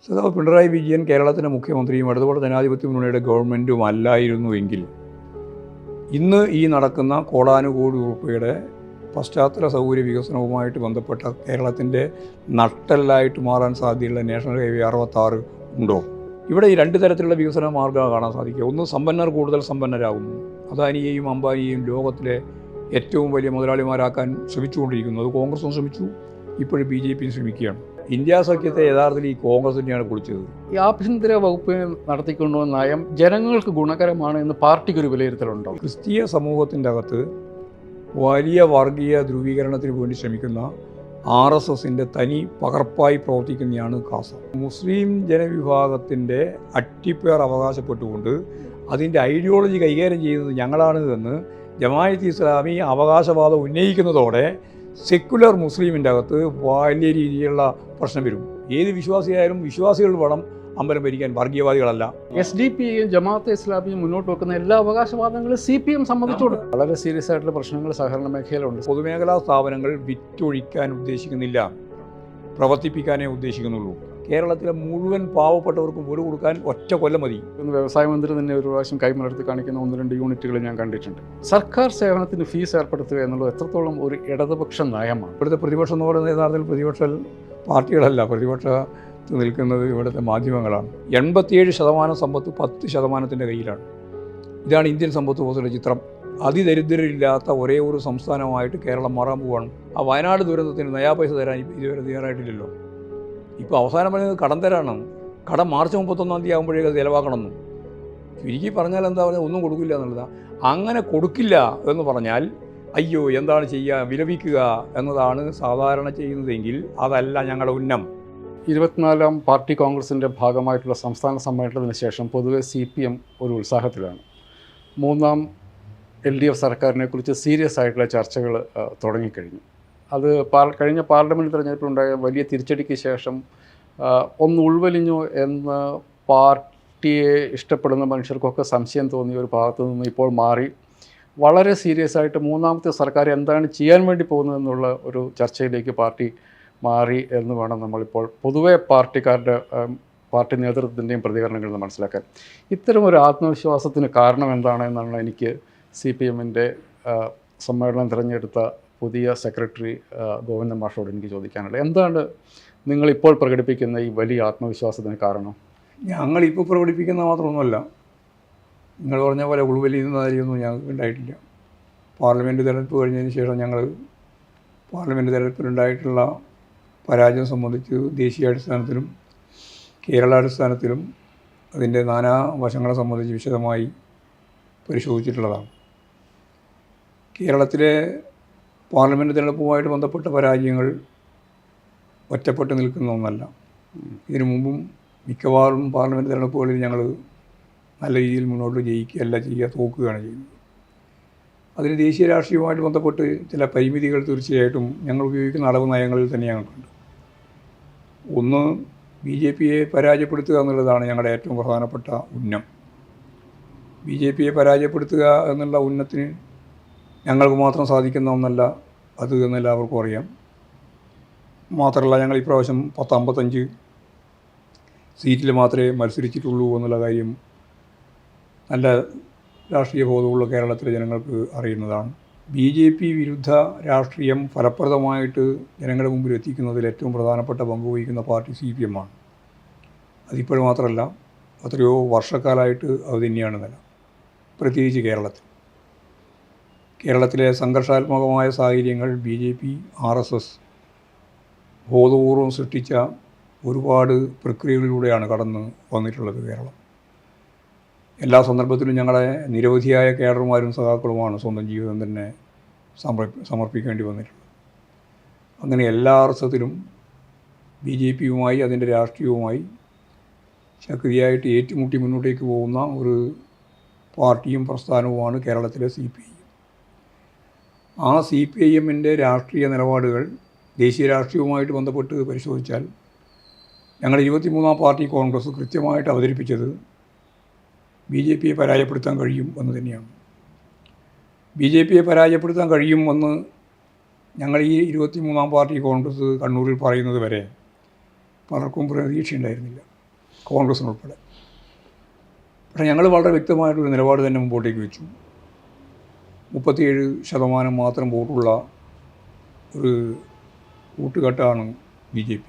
സഖാവ് പിണറായി വിജയൻ കേരളത്തിലെ മുഖ്യമന്ത്രിയും ഇടതുപക്ഷ ജനാധിപത്യ മുന്നണിയുടെ ഗവൺമെൻറ്റും അല്ലായിരുന്നുവെങ്കിൽ ഇന്ന് ഈ നടക്കുന്ന കോടാനുകോടി രൂപയുടെ പശ്ചാത്തല സൗകര്യ വികസനവുമായിട്ട് ബന്ധപ്പെട്ട കേരളത്തിൻ്റെ നട്ടെല്ലായിട്ട് മാറാൻ സാധ്യതയുള്ള നാഷണൽ ഹൈവേ 66 ഉണ്ടോ? ഇവിടെ ഈ രണ്ട് തരത്തിലുള്ള വികസന മാർഗ്ഗമാണ് കാണാൻ സാധിക്കുക. ഒന്ന്, സമ്പന്നർ കൂടുതൽ സമ്പന്നരാകുന്നു. അദാനിയെയും അംബാനിയെയും ലോകത്തിലെ ഏറ്റവും വലിയ മുതലാളിമാരാക്കാൻ ശ്രമിച്ചുകൊണ്ടിരിക്കുന്നു. അത് കോൺഗ്രസും ശ്രമിച്ചു, ഇപ്പോഴും BJP ശ്രമിക്കുകയാണ്. ഇന്ത്യ സഖ്യത്തെ യഥാർത്ഥത്തിൽ ഈ കോൺഗ്രസ് തന്നെയാണ് കുളിച്ചത്. ഈ ആഭ്യന്തര വകുപ്പ് നടത്തിക്കൊണ്ടുവന്ന നയം ജനങ്ങൾക്ക് ഗുണകരമാണ് എന്ന് പാർട്ടിക്കൊരു വിലയിരുത്തലുണ്ടോ? ക്രിസ്തീയ സമൂഹത്തിൻ്റെ അകത്ത് വലിയ വർഗീയ ധ്രുവീകരണത്തിന് വേണ്ടി ശ്രമിക്കുന്ന RSSൻ്റെ തനി പകർപ്പായി പ്രവർത്തിക്കുന്നതാണ് കാസ. മുസ്ലിം ജനവിഭാഗത്തിൻ്റെ അട്ടിപ്പേർ അവകാശപ്പെട്ടുകൊണ്ട് അതിൻ്റെ ഐഡിയോളജി കൈകാര്യം ചെയ്യുന്നത് ഞങ്ങളാണ് എന്ന് ജമാഅത്ത് ഇസ്ലാമി അവകാശവാദം ഉന്നയിക്കുന്നതോടെ സെക്കുലർ മുസ്ലിമിൻ്റെ അകത്ത് വലിയ രീതിയിലുള്ള പ്രശ്നം വരും. ഏത് വിശ്വാസിയായാലും വിശ്വാസികൾ വേണം അമ്പലം ഭരിക്കാൻ, വർഗീയവാദികളല്ല. SDP ജമാഅത്തെ ഇസ്ലാമിയും മുന്നോട്ട് വെക്കുന്ന എല്ലാ അവകാശവാദങ്ങളും CPM സമ്മതിച്ചോടും. വളരെ സീരിയസ് ആയിട്ടുള്ള പ്രശ്നങ്ങൾ സഹകരണ മേഖലയിലുണ്ട്. പൊതുമേഖലാ സ്ഥാപനങ്ങൾ വിറ്റൊഴിക്കാൻ ഉദ്ദേശിക്കുന്നില്ല, പ്രവർത്തിപ്പിക്കാനേ ഉദ്ദേശിക്കുന്നുള്ളൂ. കേരളത്തിലെ മുഴുവൻ പാവപ്പെട്ടവർക്കും വീട് കൊടുക്കാൻ ഒറ്റ കൊല്ലം മതി. വ്യവസായ മന്ത്രി തന്നെ ഒരു പ്രാവശ്യം കൈമലർത്തി കാണിക്കുന്ന 1-2 യൂണിറ്റുകൾ ഞാൻ കണ്ടിട്ടുണ്ട്. സർക്കാർ സേവനത്തിന് ഫീസ് ഏർപ്പെടുത്തുക എന്നുള്ളത് എത്രത്തോളം ഒരു ഇടതുപക്ഷ നയമാണ്? ഇവിടുത്തെ പ്രതിപക്ഷം എന്ന് പറയുന്നത് യഥാർത്ഥത്തിൽ പ്രതിപക്ഷ പാർട്ടികളല്ല, പ്രതിപക്ഷത്ത് നിൽക്കുന്നത് ഇവിടുത്തെ മാധ്യമങ്ങളാണ്. 87% സമ്പത്ത് 10%-ൻ്റെ കയ്യിലാണ്. ഇതാണ് ഇന്ത്യൻ സമ്പത്ത് വ്യവസ്ഥയുടെ ചിത്രം. അതിദരിദ്രരില്ലാത്ത ഒരേ ഒരു സംസ്ഥാനമായിട്ട് കേരളം മാറാൻ പോവുകയാണ്. ആ വയനാട് ദുരന്തത്തിന് നയാ പൈസ തരാൻ ഇതുവരെ തയ്യാറായിട്ടില്ലല്ലോ. ഇപ്പോൾ അവസാനം പറയുന്നത് കടം തരാനാണ്. കടം മാർച്ച് 31-ാം തീയതി ആകുമ്പോഴേക്കും അത് ചിലവാക്കണമെന്നും. ചുരുക്കി പറഞ്ഞാൽ എന്താ പറയുക, ഒന്നും കൊടുക്കില്ല എന്നുള്ളതാണ്. അങ്ങനെ കൊടുക്കില്ല എന്ന് പറഞ്ഞാൽ അയ്യോ എന്താണ് ചെയ്യുക, വിലപിക്കുക എന്നതാണ് സാധാരണ ചെയ്യുന്നതെങ്കിൽ അതല്ല ഞങ്ങളുടെ ഉന്നം. 24ാം പാർട്ടി കോൺഗ്രസിൻ്റെ ഭാഗമായിട്ടുള്ള സംസ്ഥാന സമ്മേളനത്തിന് ശേഷം പൊതുവെ CPM ഒരു ഉത്സാഹത്തിലാണ്. 3ാം LDF സർക്കാരിനെ കുറിച്ച് സീരിയസ് ആയിട്ടുള്ള ചർച്ചകൾ തുടങ്ങിക്കഴിഞ്ഞു. അത് കഴിഞ്ഞ പാർലമെൻറ്റ് തിരഞ്ഞെടുപ്പിലുണ്ടായ വലിയ തിരിച്ചടിക്ക് ശേഷം ഒന്ന് ഉൾവലിഞ്ഞു എന്ന് പാർട്ടിയെ ഇഷ്ടപ്പെടുന്ന മനുഷ്യർക്കൊക്കെ സംശയം തോന്നിയ ഒരു ഭാഗത്തു നിന്ന് ഇപ്പോൾ മാറി വളരെ സീരിയസ് ആയിട്ട് 3ാമത്തെ സർക്കാർ എന്താണ് ചെയ്യാൻ വേണ്ടി പോകുന്നതെന്നുള്ള ഒരു ചർച്ചയിലേക്ക് പാർട്ടി മാറി എന്ന് വേണം നമ്മളിപ്പോൾ പൊതുവെ പാർട്ടി നേതൃത്വത്തിൻ്റെയും പ്രതികരണങ്ങളിൽ മനസ്സിലാക്കാൻ. ഇത്തരമൊരു ആത്മവിശ്വാസത്തിന് കാരണം എന്താണെന്നാണ് എനിക്ക് CPMൻ്റെ സമ്മേളനം തിരഞ്ഞെടുത്ത പുതിയ സെക്രട്ടറി ഗോവിന്ദൻ മാഷോട് എനിക്ക് ചോദിക്കാനുള്ളത്. എന്താണ് നിങ്ങളിപ്പോൾ പ്രകടിപ്പിക്കുന്ന ഈ വലിയ ആത്മവിശ്വാസത്തിന് കാരണം? ഞങ്ങളിപ്പോൾ പ്രകടിപ്പിക്കുന്ന മാത്രമൊന്നുമല്ല, നിങ്ങൾ പറഞ്ഞ പോലെ ഉൾവലിയുന്ന കാര്യമൊന്നും ഞങ്ങൾക്ക് ഉണ്ടായിട്ടില്ല. പാർലമെൻറ്റ് തെരഞ്ഞെടുപ്പ് കഴിഞ്ഞതിന് ശേഷം ഞങ്ങൾ പാർലമെൻറ്റ് തെരഞ്ഞെടുപ്പിലുണ്ടായിട്ടുള്ള പരാജയം സംബന്ധിച്ച് ദേശീയാടിസ്ഥാനത്തിലും കേരളാടിസ്ഥാനത്തിലും അതിൻ്റെ നാനാ വശങ്ങളെ സംബന്ധിച്ച് വിശദമായി പരിശോധിച്ചിട്ടുള്ളതാണ്. കേരളത്തിലെ പാർലമെൻറ്റ് തെരഞ്ഞെടുപ്പുമായിട്ട് ബന്ധപ്പെട്ട പരാജയങ്ങൾ ഒറ്റപ്പെട്ട് നിൽക്കുന്ന ഒന്നല്ല. ഇതിനു മുമ്പും മിക്കവാറും പാർലമെൻറ്റ് തെരഞ്ഞെടുപ്പുകളിൽ ഞങ്ങൾ നല്ല രീതിയിൽ മുന്നോട്ട് ജയിക്കുകയല്ല ചെയ്യുക, തോക്കുകയാണ് ചെയ്യുന്നത്. അതിന് ദേശീയ രാഷ്ട്രീയവുമായിട്ട് ബന്ധപ്പെട്ട് ചില പരിമിതികൾ തീർച്ചയായിട്ടും ഞങ്ങൾ ഉപയോഗിക്കുന്ന അളവ് നയങ്ങളിൽ തന്നെ ഞങ്ങൾക്കുണ്ട്. ഒന്ന്, BJPയെ പരാജയപ്പെടുത്തുക എന്നുള്ളതാണ് ഞങ്ങളുടെ ഏറ്റവും പ്രധാനപ്പെട്ട ഉന്നം. BJPയെ പരാജയപ്പെടുത്തുക എന്നുള്ള ഉന്നത്തിന് ഞങ്ങൾക്ക് മാത്രം സാധിക്കുന്ന ഒന്നല്ല അത് എന്നെല്ലാവർക്കും അറിയാം. മാത്രമല്ല, ഞങ്ങൾ ഇപ്രാവശ്യം 55 സീറ്റിൽ മാത്രമേ മത്സരിച്ചിട്ടുള്ളൂ എന്നുള്ള കാര്യം നല്ല രാഷ്ട്രീയ ബോധമുള്ള കേരളത്തിലെ ജനങ്ങൾക്ക് അറിയുന്നതാണ്. BJP വിരുദ്ധ രാഷ്ട്രീയം ഫലപ്രദമായിട്ട് ജനങ്ങളുടെ മുമ്പിൽ എത്തിക്കുന്നതിൽ ഏറ്റവും പ്രധാനപ്പെട്ട പങ്ക് വഹിക്കുന്ന പാർട്ടി CPM ആണ്. അതിപ്പോൾ മാത്രമല്ല, എത്രയോ വർഷക്കാലമായിട്ട് അത് തന്നെയാണ് നില. പ്രത്യേകിച്ച് കേരളത്തിലെ സംഘർഷാത്മകമായ സാഹചര്യങ്ങൾ BJP RSS ബോധപൂർവം സൃഷ്ടിച്ച ഒരുപാട് പ്രക്രിയകളിലൂടെയാണ് കടന്ന് വന്നിട്ടുള്ളത് കേരളം. എല്ലാ സന്ദർഭത്തിലും ഞങ്ങളെ നിരവധിയായ കേഡർമാരും സഖാക്കളുമാണ് സ്വന്തം ജീവിതം തന്നെ സമർപ്പിക്കേണ്ടി വന്നിട്ടുള്ളത്. അങ്ങനെ എല്ലാ അർത്ഥത്തിലും BJPയുമായി അതിൻ്റെ രാഷ്ട്രീയവുമായി ശക്തിയായിട്ട് ഏറ്റുമുട്ടി മുന്നോട്ടേക്ക് പോകുന്ന ഒരു പാർട്ടിയും പ്രസ്ഥാനവുമാണ് കേരളത്തിലെ CPI. ആ CPIഎമ്മിൻ്റെ രാഷ്ട്രീയ നിലപാടുകൾ ദേശീയ രാഷ്ട്രീയവുമായിട്ട് ബന്ധപ്പെട്ട് പരിശോധിച്ചാൽ ഞങ്ങൾ 23ാം പാർട്ടി കോൺഗ്രസ് കൃത്യമായിട്ട് അവതരിപ്പിച്ചത് BJPയെ പരാജയപ്പെടുത്താൻ കഴിയും എന്ന് തന്നെയാണ്. BJPയെ പരാജയപ്പെടുത്താൻ കഴിയുമെന്ന് ഞങ്ങൾ ഈ 23ാം പാർട്ടി കോൺഗ്രസ് കണ്ണൂരിൽ പറയുന്നത് വരെ പലർക്കും പ്രതീക്ഷയുണ്ടായിരുന്നില്ല. കോൺഗ്രസിനുൾപ്പെടെ. പക്ഷേ ഞങ്ങൾ വളരെ വ്യക്തമായിട്ടൊരു നിലപാട് തന്നെ മുമ്പോട്ടേക്ക് വെച്ചു. 37% മാത്രം വോട്ടുള്ള ഒരു കൂട്ടുകെട്ടാണ് BJP.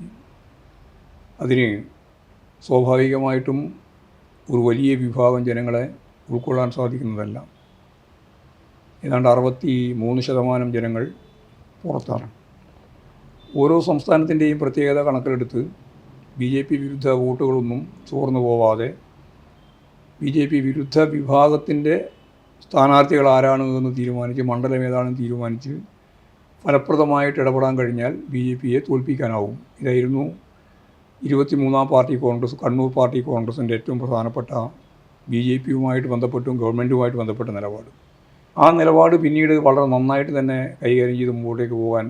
അതിന് സ്വാഭാവികമായിട്ടും ഒരു വലിയ വിഭാഗം ജനങ്ങളെ ഉൾക്കൊള്ളാൻ സാധിക്കുന്നതല്ല. ഏതാണ്ട് 63% ജനങ്ങൾ പുറത്താണ്. ഓരോ സംസ്ഥാനത്തിൻ്റെയും പ്രത്യേകത കണക്കിലെടുത്ത് BJP വിരുദ്ധ വോട്ടുകളൊന്നും ചോർന്നു പോവാതെ BJP വിരുദ്ധ വിഭാഗത്തിൻ്റെ സ്ഥാനാർത്ഥികൾ ആരാണ് എന്ന് തീരുമാനിച്ച്, മണ്ഡലം ഏതാണെന്ന് തീരുമാനിച്ച് ഫലപ്രദമായിട്ട് ഇടപെടാൻ കഴിഞ്ഞാൽ BJPയെ തോൽപ്പിക്കാനാവും. ഇതായിരുന്നു 23-ാം പാർട്ടി കോൺഗ്രസ്, കണ്ണൂർ പാർട്ടി കോൺഗ്രസിൻ്റെ ഏറ്റവും പ്രധാനപ്പെട്ട BJPയുമായിട്ട് ബന്ധപ്പെട്ടും ഗവൺമെൻറ്റുമായിട്ട് ബന്ധപ്പെട്ട നിലപാട്. ആ നിലപാട് പിന്നീട് വളരെ നന്നായിട്ട് തന്നെ കൈകാര്യം ചെയ്ത് മുമ്പോട്ടേക്ക് പോകാൻ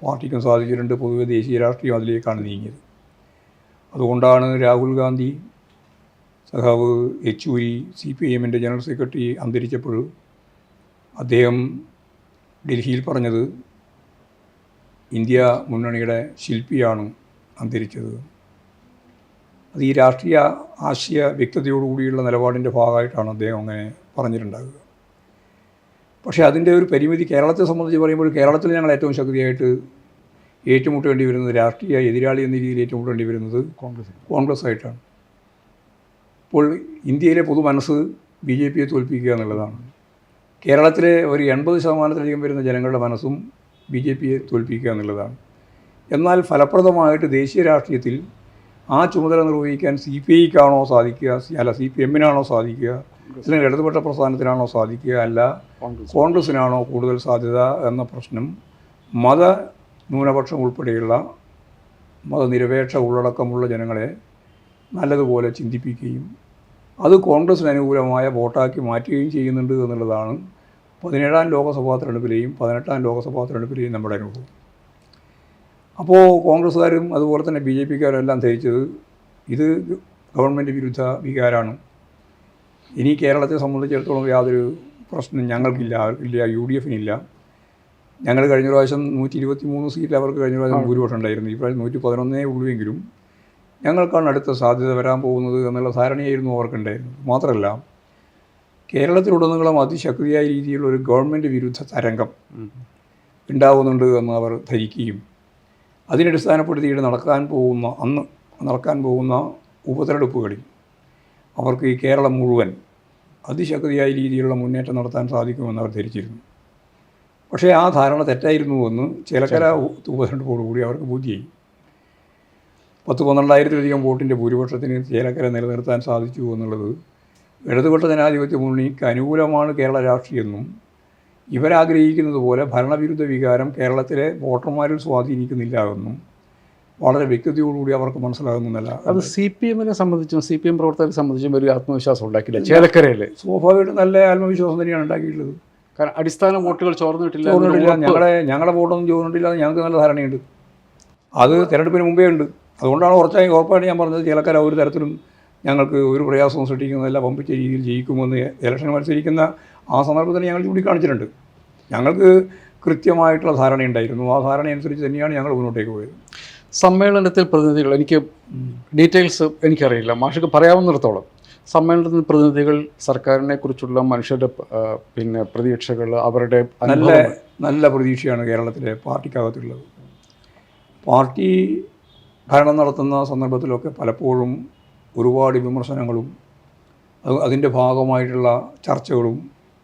പാർട്ടിക്കും സാധിച്ചിട്ടുണ്ട്. പൊതുവെ ദേശീയ രാഷ്ട്രീയം അതിലേക്കാണ് നീങ്ങിയത്. അതുകൊണ്ടാണ് രാഹുൽ ഗാന്ധി, സഖാവ് യെച്ചൂരി, CPIMൻ്റെ ജനറൽ സെക്രട്ടറി അന്തരിച്ചപ്പോൾ അദ്ദേഹം ഡൽഹിയിൽ പറഞ്ഞത് ഇന്ത്യ മുന്നണിയുടെ ശില്പിയാണ് അന്തരിച്ചത്. അത് ഈ രാഷ്ട്രീയ ആശയ വ്യക്തതയോടുകൂടിയുള്ള നിലപാടിൻ്റെ ഭാഗമായിട്ടാണ് അദ്ദേഹം അങ്ങനെ പറഞ്ഞിട്ടുണ്ടാകുക. പക്ഷേ അതിൻ്റെ ഒരു പരിമിതി കേരളത്തെ സംബന്ധിച്ച് പറയുമ്പോൾ കേരളത്തിൽ ഞങ്ങൾ ഏറ്റവും ശക്തിയായിട്ട് ഏറ്റുമുട്ടേണ്ടി വരുന്നത്, രാഷ്ട്രീയ എതിരാളി എന്ന രീതിയിൽ ഏറ്റുമുട്ടേണ്ടി വരുന്നത് കോൺഗ്രസ് ആയിട്ടാണ്. ഇപ്പോൾ ഇന്ത്യയിലെ പൊതു മനസ്സ് BJPയെ തോൽപ്പിക്കുക എന്നുള്ളതാണ്. കേരളത്തിലെ ഒരു 80%-ലധികം വരുന്ന ജനങ്ങളുടെ മനസ്സും BJPയെ തോൽപ്പിക്കുക എന്നുള്ളതാണ്. എന്നാൽ ഫലപ്രദമായിട്ട് ദേശീയ രാഷ്ട്രീയത്തിൽ ആ ചുമതല നിർവഹിക്കാൻ CPIക്കാണോ സാധിക്കുക, അല്ല CPMനാണോ സാധിക്കുക, അല്ലെങ്കിൽ ഇടതുപക്ഷ പ്രസ്ഥാനത്തിനാണോ സാധിക്കുക, അല്ല കോൺഗ്രസിനാണോ കൂടുതൽ സാധ്യത എന്ന പ്രശ്നം മത ന്യൂനപക്ഷം ഉൾപ്പെടെയുള്ള മതനിരപേക്ഷ ഉള്ളടക്കമുള്ള ജനങ്ങളെ നല്ലതുപോലെ ചിന്തിപ്പിക്കുകയും അത് കോൺഗ്രസിന് അനുകൂലമായ വോട്ടാക്കി മാറ്റുകയും ചെയ്യുന്നുണ്ട് എന്നുള്ളതാണ് 17-ാം ലോക്സഭാ തെരഞ്ഞെടുപ്പിലെയും 18-ാം ലോക്സഭാ തെരഞ്ഞെടുപ്പിലെയും നമ്മുടെ അനുഭവം. അപ്പോൾ കോൺഗ്രസ്സുകാരും അതുപോലെ തന്നെ BJPക്കാരും എല്ലാം ധരിച്ചത് ഇത് ഗവൺമെൻറ് വിരുദ്ധ വികാരമാണ്. ഇനി കേരളത്തെ സംബന്ധിച്ചിടത്തോളം യാതൊരു പ്രശ്നം ഞങ്ങൾക്കില്ല, അവർക്കില്ല, UDFനില്ല. ഞങ്ങൾ കഴിഞ്ഞ പ്രാവശ്യം 123 സീറ്റിൽ അവർക്ക് കഴിഞ്ഞ പ്രാവശ്യം ഭൂരിപക്ഷം ഉണ്ടായിരുന്നു. ഈ പ്രാവശ്യം 111 ഉള്ളുവെങ്കിലും ഞങ്ങൾക്കാണ് അടുത്ത സാധ്യത വരാൻ പോകുന്നത് എന്നുള്ള ധാരണയായിരുന്നു അവർക്കുണ്ടായിരുന്നത്. മാത്രമല്ല കേരളത്തിലുടനീളം അതിശക്തിയായ രീതിയിലുള്ള ഒരു ഗവൺമെൻറ് വിരുദ്ധ തരംഗം ഉണ്ടാകുന്നുണ്ട് എന്ന് അവർ ധരിക്കുകയും അതിനടിസ്ഥാനപ്പെടുത്തിയിട്ട് നടക്കാൻ പോകുന്ന ഉപതെരഞ്ഞെടുപ്പുകളിൽ അവർക്ക് ഈ കേരളം മുഴുവൻ അതിശക്തിയായ രീതിയിലുള്ള മുന്നേറ്റം നടത്താൻ സാധിക്കുമെന്ന് അവർ ധരിച്ചിരുന്നു. പക്ഷേ ആ ധാരണ തെറ്റായിരുന്നുവെന്ന് ചേലക്കര ഉപതെരഞ്ഞെടുപ്പോടുകൂടി അവർക്ക് ബോധ്യമായി. 10-12,000-ലധികം വോട്ടിൻ്റെ ഭൂരിപക്ഷത്തിന് ചേലക്കര നിലനിർത്താൻ സാധിച്ചു എന്നുള്ളത് ഇടതുപക്ഷ ജനാധിപത്യ മുന്നണിക്ക് അനുകൂലമാണ് കേരള രാഷ്ട്രീയമെന്നും ഇവരാഗ്രഹിക്കുന്നത് പോലെ ഭരണവിരുദ്ധ വികാരം കേരളത്തിലെ വോട്ടർമാരിൽ സ്വാധീനിക്കുന്നില്ല എന്നും വളരെ വ്യക്തതയോടുകൂടി അവർക്ക് മനസ്സിലാകുന്നതല്ല. അത് CPMനെ സംബന്ധിച്ചും CPM പ്രവർത്തകരെ സംബന്ധിച്ചും ഒരു ആത്മവിശ്വാസം ഉണ്ടാക്കില്ല ചേലക്കരയിൽ. സ്വാഭാവികമായിട്ടും നല്ല ആത്മവിശ്വാസം തന്നെയാണ് ഉണ്ടാക്കിയിട്ടുള്ളത്. കാരണം അടിസ്ഥാന വോട്ടുകൾ ചോർന്നിട്ടില്ല. ഞങ്ങളുടെ വോട്ടൊന്നും ചോർന്നിട്ടില്ല, ഞങ്ങൾക്ക് നല്ല ധാരണയുണ്ട്. അത് തിരഞ്ഞെടുപ്പിന് മുമ്പേ ഉണ്ട്. അതുകൊണ്ടാണ് ഉറപ്പായിട്ട് ഞാൻ പറഞ്ഞത് ചേലക്കര ഒരു തരത്തിലും ഞങ്ങൾക്ക് ഒരു പ്രയാസവും സൃഷ്ടിക്കുന്നതല്ല, പമ്പിച്ച രീതിയിൽ ജയിക്കുമെന്ന് ഇലക്ഷൻ മത്സരിക്കുന്ന ആ സന്ദർഭത്തിൽ ഞങ്ങൾ ചൂണ്ടിക്കാണിച്ചിട്ടുണ്ട്. ഞങ്ങൾക്ക് കൃത്യമായിട്ടുള്ള ധാരണയുണ്ടായിരുന്നു. ആ ധാരണയനുസരിച്ച് തന്നെയാണ് ഞങ്ങൾ മുന്നോട്ടേക്ക് പോയത്. സമ്മേളനത്തിൽ പ്രതിനിധികൾ, എനിക്ക് ഡീറ്റെയിൽസ് എനിക്കറിയില്ല, മാഷക്ക് പറയാവുന്നിടത്തോളം സമ്മേളനത്തിൽ പ്രതിനിധികൾ സർക്കാരിനെ കുറിച്ചുള്ള മനുഷ്യരുടെ പ്രതീക്ഷകൾ, അവരുടെ നല്ല പ്രതീക്ഷയാണ് കേരളത്തിലെ പാർട്ടിക്കകത്തുള്ളത്. പാർട്ടി ഭരണം നടത്തുന്ന സന്ദർഭത്തിലൊക്കെ പലപ്പോഴും ഒരുപാട് വിമർശനങ്ങളും അതിൻ്റെ ഭാഗമായിട്ടുള്ള ചർച്ചകളും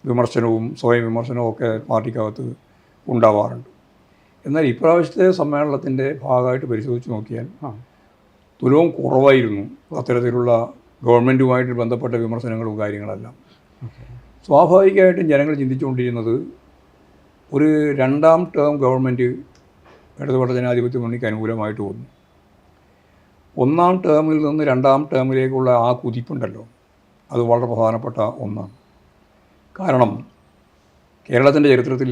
വിമർശനവും സ്വയം വിമർശനവും ഒക്കെ പാർട്ടിക്കകത്ത് ഉണ്ടാവാറുണ്ട്. എന്നാൽ ഇപ്രാവശ്യത്തെ സമ്മേളനത്തിൻ്റെ ഭാഗമായിട്ട് പരിശോധിച്ച് നോക്കിയാൽ തുലവും കുറവായിരുന്നു അത്തരത്തിലുള്ള ഗവൺമെൻറ്റുമായിട്ട് ബന്ധപ്പെട്ട വിമർശനങ്ങളും കാര്യങ്ങളെല്ലാം. സ്വാഭാവികമായിട്ടും ജനങ്ങൾ ചിന്തിച്ചുകൊണ്ടിരുന്നത് ഒരു 2ാം ടേം ഗവൺമെൻറ് ഇടതുപക്ഷ ജനാധിപത്യ മുന്നണിക്ക് അനുകൂലമായിട്ട് വന്നു. 1ാം ടേമിൽ നിന്ന് 2ാം ടേമിലേക്കുള്ള ആ കുതിപ്പുണ്ടല്ലോ, അത് വളരെ പ്രധാനപ്പെട്ട ഒന്നാണ്. കാരണം കേരളത്തിൻ്റെ ചരിത്രത്തിൽ,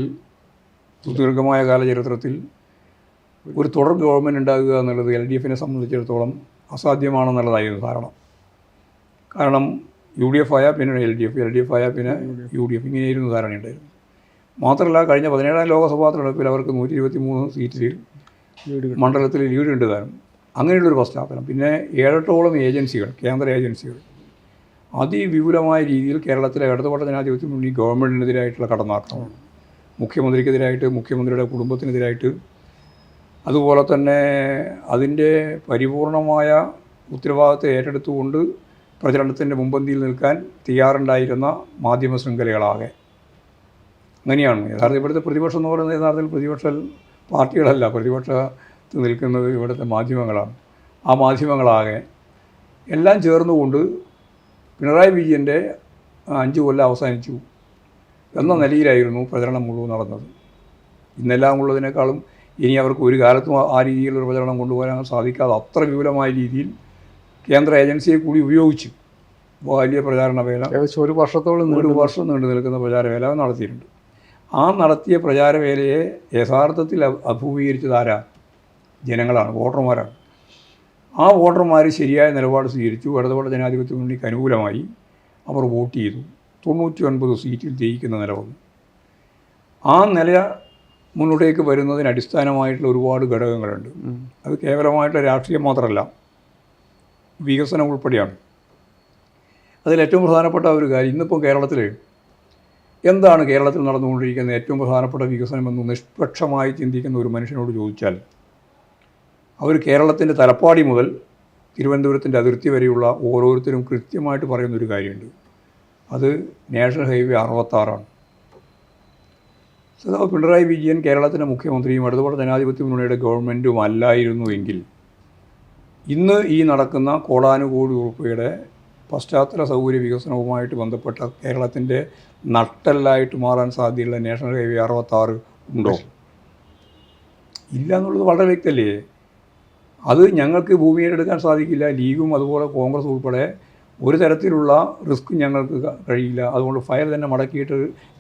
സുദീർഘമായ കാല ചരിത്രത്തിൽ ഒരു തുടർ ഗവൺമെൻറ് ഉണ്ടാകുക എന്നുള്ളത് LDFനെ സംബന്ധിച്ചിടത്തോളം അസാധ്യമാണെന്നുള്ളതായിരുന്നു ധാരണ. കാരണം UDF ആയാൽ പിന്നെ LDF ആയാൽ പിന്നെ UDF, ഇങ്ങനെയായിരുന്നു ധാരണയുണ്ടായിരുന്നു. മാത്രമല്ല കഴിഞ്ഞ 17-ാം ലോക്സഭാ തെരഞ്ഞെടുപ്പിൽ അവർക്ക് 123 സീറ്റിൽ മണ്ഡലത്തിൽ ലീഡ് ഉണ്ട് താനും. അങ്ങനെയുള്ളൊരു പശ്ചാത്തലം. പിന്നെ 7-8ഓളം ഏജൻസികൾ, കേന്ദ്ര ഏജൻസികൾ അതിവിപുലമായ രീതിയിൽ കേരളത്തിലെ ഇടതുപക്ഷ ജനാധിപത്യ മുന്നണി ഗവൺമെൻറ്റിനെതിരായിട്ടുള്ള കടന്നാക്രമണം, മുഖ്യമന്ത്രിക്കെതിരായിട്ട്, മുഖ്യമന്ത്രിയുടെ കുടുംബത്തിനെതിരായിട്ട്, അതുപോലെ തന്നെ അതിൻ്റെ പരിപൂർണമായ ഉത്തരവാദിത്തം ഏറ്റെടുത്തുകൊണ്ട് പ്രചരണത്തിൻ്റെ മുൻപന്തിയിൽ നിൽക്കാൻ തയ്യാറുണ്ടായിരുന്ന മാധ്യമ ശൃംഖലകളാകെ അങ്ങനെയാണ്. യഥാർത്ഥത്തിൽ ഇവിടുത്തെ പ്രതിപക്ഷം എന്ന് പറയുന്നത് യഥാർത്ഥത്തിൽ പ്രതിപക്ഷ പാർട്ടികളല്ല, പ്രതിപക്ഷത്ത് നിൽക്കുന്നത് ഇവിടുത്തെ മാധ്യമങ്ങളാണ്. ആ മാധ്യമങ്ങളാകെ എല്ലാം ചേർന്നുകൊണ്ട് പിണറായി വിജയൻ്റെ 5 കൊല്ലം അവസാനിച്ചു എന്ന നിലയിലായിരുന്നു പ്രചരണം മുഴുവൻ നടന്നത്. ഇന്നെല്ലാം ഉള്ളതിനേക്കാളും ഇനി അവർക്ക് ഒരു കാലത്തും ആ രീതിയിലൊരു പ്രചരണം കൊണ്ടുപോകാൻ സാധിക്കാതെ അത്ര വിപുലമായ രീതിയിൽ കേന്ദ്ര ഏജൻസിയെ കൂടി ഉപയോഗിച്ച് വലിയ പ്രചാരണ വേല, ഏകദേശം ഒരു വർഷം നീണ്ടു നിൽക്കുന്ന പ്രചാരവേല നടത്തിയിട്ടുണ്ട്. ആ നടത്തിയ പ്രചാരവേലയെ യഥാർത്ഥത്തിൽ അഭിമുഖീകരിച്ചത് ആരാ? ജനങ്ങളാണ്, വോട്ടർമാരാണ്. ആ വോട്ടർമാർ ശരിയായ നിലപാട് സ്വീകരിച്ചു. ഇടതുപക്ഷ ജനാധിപത്യ മുന്നണിക്ക് അനുകൂലമായി അവർ വോട്ട് ചെയ്തു. 99 സീറ്റിൽ ജയിക്കുന്ന നില വന്നു. ആ നില മുന്നോട്ടേക്ക് വരുന്നതിന് അടിസ്ഥാനമായിട്ടുള്ള ഒരുപാട് ഘടകങ്ങളുണ്ട്. അത് കേവലമായിട്ടുള്ള രാഷ്ട്രീയം മാത്രമല്ല, വികസനം ഉൾപ്പെടെയാണ്. അതിലേറ്റവും പ്രധാനപ്പെട്ട ഒരു കാര്യം, ഇന്നിപ്പോൾ കേരളത്തിൽ എന്താണ് കേരളത്തിൽ നടന്നുകൊണ്ടിരിക്കുന്ന ഏറ്റവും പ്രധാനപ്പെട്ട വികസനമെന്ന് നിഷ്പക്ഷമായി ചിന്തിക്കുന്ന ഒരു മനുഷ്യനോട് ചോദിച്ചാൽ അവർ കേരളത്തിൻ്റെ തലപ്പാടി മുതൽ തിരുവനന്തപുരത്തിൻ്റെ അതിർത്തി വരെയുള്ള ഓരോരുത്തരും കൃത്യമായിട്ട് പറയുന്നൊരു കാര്യമുണ്ട്. അത് നാഷണൽ ഹൈവേ 66 സഖാവ് പിണറായി വിജയൻ കേരളത്തിൻ്റെ മുഖ്യമന്ത്രിയും ഇടതുപക്ഷ ജനാധിപത്യ മുന്നണിയുടെ ഗവൺമെൻറ്റും അല്ലായിരുന്നുവെങ്കിൽ ഇന്ന് ഈ നടക്കുന്ന കോടാനുകോടി രൂപയുടെ പശ്ചാത്തല സൗകര്യ വികസനവുമായിട്ട് ബന്ധപ്പെട്ട കേരളത്തിൻ്റെ നട്ടെല്ലായിട്ട് മാറാൻ സാധ്യതയുള്ള നാഷണൽ ഹൈവേ 66 ഉണ്ടോ? ഇല്ല എന്നുള്ളത് വളരെ വ്യക്തമല്ലേ. അത് ഞങ്ങൾക്ക് ഭൂമി ഏറ്റെടുക്കാൻ സാധിക്കില്ല. ലീഗും അതുപോലെ കോൺഗ്രസ് ഉൾപ്പെടെ ഒരു തരത്തിലുള്ള റിസ്ക് ഞങ്ങൾക്ക് കഴിയില്ല. അതുകൊണ്ട് ഫയൽ തന്നെ മടക്കിയിട്ട്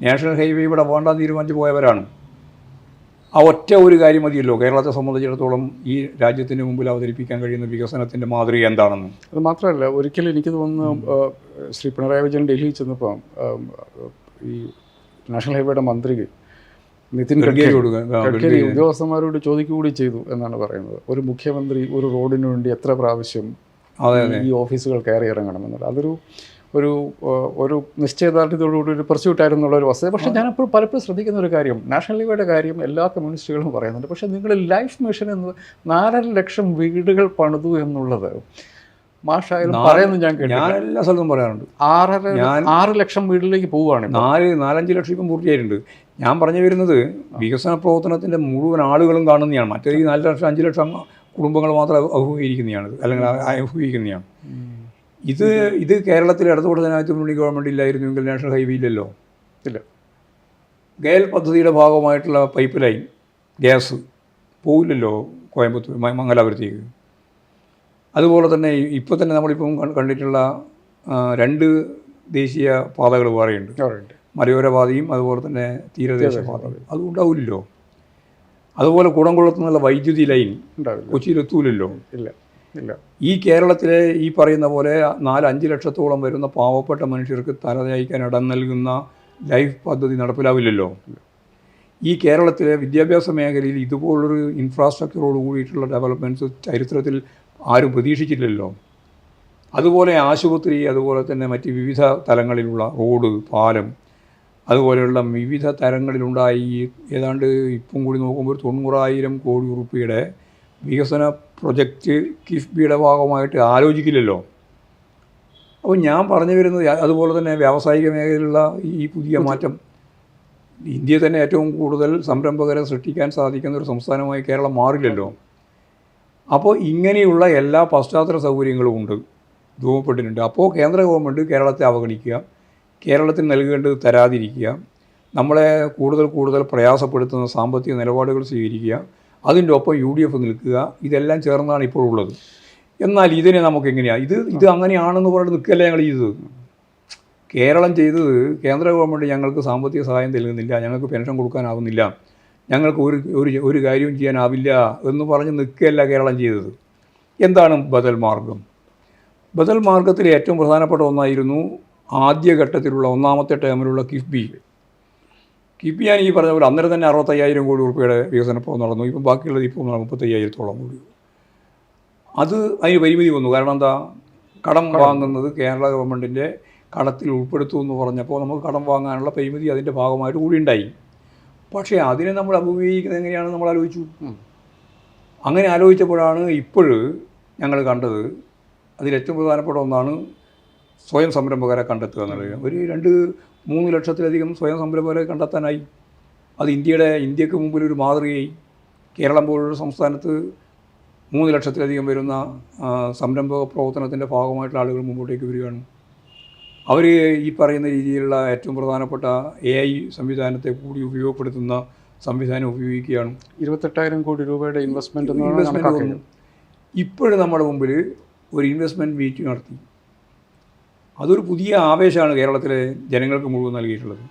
നാഷണൽ ഹൈവേ ഇവിടെ വേണ്ടാന്ന് തീരുമാനിച്ച് പോയവരാണ്. ആ ഒറ്റ ഒരു കാര്യം മതിയല്ലോ കേരളത്തെ സംബന്ധിച്ചിടത്തോളം ഈ രാജ്യത്തിന് മുമ്പിൽ അവതരിപ്പിക്കാൻ കഴിയുന്ന വികസനത്തിൻ്റെ മാതൃക എന്താണെന്ന്. അത് മാത്രമല്ല, ഒരിക്കലും എനിക്ക് തോന്നുന്നു ശ്രീ പിണറായി വിജയൻ ഡൽഹിയിൽ ചെന്നപ്പോൾ ഈ നാഷണൽ ഹൈവേയുടെ മന്ത്രി നിതിൻ ഗഡ്കരി ഉദ്യോഗസ്ഥന്മാരോട് ചോദിക്കുകകൂടി ചെയ്തു എന്നാണ് പറയുന്നത്. ഒരു മുഖ്യമന്ത്രി ഒരു റോഡിന് വേണ്ടി എത്ര പ്രാവശ്യം ഈ ഓഫീസുകൾ കയറി ഇറങ്ങണമെന്നുള്ളത് അതൊരു ഒരു ഒരു നിശ്ചയദാർഢ്യത്തോടുകൂടി ഒരു പെർസ്യൂട്ടായിരുന്നുള്ള ഒരു വസ്തുത. പക്ഷേ ഞാനെപ്പോഴും പലപ്പോഴും ശ്രദ്ധിക്കുന്ന ഒരു കാര്യം, നാഷണൽ ഹൈവേയുടെ കാര്യം എല്ലാ കമ്മ്യൂണിസ്റ്റുകളും പറയുന്നുണ്ട്. പക്ഷേ നിങ്ങൾ ലൈഫ് മിഷൻ എന്നത് 4.5 ലക്ഷം വീടുകൾ പണിതു എന്നുള്ളത് മാഷായാലും പറയുന്നത് ഞാൻ എല്ലാ സ്ഥലത്തും പറയാറുണ്ട്. 6 ലക്ഷം വീട്ടിലേക്ക് പോവുകയാണ്. 4-5 ലക്ഷം ഇപ്പം പൂർത്തിയായിട്ടുണ്ട്. ഞാൻ പറഞ്ഞു വരുന്നത് വികസന പ്രവർത്തനത്തിൻ്റെ മുഴുവൻ ആളുകളും കാണുന്നതാണ്. മറ്റേ ഈ 4 ലക്ഷം 5 ലക്ഷം കുടുംബങ്ങൾ മാത്രം അഭിമുഖീകരിക്കുന്നതാണ്, അല്ലെങ്കിൽ അഭിമുഖീകരിക്കുന്നതാണ്. ഇത് കേരളത്തിലെ ഇടതുപക്ഷ ജനാധിപത്യ മുന്നണി ഗവൺമെൻറ് ഇല്ലായിരുന്നുവെങ്കിൽ നാഷണൽ ഹൈവേ ഇല്ലല്ലോ. ഇല്ല. ഗയൽ പദ്ധതിയുടെ ഭാഗമായിട്ടുള്ള പൈപ്പ് ലൈൻ ഗ്യാസ് പോവില്ലല്ലോ കോയമ്പത്തൂർ മംഗലാപുരത്തേക്ക്. അതുപോലെ തന്നെ ഇപ്പോൾ തന്നെ നമ്മളിപ്പം കണ്ടിട്ടുള്ള 2 ദേശീയ പാതകൾ വേറെയുണ്ട്. മലയോര പാതയും അതുപോലെ തന്നെ തീരദേശ പാതയും. അതുണ്ടാവില്ലല്ലോ. അതുപോലെ കുടംകുളത്തു നിന്നുള്ള വൈദ്യുതി ലൈൻ കൊച്ചിയിലെത്തൂലല്ലോ. ഇല്ല ഇല്ല. ഈ കേരളത്തിലെ ഈ പറയുന്ന പോലെ 4-5 ലക്ഷത്തോളം വരുന്ന പാവപ്പെട്ട മനുഷ്യർക്ക് തലചായ്ക്കാൻ ഇടം നൽകുന്ന ലൈഫ് പദ്ധതി നടപ്പിലാവില്ലല്ലോ. ഈ കേരളത്തിലെ വിദ്യാഭ്യാസ മേഖലയിൽ ഇതുപോലൊരു ഇൻഫ്രാസ്ട്രക്ചറോട് കൂടിയിട്ടുള്ള ഡെവലപ്മെൻറ്റ്സ് ചരിത്രത്തിൽ ആരും പ്രതീക്ഷിച്ചില്ലല്ലോ. അതുപോലെ ആശുപത്രി, അതുപോലെ തന്നെ മറ്റ് വിവിധ തലങ്ങളിലുള്ള റോഡ്, പാലം, അതുപോലെയുള്ള വിവിധ തരങ്ങളിലുണ്ടായി ഏതാണ്ട് ഇപ്പം കൂടി നോക്കുമ്പോൾ 90,000 കോടി രൂപയുടെ വികസന പ്രൊജക്റ്റ് കിഫ്ബിയുടെ ഭാഗമായിട്ട് ആലോചിക്കില്ലല്ലോ. അപ്പോൾ ഞാൻ പറഞ്ഞു വരുന്നത് അതുപോലെ തന്നെ വ്യാവസായിക മേഖലയിലുള്ള ഈ പുതിയ മാറ്റം, ഇന്ത്യയിൽ തന്നെ ഏറ്റവും കൂടുതൽ സംരംഭകരെ സൃഷ്ടിക്കാൻ സാധിക്കുന്ന ഒരു സംസ്ഥാനമായി കേരളം മാറില്ലല്ലോ. അപ്പോൾ ഇങ്ങനെയുള്ള എല്ലാ പശ്ചാത്തല സൗകര്യങ്ങളും ഉണ്ട്, രൂപപ്പെട്ടിട്ടുണ്ട്. അപ്പോൾ കേന്ദ്ര ഗവൺമെൻറ് കേരളത്തെ അവഗണിക്കുക, കേരളത്തിന് നൽകേണ്ടത് തരാതിരിക്കുക, നമ്മളെ കൂടുതൽ പ്രയാസപ്പെടുത്തുന്ന സാമ്പത്തിക നിലപാടുകൾ സ്വീകരിക്കുക, അതിൻ്റെ ഒപ്പം UDF നിൽക്കുക, ഇതെല്ലാം ചേർന്നാണ് ഇപ്പോൾ ഉള്ളത്. എന്നാൽ ഇതിനെ നമുക്കെങ്ങനെയാണ് ഇത് അങ്ങനെയാണെന്ന് പറഞ്ഞിട്ട് നിൽക്കുകയല്ല ഞങ്ങൾ ചെയ്തത്. കേരളം ചെയ്തത് കേന്ദ്ര ഗവൺമെൻറ് ഞങ്ങൾക്ക് സാമ്പത്തിക സഹായം നൽകുന്നില്ല, ഞങ്ങൾക്ക് പെൻഷൻ കൊടുക്കാനാവുന്നില്ല, ഞങ്ങൾക്ക് ഒരു കാര്യവും ചെയ്യാനാവില്ല എന്ന് പറഞ്ഞ് നിൽക്കുകയല്ല കേരളം ചെയ്തത്. എന്താണ് ബദൽ മാർഗം? ബദൽ മാർഗത്തിൽ ഏറ്റവും പ്രധാനപ്പെട്ട ഒന്നായിരുന്നു ആദ്യഘട്ടത്തിലുള്ള 1ാമത്തെ ടേമിലുള്ള കിഫ്ബി. ഞാൻ ഈ പറഞ്ഞ പോലെ അന്നേരം തന്നെ 65,000 കോടി രൂപയുടെ വികസന പ്രവർത്തനം നടന്നു. ഇപ്പം ബാക്കിയുള്ളത് ഇപ്പോൾ 35,000-ഓളം കോടി. അതിന് പരിമിതി വന്നു. കാരണം എന്താ, കടം വാങ്ങുന്നത് കേരള ഗവൺമെൻറ്റിൻ്റെ കടത്തിൽ ഉൾപ്പെടുത്തുമെന്ന് പറഞ്ഞപ്പോൾ നമുക്ക് കടം വാങ്ങാനുള്ള പരിമിതി അതിൻ്റെ ഭാഗമായിട്ട് കൂടി ഉണ്ടായി. പക്ഷേ അതിനെ നമ്മൾ അഭിമുഖീകരിക്കുന്നത് എങ്ങനെയാണെന്ന് നമ്മൾ ആലോചിച്ചു. അങ്ങനെ ആലോചിച്ചപ്പോഴാണ് ഇപ്പോൾ ഞങ്ങൾ കണ്ടത് അതിലേറ്റവും പ്രധാനപ്പെട്ട ഒന്നാണ് സ്വയം സംരംഭകരെ കണ്ടെത്തുക എന്നുള്ളത്. ഒരു 2-3 ലക്ഷത്തിലധികം സ്വയം സംരംഭകരെ കണ്ടെത്താനായി. അത് ഇന്ത്യക്ക് മുമ്പിൽ ഒരു മാതൃകയായി. കേരളം പോലുള്ള സംസ്ഥാനത്ത് 3 ലക്ഷത്തിലധികം വരുന്ന സംരംഭക പ്രവർത്തനത്തിൻ്റെ ഭാഗമായിട്ടുള്ള ആളുകൾ മുമ്പോട്ടേക്ക് വരികയാണ്. അവർ ഈ പറയുന്ന രീതിയിലുള്ള ഏറ്റവും പ്രധാനപ്പെട്ട AI സംവിധാനത്തെ കൂടി ഉപയോഗപ്പെടുത്തുന്ന സംവിധാനം ഉപയോഗിക്കുകയാണ്. 28,000 കോടി രൂപയുടെ ഇൻവെസ്റ്റ്മെൻറ്റ് വന്നു. ഇപ്പോഴും നമ്മുടെ മുമ്പിൽ ഒരു ഇൻവെസ്റ്റ്മെൻറ്റ് മീറ്റിംഗ് നടത്തി. അതൊരു പുതിയ ആവേശമാണ് കേരളത്തിലെ ജനങ്ങൾക്ക് മുഴുവൻ നൽകിയിട്ടുള്ളത്.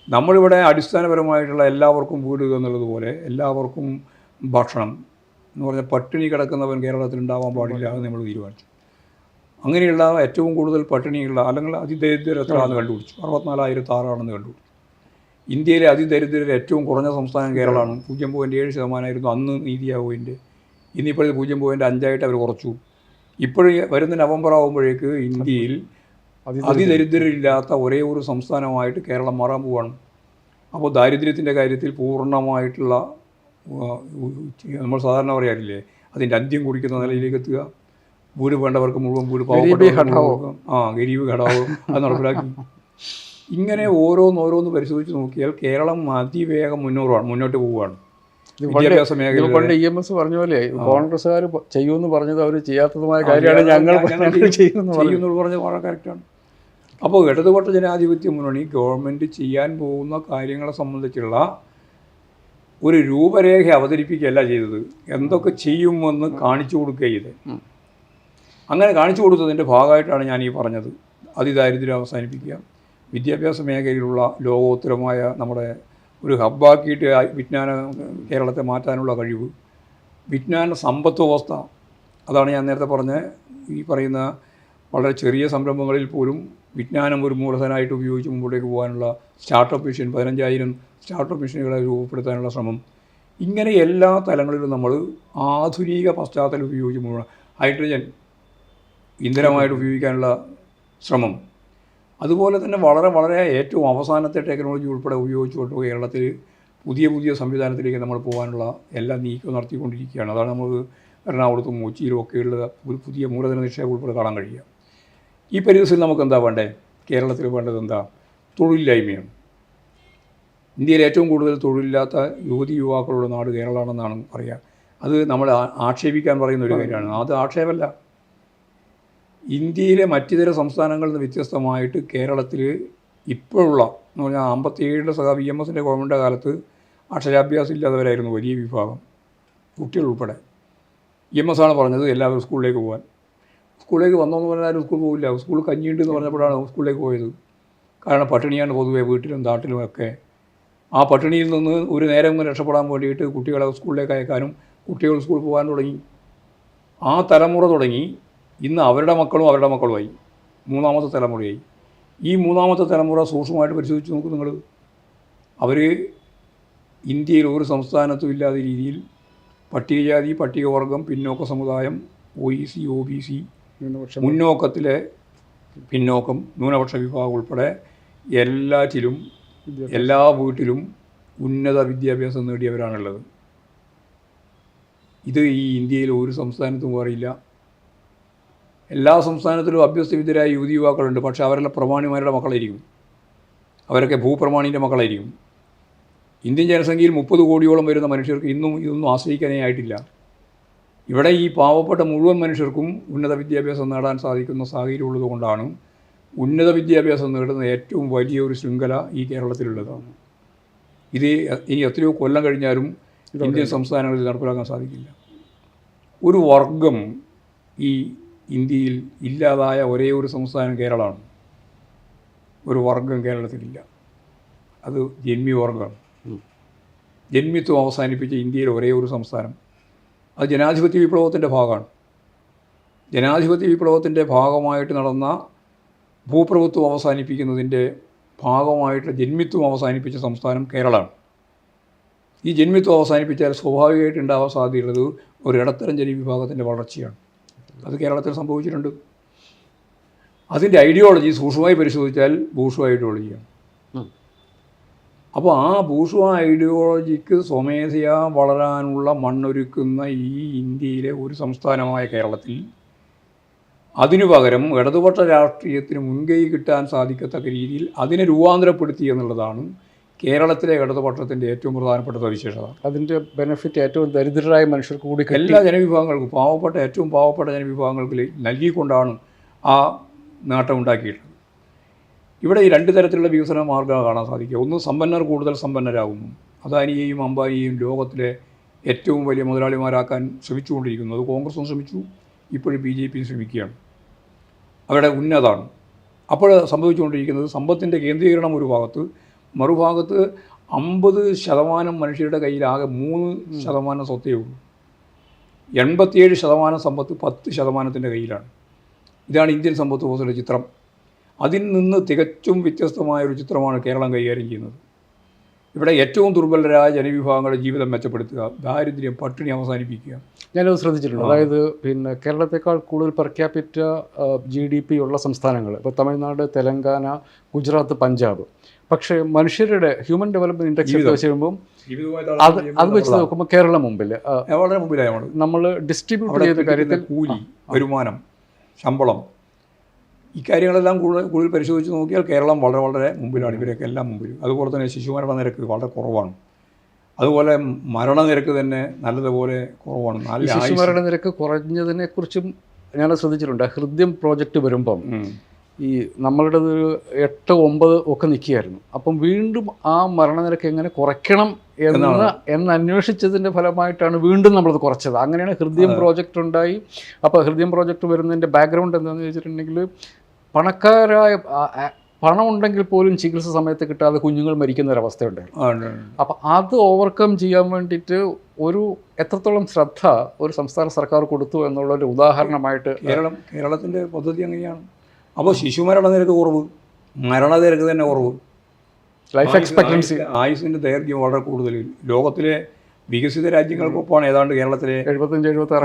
നമ്മളിവിടെ അടിസ്ഥാനപരമായിട്ടുള്ള എല്ലാവർക്കും വീട് എന്നുള്ളതുപോലെ എല്ലാവർക്കും ഭക്ഷണം എന്ന് പറഞ്ഞാൽ പട്ടിണി കിടക്കുന്നവൻ കേരളത്തിൽ ഉണ്ടാവാൻ പാടില്ല എന്ന് നമ്മൾ തീരുമാനിച്ചു. അങ്ങനെയുള്ള ഏറ്റവും കൂടുതൽ പട്ടിണിയുള്ള അല്ലെങ്കിൽ അതിദരിദ്രർ എത്രയാണെന്ന് കണ്ടുപിടിച്ചു. 64,006 കണ്ടുപിടിച്ചു. ഇന്ത്യയിലെ അതിദരിദ്രർ ഏറ്റവും കുറഞ്ഞ സംസ്ഥാനം കേരളമാണ്. 0.7% അന്ന് നീതി ആയോഗിൻ്റെ. ഇന്നിപ്പോഴത്തെ 0.5 അവർ കുറച്ചു. ഇപ്പോഴും വരുന്ന നവംബർ ആകുമ്പോഴേക്ക് ഇന്ത്യയിൽ അതിദരിദ്രരില്ലാത്ത ഒരേ ഒരു സംസ്ഥാനമായിട്ട് കേരളം മാറാൻ പോവുകയാണ്. അപ്പോൾ ദാരിദ്ര്യത്തിൻ്റെ കാര്യത്തിൽ പൂർണ്ണമായിട്ടുള്ള നമ്മൾ സാധാരണ പറയാറില്ലേ, അതിൻ്റെ അന്ത്യം കുറിക്കുന്ന നിലയിലേക്ക് എത്തുക. വീട് വേണ്ടവർക്ക് മുഴുവൻ വീട്, ഗരീബ് ഘടാവോ അത് നടപ്പിലാക്കി. ഇങ്ങനെ ഓരോന്ന് പരിശോധിച്ച് നോക്കിയാൽ കേരളം അതിവേഗം മുന്നോട്ട് പോവുകയാണ്. വിദ്യാഭ്യാസ മേഖല പണ്ട് EMS പറഞ്ഞ പോലെ കോൺഗ്രസ്സുകാർ ചെയ്യുമെന്ന് പറഞ്ഞത് അവർ ചെയ്യാത്തതുമായ കാര്യമാണ് ഞങ്ങൾ ചെയ്യുന്നത് പറഞ്ഞത് വളരെ കറക്റ്റാണ്. അപ്പോൾ ഇടതുപക്ഷ ജനാധിപത്യ മുന്നണി ഗവൺമെൻറ് ചെയ്യാൻ പോകുന്ന കാര്യങ്ങളെ സംബന്ധിച്ചുള്ള ഒരു രൂപരേഖ അവതരിപ്പിക്കുകയല്ല ചെയ്തത്, എന്തൊക്കെ ചെയ്യുമെന്ന് കാണിച്ചു കൊടുക്കുക ചെയ്ത്. അങ്ങനെ കാണിച്ചു കൊടുത്തതിൻ്റെ ഭാഗമായിട്ടാണ് ഞാൻ ഈ പറഞ്ഞത്. അതിദാരിദ്ര്യം അവസാനിപ്പിക്കുക, വിദ്യാഭ്യാസ മേഖലയിലുള്ള ലോകോത്തരമായ നമ്മുടെ ഒരു ഹബ്ബാക്കിയിട്ട് വിജ്ഞാന കേരളത്തെ മാറ്റാനുള്ള കഴിവ്, വിജ്ഞാന സമ്പത്ത് വ്യവസ്ഥ. അതാണ് ഞാൻ നേരത്തെ പറഞ്ഞ ഈ പറയുന്ന വളരെ ചെറിയ സംരംഭങ്ങളിൽ പോലും വിജ്ഞാനം ഒരു മൂലധനമായിട്ട് ഉപയോഗിച്ച് മുമ്പോട്ടേക്ക് പോകാനുള്ള സ്റ്റാർട്ടപ്പ് മിഷൻ, 15,000 സ്റ്റാർട്ടപ്പ് മിഷനുകളെ രൂപപ്പെടുത്താനുള്ള ശ്രമം. ഇങ്ങനെ എല്ലാ തലങ്ങളിലും നമ്മൾ ആധുനിക പശ്ചാത്തലം ഉപയോഗിച്ച് മുഴുവൻ ഹൈഡ്രജൻ ഇന്ധനമായിട്ട് ഉപയോഗിക്കാനുള്ള ശ്രമം. അതുപോലെ തന്നെ വളരെ ഏറ്റവും അവസാനത്തെ ടെക്നോളജി ഉൾപ്പെടെ ഉപയോഗിച്ചുകൊണ്ട് കേരളത്തിൽ പുതിയ സംവിധാനത്തിലേക്ക് നമ്മൾ പോകാനുള്ള എല്ലാ നീക്കവും നടത്തിക്കൊണ്ടിരിക്കുകയാണ്. അതാണ് നമ്മൾ എറണാകുളത്തും കൊച്ചിയിലും ഒക്കെയുള്ള ഒരു പുതിയ മൂലധന നിക്ഷേപം ഉൾപ്പെടെ കാണാൻ കഴിയുക. ഈ പരിസ്ഥിതിയിൽ നമുക്ക് എന്താ വേണ്ടേ? കേരളത്തിൽ വേണ്ടത് എന്താ? തൊഴിലില്ലായ്മയാണ്. ഇന്ത്യയിൽ ഏറ്റവും കൂടുതൽ തൊഴിലില്ലാത്ത യുവാക്കളുടെ നാട് കേരളമാണെന്നാണ് പറയുക. അത് നമ്മൾ ആക്ഷേപിക്കാൻ പറയുന്ന ഒരു കാര്യമാണ്. അത് ആക്ഷേപമല്ല. ഇന്ത്യയിലെ മറ്റിതര സംസ്ഥാനങ്ങളിൽ നിന്ന് വ്യത്യസ്തമായിട്ട് കേരളത്തിൽ ഇപ്പോഴുള്ള എന്ന് പറഞ്ഞാൽ 57 EMSൻ്റെ ഗവൺമെൻറ് കാലത്ത് അക്ഷരാഭ്യാസം ഇല്ലാത്തവരായിരുന്നു വലിയ വിഭാഗം, കുട്ടികൾ ഉൾപ്പെടെ. EMS ആണ് പറഞ്ഞത് എല്ലാവരും സ്കൂളിലേക്ക് പോകാൻ. സ്കൂളിലേക്ക് വന്നോന്ന് പറഞ്ഞാൽ ആരും സ്കൂളിൽ പോകില്ല. സ്കൂൾ കഞ്ഞിയുണ്ടെന്ന് പറഞ്ഞപ്പോഴാണ് സ്കൂളിലേക്ക് പോയത്. കാരണം പട്ടിണിയാണ് പൊതുവെ വീട്ടിലും നാട്ടിലുമൊക്കെ. ആ പട്ടിണിയിൽ നിന്ന് ഒരു നേരം രക്ഷപ്പെടാൻ വേണ്ടിയിട്ട് കുട്ടികളെ സ്കൂളിലേക്ക് അയക്കാനും കുട്ടികൾ സ്കൂളിൽ പോകാൻ തുടങ്ങി. ആ തലമുറ തുടങ്ങി. ഇന്ന് അവരുടെ മക്കളുമായി മൂന്നാമത്തെ തലമുറയായി. ഈ മൂന്നാമത്തെ തലമുറ സൂക്ഷ്മമായിട്ട് പരിശോധിച്ച് നോക്കും നിങ്ങൾ. അവർ ഇന്ത്യയിൽ ഒരു സംസ്ഥാനത്തും ഇല്ലാത്ത രീതിയിൽ പട്ടികജാതി, പട്ടികവർഗം, പിന്നോക്ക സമുദായം, OEC, OBC, മുന്നോക്കത്തിലെ പിന്നോക്കം, ന്യൂനപക്ഷ വിഭാഗം ഉൾപ്പെടെ എല്ലാറ്റിലും എല്ലാ വീട്ടിലും ഉന്നത വിദ്യാഭ്യാസം നേടിയവരാണുള്ളത്. ഇത് ഈ ഇന്ത്യയിൽ ഒരു സംസ്ഥാനത്തും അറിയില്ല. എല്ലാ സംസ്ഥാനത്തിലും അഭ്യസ്തവിദ്യരായ യുവാക്കളുണ്ട്. പക്ഷേ അവരെല്ലാം പ്രമാണിമാരുടെ മക്കളായിരിക്കും. അവരൊക്കെ ഭൂപ്രമാണിൻ്റെ മക്കളായിരിക്കും. ഇന്ത്യൻ ജനസംഖ്യയിൽ 30 കോടിയോളം വരുന്ന മനുഷ്യർക്ക് ഇതൊന്നും ആശ്രയിക്കാനേ ആയിട്ടില്ല. ഇവിടെ ഈ പാവപ്പെട്ട മുഴുവൻ മനുഷ്യർക്കും ഉന്നത വിദ്യാഭ്യാസം നേടാൻ സാധിക്കുന്ന സാഹചര്യം ഉള്ളതുകൊണ്ടാണ് ഉന്നത വിദ്യാഭ്യാസം നേടുന്ന ഏറ്റവും വലിയൊരു ശൃംഖല ഈ കേരളത്തിലുള്ളതാണ്. ഇത് ഇനി എത്രയോ കൊല്ലം കഴിഞ്ഞാലും ഇന്ത്യൻ സംസ്ഥാനങ്ങളിൽ നടപ്പിലാക്കാൻ സാധിക്കില്ല. ഒരു വർഗം ഈ ഇന്ത്യയിൽ ഇല്ലാതായ ഒരേ ഒരു സംസ്ഥാനം കേരളമാണ്. ഒരു വർഗം കേരളത്തിലില്ല. അത് ജന്മിവർഗമാണ്. ജന്മിത്വം അവസാനിപ്പിച്ച ഇന്ത്യയിലെ ഒരേ ഒരു സംസ്ഥാനം. അത് ജനാധിപത്യ വിപ്ലവത്തിൻ്റെ ഭാഗമാണ്. ജനാധിപത്യ വിപ്ലവത്തിൻ്റെ ഭാഗമായിട്ട് നടന്ന ഭൂപ്രഭുത്വം അവസാനിപ്പിക്കുന്നതിൻ്റെ ഭാഗമായിട്ട് ജന്മിത്വം അവസാനിപ്പിച്ച സംസ്ഥാനം കേരളമാണ്. ഈ ജന്മിത്വം അവസാനിപ്പിച്ചാൽ സ്വാഭാവികമായിട്ട് ഉണ്ടാവാൻ സാധ്യതയുള്ളത് ഒരു ഇടത്തരം ജനവിഭാഗത്തിൻ്റെ വളർച്ചയാണ്. അത് കേരളത്തിൽ സംഭവിച്ചിട്ടുണ്ട്. അതിൻ്റെ ഐഡിയോളജി സൂക്ഷ്മമായി പരിശോധിച്ചാൽ ബൂർഷ്വ ഐഡിയോളജിയാണ്. അപ്പോൾ ആ ബൂർഷ്വ ഐഡിയോളജിക്ക് സ്വമേധയാ വളരാനുള്ള മണ്ണൊരുക്കുന്ന ഈ ഇന്ത്യയിലെ ഒരു സംസ്ഥാനമായ കേരളത്തിൽ അതിനു പകരം ഇടതുപക്ഷ രാഷ്ട്രീയത്തിന് മുൻകൈ കിട്ടാൻ സാധിക്കത്തക്ക രീതിയിൽ അതിനെ രൂപാന്തരപ്പെടുത്തി എന്നുള്ളതാണ് കേരളത്തിലെ ഇടതുപക്ഷത്തിൻ്റെ ഏറ്റവും പ്രധാനപ്പെട്ട സവിശേഷത. അതിൻ്റെ ബെനിഫിറ്റ് ഏറ്റവും ദരിദ്രരായ മനുഷ്യർക്ക് കൂടി എല്ലാ ജനവിഭാഗങ്ങൾക്കും ഏറ്റവും പാവപ്പെട്ട ജനവിഭാഗങ്ങൾക്ക് നൽകിക്കൊണ്ടാണ് ആ നേട്ടം ഉണ്ടാക്കിയിട്ടുള്ളത്. ഇവിടെ ഈ രണ്ട് തരത്തിലുള്ള വികസന മാർഗ്ഗം കാണാൻ സാധിക്കുക. ഒന്ന്, സമ്പന്നർ കൂടുതൽ സമ്പന്നരാകുന്നു. അദാനിയെയും അംബാനിയെയും ലോകത്തിലെ ഏറ്റവും വലിയ മുതലാളിമാരാക്കാൻ ശ്രമിച്ചുകൊണ്ടിരിക്കുന്നു. അത് കോൺഗ്രസും ശ്രമിച്ചു, ഇപ്പോഴും BJP ശ്രമിക്കുകയാണ്. അവരുടെ ഉന്നതാണ്. അപ്പോൾ സംഭവിച്ചുകൊണ്ടിരിക്കുന്നത് സമ്പത്തിൻ്റെ കേന്ദ്രീകരണം ഒരു ഭാഗത്ത്, മറുഭാഗത്ത് 50% മനുഷ്യരുടെ കയ്യിലാകെ 3% സ്വത്തേ ഉള്ളൂ. 87% സമ്പത്ത് 10%ൻ്റെ കയ്യിലാണ്. ഇതാണ് ഇന്ത്യൻ സമ്പത്ത് വ്യവസ്ഥയുടെ ചിത്രം. അതിൽ നിന്ന് തികച്ചും വ്യത്യസ്തമായൊരു ചിത്രമാണ് കേരളം കൈകാര്യം ചെയ്യുന്നത്. ഇവിടെ ഏറ്റവും ദുർബലരായ ജനവിഭാഗങ്ങളുടെ ജീവിതം മെച്ചപ്പെടുത്തുക, ദാരിദ്ര്യം, പട്ടിണി അവസാനിപ്പിക്കുക. ഞാനത് ശ്രദ്ധിച്ചിട്ടുണ്ട്. അതായത് കേരളത്തെക്കാൾ കൂടുതൽ പെർ ക്യാപിറ്റ GDP ഉള്ള സംസ്ഥാനങ്ങൾ ഇപ്പോൾ തമിഴ്നാട്, തെലങ്കാന, ഗുജറാത്ത്, പഞ്ചാബ്. പക്ഷേ മനുഷ്യരുടെ ഹ്യൂമൻ ഡെവലപ്മെൻറ്റ് ഇൻഡെക്സ് വെച്ച് കഴിയുമ്പോൾ അത് വെച്ച് നോക്കുമ്പോൾ കേരളം മുമ്പിൽ വളരെ മുമ്പിലാണ്. നമ്മൾ ഡിസ്ട്രിബ്യൂട്ട് ചെയ്ത കാര്യത്തിൽ കൂലി, വരുമാനം, ശമ്പളം, ഇക്കാര്യങ്ങളെല്ലാം കൂടുതൽ പരിശോധിച്ച് നോക്കിയാൽ കേരളം വളരെ വളരെ മുമ്പിലാണ്. ഇവരൊക്കെ എല്ലാം മുമ്പിൽ. അതുപോലെ തന്നെ ശിശുമരണ നിരക്ക് വളരെ കുറവാണ്. അതുപോലെ മരണനിരക്ക് തന്നെ നല്ലതുപോലെ കുറവാണ്. ശിശുമരണ നിരക്ക് കുറഞ്ഞതിനെക്കുറിച്ചും ഞാൻ ശ്രദ്ധിച്ചിട്ടുണ്ട്. ഹൃദയം പ്രോജക്റ്റ് വരുമ്പം ഈ നമ്മളുടെ ഒരു 8-9 ഒക്കെ നിൽക്കുകയായിരുന്നു. അപ്പം വീണ്ടും ആ മരണനിരക്ക് എങ്ങനെ കുറയ്ക്കണം എന്ന് അന്വേഷിച്ചതിൻ്റെ ഫലമായിട്ടാണ് വീണ്ടും നമ്മളത് കുറച്ചത്. അങ്ങനെയാണ് ഹൃദയം പ്രോജക്റ്റ് ഉണ്ടായി. അപ്പോൾ ഹൃദയം പ്രോജക്റ്റ് വരുന്നതിൻ്റെ ബാക്ക്ഗ്രൗണ്ട് എന്താണെന്ന് വെച്ചിട്ടുണ്ടെങ്കിൽ പണക്കാരായ പണം ഉണ്ടെങ്കിൽ പോലും ചികിത്സ സമയത്ത് കിട്ടാതെ കുഞ്ഞുങ്ങൾ മരിക്കുന്ന ഒരവസ്ഥയുണ്ടായിരുന്നു. അപ്പം അത് ഓവർകം ചെയ്യാൻ വേണ്ടിയിട്ട് ഒരു എത്രത്തോളം ശ്രദ്ധ ഒരു സംസ്ഥാന സർക്കാർ കൊടുത്തു എന്നുള്ളൊരു ഉദാഹരണമായിട്ട് കേരളത്തിൻ്റെ പദ്ധതി അങ്ങനെയാണ്. അപ്പോൾ ശിശുമരണ നിരക്ക് കുറവ്, മരണനിരക്ക് തന്നെ കുറവ്, ലൈഫ് എക്സ്പെക്ടൻസി, ആയുസിൻ്റെ ദൈർഘ്യം വളരെ കൂടുതൽ. ലോകത്തിലെ വികസിത രാജ്യങ്ങൾക്കൊപ്പമാണ് ഏതാണ്ട് കേരളത്തിലെ 75.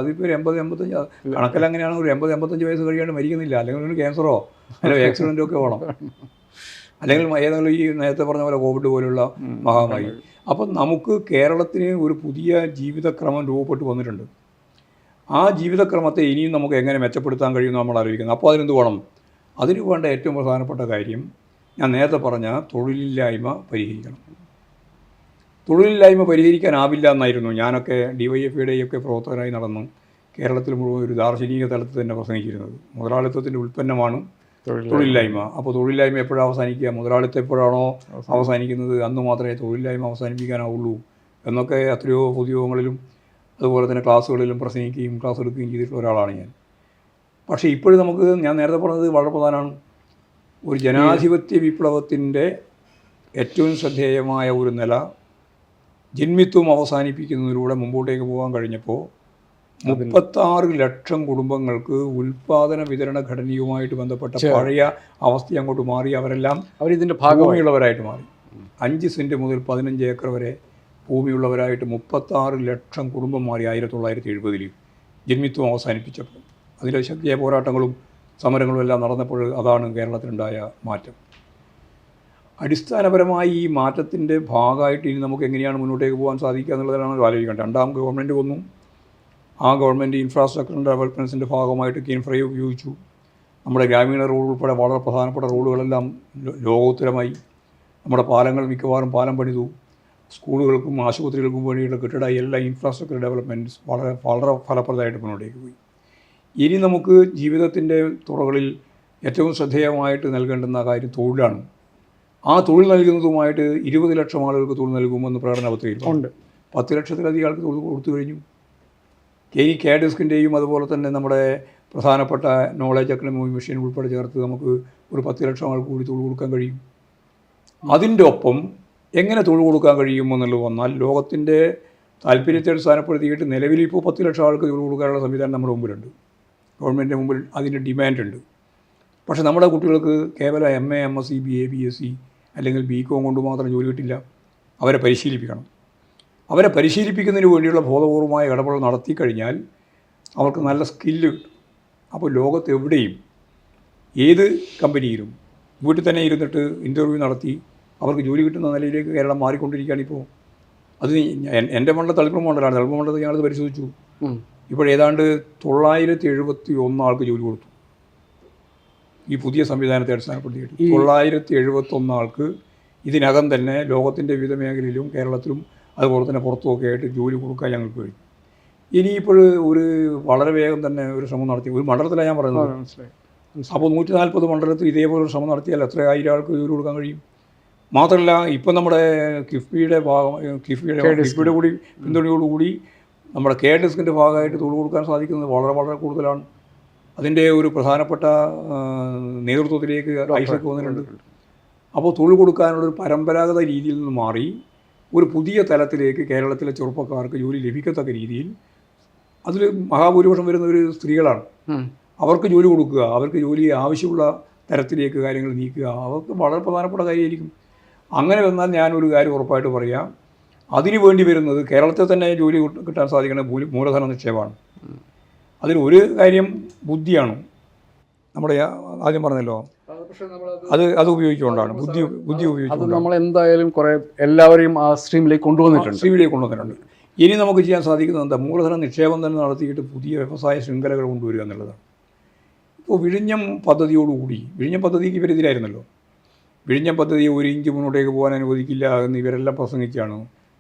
അതിപ്പോൾ 80-85 കണക്കെല്ലാം അങ്ങനെയാണ്. ഒരു 80-85 വയസ്സ് കഴിയാണ്ട് മരിക്കുന്നില്ല. അല്ലെങ്കിൽ ഒരു ക്യാൻസറോ അല്ലെങ്കിൽ ആക്സിഡൻറ്റോ ഒക്കെ വേണം, അല്ലെങ്കിൽ ഏതെങ്കിലും ഈ നേരത്തെ പറഞ്ഞ പോലെ കോവിഡ് പോലുള്ള മഹാമാരി. അപ്പം നമുക്ക് കേരളത്തിന് ഒരു പുതിയ ജീവിതക്രമം രൂപപ്പെട്ടു വന്നിട്ടുണ്ട്. ആ ജീവിതക്രമത്തെ ഇനിയും നമുക്ക് എങ്ങനെ മെച്ചപ്പെടുത്താൻ കഴിയുമെന്ന് നമ്മൾ ആലോചിക്കുന്നത്. അപ്പോൾ അതിനെന്ത് വേണം? അതിന് വേണ്ട ഏറ്റവും പ്രധാനപ്പെട്ട കാര്യം ഞാൻ നേരത്തെ പറഞ്ഞ തൊഴിലില്ലായ്മ പരിഹരിക്കണം. തൊഴിലില്ലായ്മ പരിഹരിക്കാനാവില്ല എന്നായിരുന്നു ഞാനൊക്കെ DYFIയുടെയൊക്കെ പ്രവർത്തകനായി നടന്നു കേരളത്തിൽ മുഴുവൻ ഒരു ദാർശനിക തലത്തിൽ തന്നെ പ്രസംഗിച്ചിരുന്നത്. മുതലാളിത്തത്തിൻ്റെ ഉൽപ്പന്നമാണ് തൊഴിലില്ലായ്മ. അപ്പോൾ തൊഴിലില്ലായ്മ എപ്പോഴാണ് അവസാനിക്കുക? മുതലാളിത്തം എപ്പോഴാണോ അവസാനിക്കുന്നത് അന്ന് മാത്രമേ തൊഴിലില്ലായ്മ അവസാനിപ്പിക്കാനാവുള്ളൂ എന്നൊക്കെ എത്രയോ പൊതുയോഗങ്ങളിലും അതുപോലെ തന്നെ ക്ലാസ്സുകളിലും പ്രസംഗിക്കുകയും ക്ലാസ് എടുക്കുകയും ചെയ്തിട്ടുള്ള ഒരാളാണ് ഞാൻ. പക്ഷേ ഇപ്പോഴും നമുക്ക്, ഞാൻ നേരത്തെ പറഞ്ഞത് വളരെ പ്രധാനമാണ്, ഒരു ജനാധിപത്യ വിപ്ലവത്തിൻ്റെ ഏറ്റവും ശ്രദ്ധേയമായ ഒരു നില ജന്മിത്വം അവസാനിപ്പിക്കുന്നതിലൂടെ മുമ്പോട്ടേക്ക് പോകാൻ കഴിഞ്ഞപ്പോൾ 36 ലക്ഷം കുടുംബങ്ങൾക്ക് ഉൽപ്പാദന വിതരണ ഘടനയുമായിട്ട് ബന്ധപ്പെട്ട പഴയ അവസ്ഥ അങ്ങോട്ട് മാറി. അവരിതിൻ്റെ ഭാഗമായുള്ളവരായിട്ട് മാറി. 5 സെൻറ്റ് മുതൽ 15 ഏക്കർ വരെ ഭൂമിയുള്ളവരായിട്ട് 36 ലക്ഷം കുടുംബം മാറി 1970 ജന്മിത്വം അവസാനിപ്പിച്ചപ്പോൾ. അതിലെ ശക്തിയായ പോരാട്ടങ്ങളും സമരങ്ങളും എല്ലാം നടന്നപ്പോൾ അതാണ് കേരളത്തിലുണ്ടായ മാറ്റം. അടിസ്ഥാനപരമായി ഈ മാറ്റത്തിൻ്റെ ഭാഗമായിട്ട് ഇനി നമുക്ക് എങ്ങനെയാണ് മുന്നോട്ടേക്ക് പോകാൻ സാധിക്കുക എന്നുള്ളതാണ് ആലോചിക്കേണ്ടത്. രണ്ടാം ഗവൺമെൻറ് വന്നു. ആ ഗവൺമെൻറ് ഇൻഫ്രാസ്ട്രക്ചർ ഡെവലപ്മെൻറ്റ്സിൻ്റെ ഭാഗമായിട്ട് കിൻഫ്രൈ ഉപയോഗിച്ചു. നമ്മുടെ ഗ്രാമീണ റോഡ് ഉൾപ്പെടെ വളരെ പ്രധാനപ്പെട്ട റോഡുകളെല്ലാം ലോകോത്തരമായി. നമ്മുടെ പാലങ്ങൾ മിക്കവാറും പാലം പണിതു. സ്കൂളുകൾക്കും ആശുപത്രികൾക്കും വേണ്ടിയുള്ള കെട്ടിട എല്ലാ ഇൻഫ്രാസ്ട്രക്ചർ ഡെവലപ്മെൻറ്റ്സ് വളരെ വളരെ ഫലപ്രദമായിട്ട് മുന്നോട്ടേക്ക് പോയി. ഇനി നമുക്ക് ജീവിതത്തിൻ്റെ തുറകളിൽ ഏറ്റവും ശ്രദ്ധേയമായിട്ട് നൽകേണ്ടുന്ന കാര്യം തൊഴിലാണ്. ആ തൊഴിൽ നൽകുന്നതുമായിട്ട് 20 ലക്ഷം ആളുകൾക്ക് തൊഴിൽ നൽകുമെന്ന് പ്രകടന പത്രികയിലുണ്ട്. 10 ലക്ഷത്തിലധികം ആൾക്ക് തൊഴിൽ കൊടുത്തു കഴിഞ്ഞു. KDSKിൻ്റെയും അതുപോലെ തന്നെ നമ്മുടെ പ്രധാനപ്പെട്ട നോളേജ് എക്കണോമി മിഷൻ ഉൾപ്പെടെ ചേർത്ത് നമുക്ക് ഒരു 10 ലക്ഷം ആൾക്ക് കൂടി തൊഴിൽ കൊടുക്കാൻ കഴിയും. അതിൻ്റെ ഒപ്പം എങ്ങനെ തൊഴിൽ കൊടുക്കാൻ കഴിയുമെന്നുള്ളത് വന്നാൽ ലോകത്തിൻ്റെ താല്പര്യത്തെ അടിസ്ഥാനപ്പെടുത്തിയിട്ട് നിലവിൽ ഇപ്പോൾ 10 ലക്ഷം ആൾക്ക് തൊഴിൽ കൊടുക്കാനുള്ള സംവിധാനം നമ്മുടെ മുമ്പിലുണ്ട്. ഗവൺമെൻറ്റിൻ്റെ മുമ്പിൽ അതിൻ്റെ ഡിമാൻഡുണ്ട്. പക്ഷേ നമ്മുടെ കുട്ടികൾക്ക് കേവലം MA, MSc, BA, BSc അല്ലെങ്കിൽ BCom കൊണ്ട് മാത്രം ജോലി കിട്ടില്ല. അവരെ പരിശീലിപ്പിക്കണം. അവരെ പരിശീലിപ്പിക്കുന്നതിന് വേണ്ടിയുള്ള ബോധപൂർവമായ ഇടപെടൽ നടത്തി കഴിഞ്ഞാൽ അവർക്ക് നല്ല സ്കില്ല് കിട്ടും. അപ്പോൾ ലോകത്ത് എവിടെയും ഏത് കമ്പനിയിലും വീട്ടിൽ തന്നെ ഇരുന്നിട്ട് ഇൻ്റർവ്യൂ നടത്തി അവർക്ക് ജോലി കിട്ടുന്ന നിലയിലേക്ക് കേരളം മാറിക്കൊണ്ടിരിക്കുകയാണ് ഇപ്പോൾ. അത് എൻ്റെ മണ്ഡലം തളിപ്പുറം മണ്ഡലമാണ്. തളിപ്പുറം മണ്ഡലത്തിൽ ഞാനത് പരിശോധിച്ചു. ഇപ്പോൾ ഏതാണ്ട് 971 ആൾക്ക് ജോലി കൊടുത്തു. ഈ പുതിയ സംവിധാനത്തെ അടിസ്ഥാനപ്പെടുത്തിയിട്ട് 971 ആൾക്ക് ഇതിനകം തന്നെ ലോകത്തിൻ്റെ വിവിധ മേഖലയിലും കേരളത്തിലും അതുപോലെ തന്നെ പുറത്തുമൊക്കെ ആയിട്ട് ജോലി കൊടുക്കാൻ ഞങ്ങൾക്ക് കഴിഞ്ഞു. ഇനിയിപ്പോൾ ഒരു വളരെ വേഗം തന്നെ ഒരു ശ്രമം നടത്തി, ഒരു മണ്ഡലത്തിലാണ് ഞാൻ പറയുന്നത്. അപ്പോൾ 140 മണ്ഡലത്തിൽ ഇതേപോലെ ഒരു ശ്രമം നടത്തിയാൽ എത്ര ആയിരം ആൾക്ക് ജോലി കൊടുക്കാൻ കഴിയും? മാത്രമല്ല ഇപ്പം നമ്മുടെ കിഫ്ബിയുടെ കൂടി പിന്തുണയോടുകൂടി നമ്മുടെ KDSCൻ്റെ ഭാഗമായിട്ട് തൊഴിൽ കൊടുക്കാൻ സാധിക്കുന്നത് വളരെ വളരെ കൂടുതലാണ്. അതിൻ്റെ ഒരു പ്രധാനപ്പെട്ട നേതൃത്വത്തിലേക്ക് ഐസക് വന്നിട്ടുണ്ട്. അപ്പോൾ തൊഴിൽ കൊടുക്കാനുള്ളൊരു പരമ്പരാഗത രീതിയിൽ നിന്ന് മാറി ഒരു പുതിയ തലത്തിലേക്ക് കേരളത്തിലെ ചെറുപ്പക്കാർക്ക് ജോലി ലഭിക്കത്തക്ക രീതിയിൽ അതിൽ മഹാഭൂരിപക്ഷം വരുന്ന ഒരു സ്ത്രീകളാണ്. അവർക്ക് ജോലി കൊടുക്കുക, അവർക്ക് ജോലി ആവശ്യമുള്ള തരത്തിലേക്ക് കാര്യങ്ങൾ നീക്കുക, അവർക്ക് വളരെ പ്രധാനപ്പെട്ട കാര്യമായിരിക്കും. അങ്ങനെ വന്നാൽ ഞാനൊരു കാര്യം ഉറപ്പായിട്ട് പറയാം, അതിനു വേണ്ടി വരുന്നത് കേരളത്തിൽ തന്നെ ജോലി കിട്ടാൻ സാധിക്കുന്ന മൂലധന നിക്ഷേപമാണ്. അതിലൊരു കാര്യം ബുദ്ധിയാണ്. നമ്മുടെ ആദ്യം പറഞ്ഞല്ലോ, അത് ഉപയോഗിച്ചുകൊണ്ടാണ് ബുദ്ധി ഉപയോഗിച്ചുകൊണ്ട് നമ്മൾ എന്തായാലും കുറേ എല്ലാവരെയും ആ സ്ട്രീമിലേക്ക് കൊണ്ടുവന്നിട്ടുണ്ട്. ഇനി നമുക്ക് ചെയ്യാൻ സാധിക്കുന്നത് എന്താ? മൂലധന നിക്ഷേപം തന്നെ നടത്തിയിട്ട് പുതിയ വ്യവസായ ശൃംഖലകൾ കൊണ്ടുവരിക എന്നുള്ളതാണ്. ഇപ്പോൾ വിഴിഞ്ഞം പദ്ധതിക്ക് ഇവരെതിരായിരുന്നല്ലോ. വിഴിഞ്ഞം പദ്ധതി ഒരു ഇഞ്ച് മുന്നോട്ടേക്ക് പോകാൻ അനുവദിക്കില്ല എന്ന് ഇവരെല്ലാം പ്രസംഗിച്ചാണ്.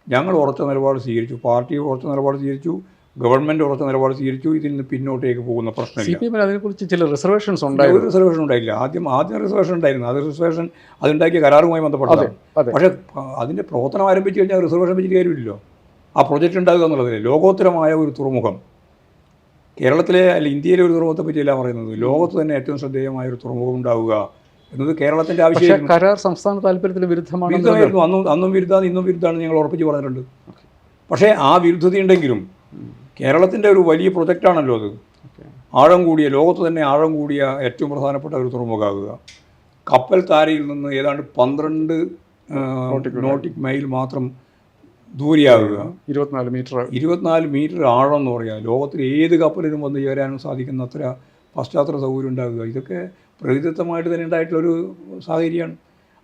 ഞങ്ങൾ ഉറച്ച നിലപാട് സ്വീകരിച്ചു, പാർട്ടി ഉറച്ച നിലപാട് സ്വീകരിച്ചു, ഗവൺമെൻറ് ഉറച്ച നിലപാട് സ്വീകരിച്ചു. ഇതിൽ നിന്ന് പിന്നോട്ടേക്ക് പോകുന്ന പ്രശ്നമില്ല. അതിനെക്കുറിച്ച് ചില റിസർവേഷൻസ് ഒരു റിസർവേഷൻ ഉണ്ടായില്ല. ആദ്യം റിസർവേഷൻ ഉണ്ടായിരുന്നു. അതുണ്ടാക്കിയ കരാറുമായി ബന്ധപ്പെട്ടതാണ്. പക്ഷേ അതിൻ്റെ പ്രവർത്തനം ആരംഭിച്ചു കഴിഞ്ഞാൽ റിസർവേഷൻ വെച്ചിട്ട് കാര്യമില്ലല്ലോ. ആ പ്രൊജക്റ്റ് ഉണ്ടാകുക എന്നുള്ളതിൽ ലോകോത്തരമായ ഒരു തുറമുഖം, കേരളത്തിലെ അല്ല ഇന്ത്യയിലെ ഒരു തുറമുഖത്തെ പറ്റിയല്ല പറയുന്നത്, ലോകത്ത് തന്നെ ഏറ്റവും ശ്രദ്ധേയമായ ഒരു തുറമുഖം ഉണ്ടാവുക എന്നത് കേരളത്തിൻ്റെ ആവശ്യമായിരുന്നു. കരാർ സംസ്ഥാന താല്പര്യത്തിന് വിരുദ്ധമായിരുന്നു. അന്നും വിരുദ്ധാണ്, ഇന്നും വിരുദ്ധാണ് ഞങ്ങൾ ഉറപ്പിച്ച് പറഞ്ഞിട്ടുണ്ട്. പക്ഷേ ആ വിരുദ്ധതയുണ്ടെങ്കിലും കേരളത്തിൻ്റെ ഒരു വലിയ പ്രൊജക്റ്റാണല്ലോ അത്. ആഴം കൂടിയ, ലോകത്ത് തന്നെ ആഴം കൂടിയ ഏറ്റവും പ്രധാനപ്പെട്ട ഒരു തുറമുഖമാകുക. കപ്പൽ താരയിൽ നിന്ന് ഏതാണ്ട് 12 നോട്ടിക് മൈൽ മാത്രം ദൂരെയാകുക. 24 മീറ്റർ ആഴം എന്ന് പറയുക. ലോകത്തിൽ ഏത് കപ്പലിനും വന്ന് ചേരാനും സാധിക്കുന്ന അത്ര പശ്ചാത്തല സൗകര്യം ഉണ്ടാകുക. ഇതൊക്കെ പ്രകൃതിദത്തമായിട്ട് തന്നെ ഉണ്ടായിട്ടുള്ളൊരു സാഹചര്യമാണ്.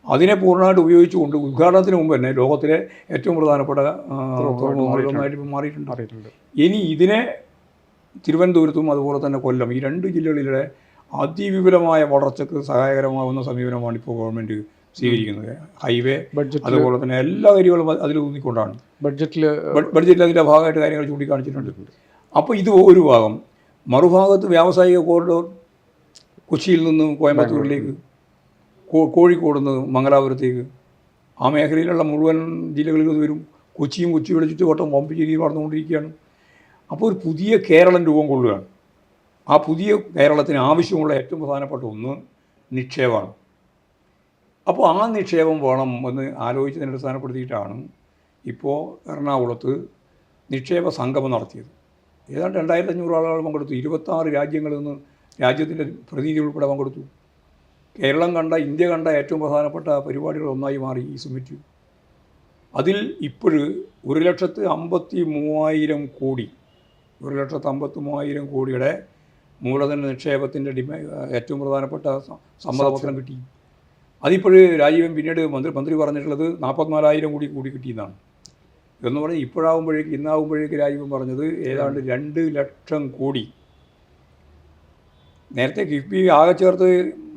അതിനെ പൂർണ്ണമായിട്ട് ഉപയോഗിച്ചുകൊണ്ട് ഉദ്ഘാടനത്തിന് മുമ്പ് തന്നെ ലോകത്തിലെ ഏറ്റവും പ്രധാനപ്പെട്ട തുറമുഖങ്ങളിലൊന്നായിട്ട് ഇപ്പോൾ മാറിയിട്ടുണ്ട്. ഇനി ഇതിനെ തിരുവനന്തപുരത്തും അതുപോലെ തന്നെ കൊല്ലം, ഈ 2 ജില്ലകളിലെ അതിവിപുലമായ വളർച്ചയ്ക്ക് സഹായകരമാകുന്ന സമീപനമാണ് ഇപ്പോൾ ഗവൺമെൻറ് സ്വീകരിക്കുന്നത്. ഹൈവേ, അതുപോലെ തന്നെ എല്ലാ കാര്യങ്ങളും അതിൽ ഊന്നിക്കൊണ്ടാണ് ബഡ്ജറ്റിൽ അതിൻ്റെ ഭാഗമായിട്ട് കാര്യങ്ങൾ ചൂണ്ടിക്കാണിച്ചിട്ടുണ്ട്. അപ്പോൾ ഇത് ഒരു ഭാഗം. മറുഭാഗത്ത് വ്യാവസായിക കോറിഡോർ കൊച്ചിയിൽ നിന്ന് കോയമ്പത്തൂരിലേക്ക്, കോഴിക്കോട് നിന്ന് മംഗലാപുരത്തേക്ക്, ആ മേഖലയിലുള്ള മുഴുവൻ ജില്ലകളിൽ നിന്ന് വരും. കൊച്ചിയുടെ ചുറ്റുവട്ടം വമ്പിച്ചിരി വളർന്നുകൊണ്ടിരിക്കുകയാണ്. അപ്പോൾ ഒരു പുതിയ കേരളം രൂപം കൊള്ളുകയാണ്. ആ പുതിയ കേരളത്തിന് ആവശ്യമുള്ള ഏറ്റവും പ്രധാനപ്പെട്ട ഒന്ന് നിക്ഷേപമാണ്. അപ്പോൾ ആ നിക്ഷേപം വേണം എന്ന് ആലോചിച്ചതിനെ അടിസ്ഥാനപ്പെടുത്തിയിട്ടാണ് ഇപ്പോൾ എറണാകുളത്ത് നിക്ഷേപ സംഗമം നടത്തിയത്. ഏതാണ്ട് 2500 ആളുകൾ പങ്കെടുത്തു. 26 രാജ്യങ്ങളിൽ നിന്ന് രാജ്യത്തിൻ്റെ പ്രതിനിധി ഉൾപ്പെടെ പങ്കെടുത്തു. കേരളം കണ്ട, ഇന്ത്യ കണ്ട ഏറ്റവും പ്രധാനപ്പെട്ട പരിപാടികൾ ഒന്നായി മാറി ഈ സമ്മിറ്റ്. അതിൽ ഇപ്പോഴ് 1,53,000 കോടി 1,53,000 കോടിയുടെ മൂലധന നിക്ഷേപത്തിൻ്റെ ഏറ്റവും പ്രധാനപ്പെട്ട സമ്മതപത്രം കിട്ടി. അതിപ്പോൾ രാജീവൻ പിന്നീട് മന്ത്രി പറഞ്ഞിട്ടുള്ളത് 44,000 കൂടി കിട്ടിയെന്നാണ്. എന്ന് പറഞ്ഞാൽ ഇന്നാകുമ്പോഴേക്ക് രാജീവൻ പറഞ്ഞത് ഏതാണ്ട് 2 ലക്ഷം കോടി. നേരത്തെ കിഫ്ബി ആകെ ചേർത്ത്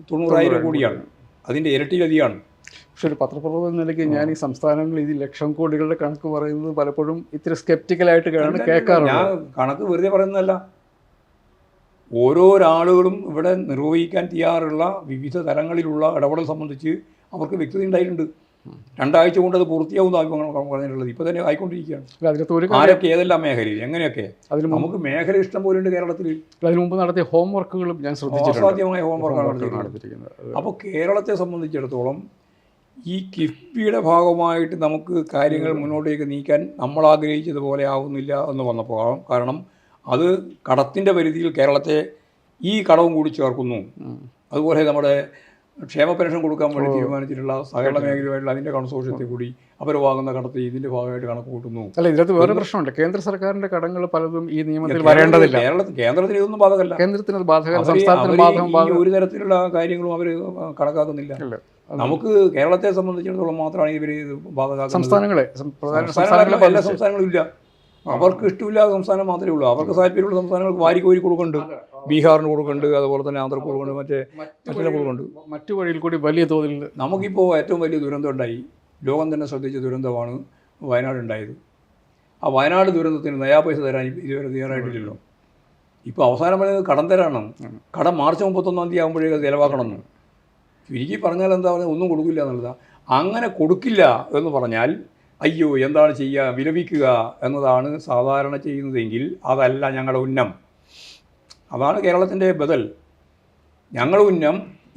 90,000 കോടിയാണ്. അതിൻ്റെ ഇരട്ടിയിലധികമാണ്. പക്ഷെ ഒരു പത്രപ്രവർത്തകൻ എന്ന നിലയ്ക്ക് ഞാൻ ഈ സംസ്ഥാനങ്ങളിൽ ഇത് ലക്ഷം കോടികളുടെ കണക്ക് പറയുന്നത് പലപ്പോഴും ഇത്തിരി സ്കെപ്റ്റിക്കലായിട്ട് കേൾക്കാറുണ്ട്. ഞാൻ കണക്ക് വെറുതെ പറയുന്നതല്ല. ഓരോരാളുകളും ഇവിടെ നിർവഹിക്കാൻ തയ്യാറുള്ള വിവിധ തലങ്ങളിലുള്ള ഇടപെടൽ സംബന്ധിച്ച് അവർക്ക് വ്യക്തത ഉണ്ടായിട്ടുണ്ട്. 2 ആഴ്ച കൊണ്ട് അത് പൂർത്തിയാവുന്ന പറഞ്ഞിട്ടുള്ളത്. ഇപ്പോൾ തന്നെ ആയിക്കൊണ്ടിരിക്കുകയാണ്. ആരൊക്കെ, ഏതെല്ലാം മേഖലയിൽ, എങ്ങനെയൊക്കെ. നമുക്ക് മേഖല ഇഷ്ടം പോലെ ഉണ്ട് കേരളത്തിൽ. അതിന് മുമ്പ് നടത്തിയ ഹോംവർക്കുകളും ഞാൻ ശ്രദ്ധിച്ചു. അസാധ്യമായ ഹോംവർക്കാണ് നടത്തിയിരിക്കുന്നത്. അപ്പോൾ കേരളത്തെ സംബന്ധിച്ചിടത്തോളം ഈ കിഫ്ബിയുടെ ഭാഗമായിട്ട് നമുക്ക് കാര്യങ്ങൾ മുന്നോട്ടേക്ക് നീക്കാൻ നമ്മൾ ആഗ്രഹിച്ചതുപോലെ ആവുന്നില്ല എന്ന് വന്നപ്പോൾ, കാരണം അത് കടത്തിൻ്റെ പരിധിയിൽ കേരളത്തെ ഈ കടവും കൂടി ചേർക്കുന്നു. അതുപോലെ നമ്മുടെ ക്ഷേമ പെൻഷൻ കൊടുക്കാൻ വേണ്ടി തീരുമാനിച്ചിട്ടുള്ള സഹകരണ മേഖലയുമായിട്ടുള്ള അതിൻ്റെ കൺസോർഷ്യത്തിൽ കൂടി അവർ വാങ്ങുന്ന കടത്തിൽ ഇതിൻ്റെ ഭാഗമായിട്ട് കണക്ക് കൂട്ടുന്നു. അല്ല, ഇതിനകത്ത് വേറെ പ്രശ്നമുണ്ട്. കേന്ദ്ര സർക്കാരിന്റെ കടങ്ങൾ പലതും ഈ നിയമത്തിൽ വരേണ്ടതില്ല. കേന്ദ്രത്തിന് ഇതൊന്നും ബാധകമല്ല. കേന്ദ്രത്തിന് അത് ബാധകമല്ല, സംസ്ഥാനത്തിന് ബാധകം. ഒരു തരത്തിലുള്ള കാര്യങ്ങളും അവർ കണക്കാക്കുന്നില്ല. നമുക്ക് കേരളത്തെ സംബന്ധിച്ചിടത്തോളം മാത്രമാണ് ഇവർ ബാധകമാക്കുന്നത്. സംസ്ഥാനങ്ങളെ എല്ലാ സംസ്ഥാനങ്ങളും ഇല്ല. അവർക്ക് ഇഷ്ടമില്ലാത്ത സംസ്ഥാനം മാത്രമേ ഉള്ളൂ. അവർക്ക് താല്പര്യമുള്ള സംസ്ഥാനങ്ങൾക്ക് വാരിക്കോരി കൊടുക്കുന്നുണ്ട്. ബീഹാറിന് കൊടുക്കുന്നുണ്ട്, അതുപോലെ തന്നെ ആന്ധ്രക്ക് കൊടുക്കുന്നുണ്ട്, മറ്റേ കൊടുക്കുന്നുണ്ട്. മറ്റു വഴിയിൽ കൂടി വലിയ തോതിൽ നമുക്കിപ്പോൾ ഏറ്റവും വലിയ ദുരന്തം ഉണ്ടായി. ലോകം തന്നെ ശ്രദ്ധിച്ച ദുരന്തമാണ് വയനാട് ഉണ്ടായത്. ആ വയനാട് ദുരന്തത്തിന് നയാ പൈസ തരാൻ ഇതുവരെ തയ്യാറായിട്ടില്ലല്ലോ. ഇപ്പോൾ അവസാനം പറയുന്നത് കടം തരാണം. കടം മാർച്ച് 31 ആകുമ്പോഴേക്ക് ചിലവാക്കണമെന്ന്. ചുരുക്കി പറഞ്ഞാൽ എന്താ പറയുക, ഒന്നും കൊടുക്കില്ല എന്നുള്ളതാണ്. അങ്ങനെ കൊടുക്കില്ല എന്ന് പറഞ്ഞാൽ അയ്യോ എന്താണ് ചെയ്യുക, വിലപിക്കുക എന്നതാണ് സാധാരണ ചെയ്യുന്നതെങ്കിൽ അതല്ല ഞങ്ങളുടെ ഉന്നം. അതാണ് കേരളത്തിൻ്റെ ബദൽ. ഞങ്ങൾ ഉന്നം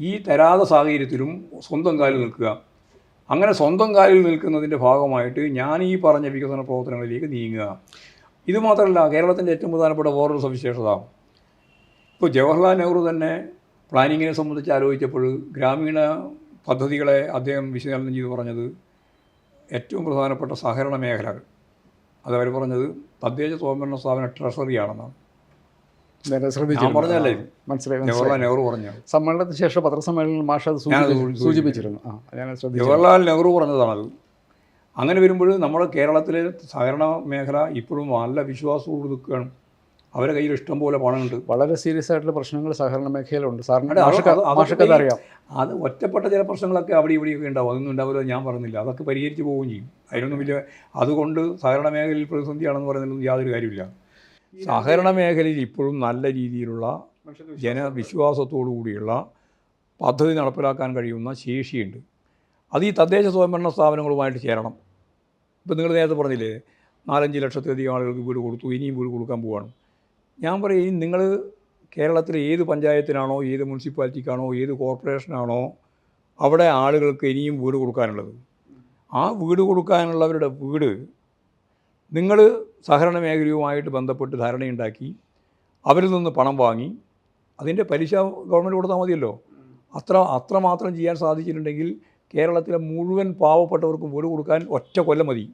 ഈ തരാത സാഹചര്യത്തിലും സ്വന്തം കാലിൽ നിൽക്കുക. അങ്ങനെ സ്വന്തം കാലിൽ നിൽക്കുന്നതിൻ്റെ ഭാഗമായിട്ട് ഞാൻ ഈ പറഞ്ഞ വികസന പ്രവർത്തനങ്ങളിലേക്ക് നീങ്ങുക. ഇത് മാത്രമല്ല, കേരളത്തിൻ്റെ ഏറ്റവും പ്രധാനപ്പെട്ട വേറൊരു സവിശേഷത, ഇപ്പോൾ ജവഹർലാൽ നെഹ്റു തന്നെ പ്ലാനിങ്ങിനെ സംബന്ധിച്ച് ആലോചിച്ചപ്പോൾ ഗ്രാമീണ പദ്ധതികളെ അദ്ദേഹം വിശകലനം ചെയ്ത് പറഞ്ഞത് ഏറ്റവും പ്രധാനപ്പെട്ട സഹകരണ മേഖലകൾ, അതവർ പറഞ്ഞത് തദ്ദേശ സ്വയംഭരണ സ്ഥാപന ട്രഷറിയാണെന്നാണ്. ഞാൻ പറഞ്ഞല്ലേ, ജവഹർലാൽ നെഹ്റു പറഞ്ഞു. സമ്മേളനത്തിന് ശേഷം പത്രസമ്മേളനത്തിൽ മാഷ് അത് സൂചിപ്പിച്ചിരുന്നു. ജവഹർലാൽ നെഹ്റു പറഞ്ഞതാണത്. അങ്ങനെ വരുമ്പോൾ നമ്മുടെ കേരളത്തിലെ സഹകരണ മേഖല ഇപ്പോഴും നല്ല വിശ്വാസത്തോട് നിൽക്കുകയാണ്. അവരുടെ കയ്യിൽ ഇഷ്ടം പോലെ പണമുണ്ട്. വളരെ സീരിയസ് ആയിട്ടുള്ള പ്രശ്നങ്ങൾ സഹകരണ മേഖലയിലുണ്ട്. സാറിന് അറിയാം. അത് ഒറ്റപ്പെട്ട ചില പ്രശ്നങ്ങളൊക്കെ അവിടെ ഇവിടെയൊക്കെ ഉണ്ടാവും. അതൊന്നും ഉണ്ടാവില്ല ഞാൻ പറഞ്ഞില്ല. അതൊക്കെ പരിഹരിച്ച് പോവുകയും ചെയ്യും. അതിനൊന്നും വലിയ അതുകൊണ്ട് സഹകരണ മേഖലയിൽ പ്രതിസന്ധിയാണെന്ന് പറയുന്നതിലൊന്നും യാതൊരു കാര്യമില്ല. സഹകരണ മേഖലയിൽ ഇപ്പോഴും നല്ല രീതിയിലുള്ള ജനവിശ്വാസത്തോടു കൂടിയുള്ള പദ്ധതി നടപ്പിലാക്കാൻ കഴിയുന്ന ശേഷിയുണ്ട്. അത് ഈ തദ്ദേശ സ്വയംഭരണ സ്ഥാപനങ്ങളുമായിട്ട് ചേരണം. ഇപ്പോൾ നിങ്ങൾ നേരത്തെ പറഞ്ഞില്ലേ 4-5 ലക്ഷത്തിലധികം ആളുകൾക്ക് വീട് കൊടുത്തു, ഇനിയും വീട് കൊടുക്കാൻ പോവുകയാണ്. ഞാൻ പറയും, നിങ്ങൾ കേരളത്തിലെ ഏത് പഞ്ചായത്തിനാണോ, ഏത് മുനിസിപ്പാലിറ്റിക്കാണോ, ഏത് കോർപ്പറേഷനാണോ അവിടെ ആളുകൾക്ക് ഇനിയും വീട് കൊടുക്കാനുള്ളത്, ആ വീട് കൊടുക്കാനുള്ളവരുടെ വീട് നിങ്ങൾ സഹകരണ മേഖലയുമായിട്ട് ബന്ധപ്പെട്ട് ധാരണയുണ്ടാക്കി അവരിൽ നിന്ന് പണം വാങ്ങി അതിൻ്റെ പലിശ ഗവൺമെൻറ് കൊടുത്താൽ മതിയല്ലോ. അത്രമാത്രം ചെയ്യാൻ സാധിച്ചിട്ടുണ്ടെങ്കിൽ കേരളത്തിലെ മുഴുവൻ പാവപ്പെട്ടവർക്കും വീട് കൊടുക്കാൻ ഒറ്റ കൊല്ലം മതി.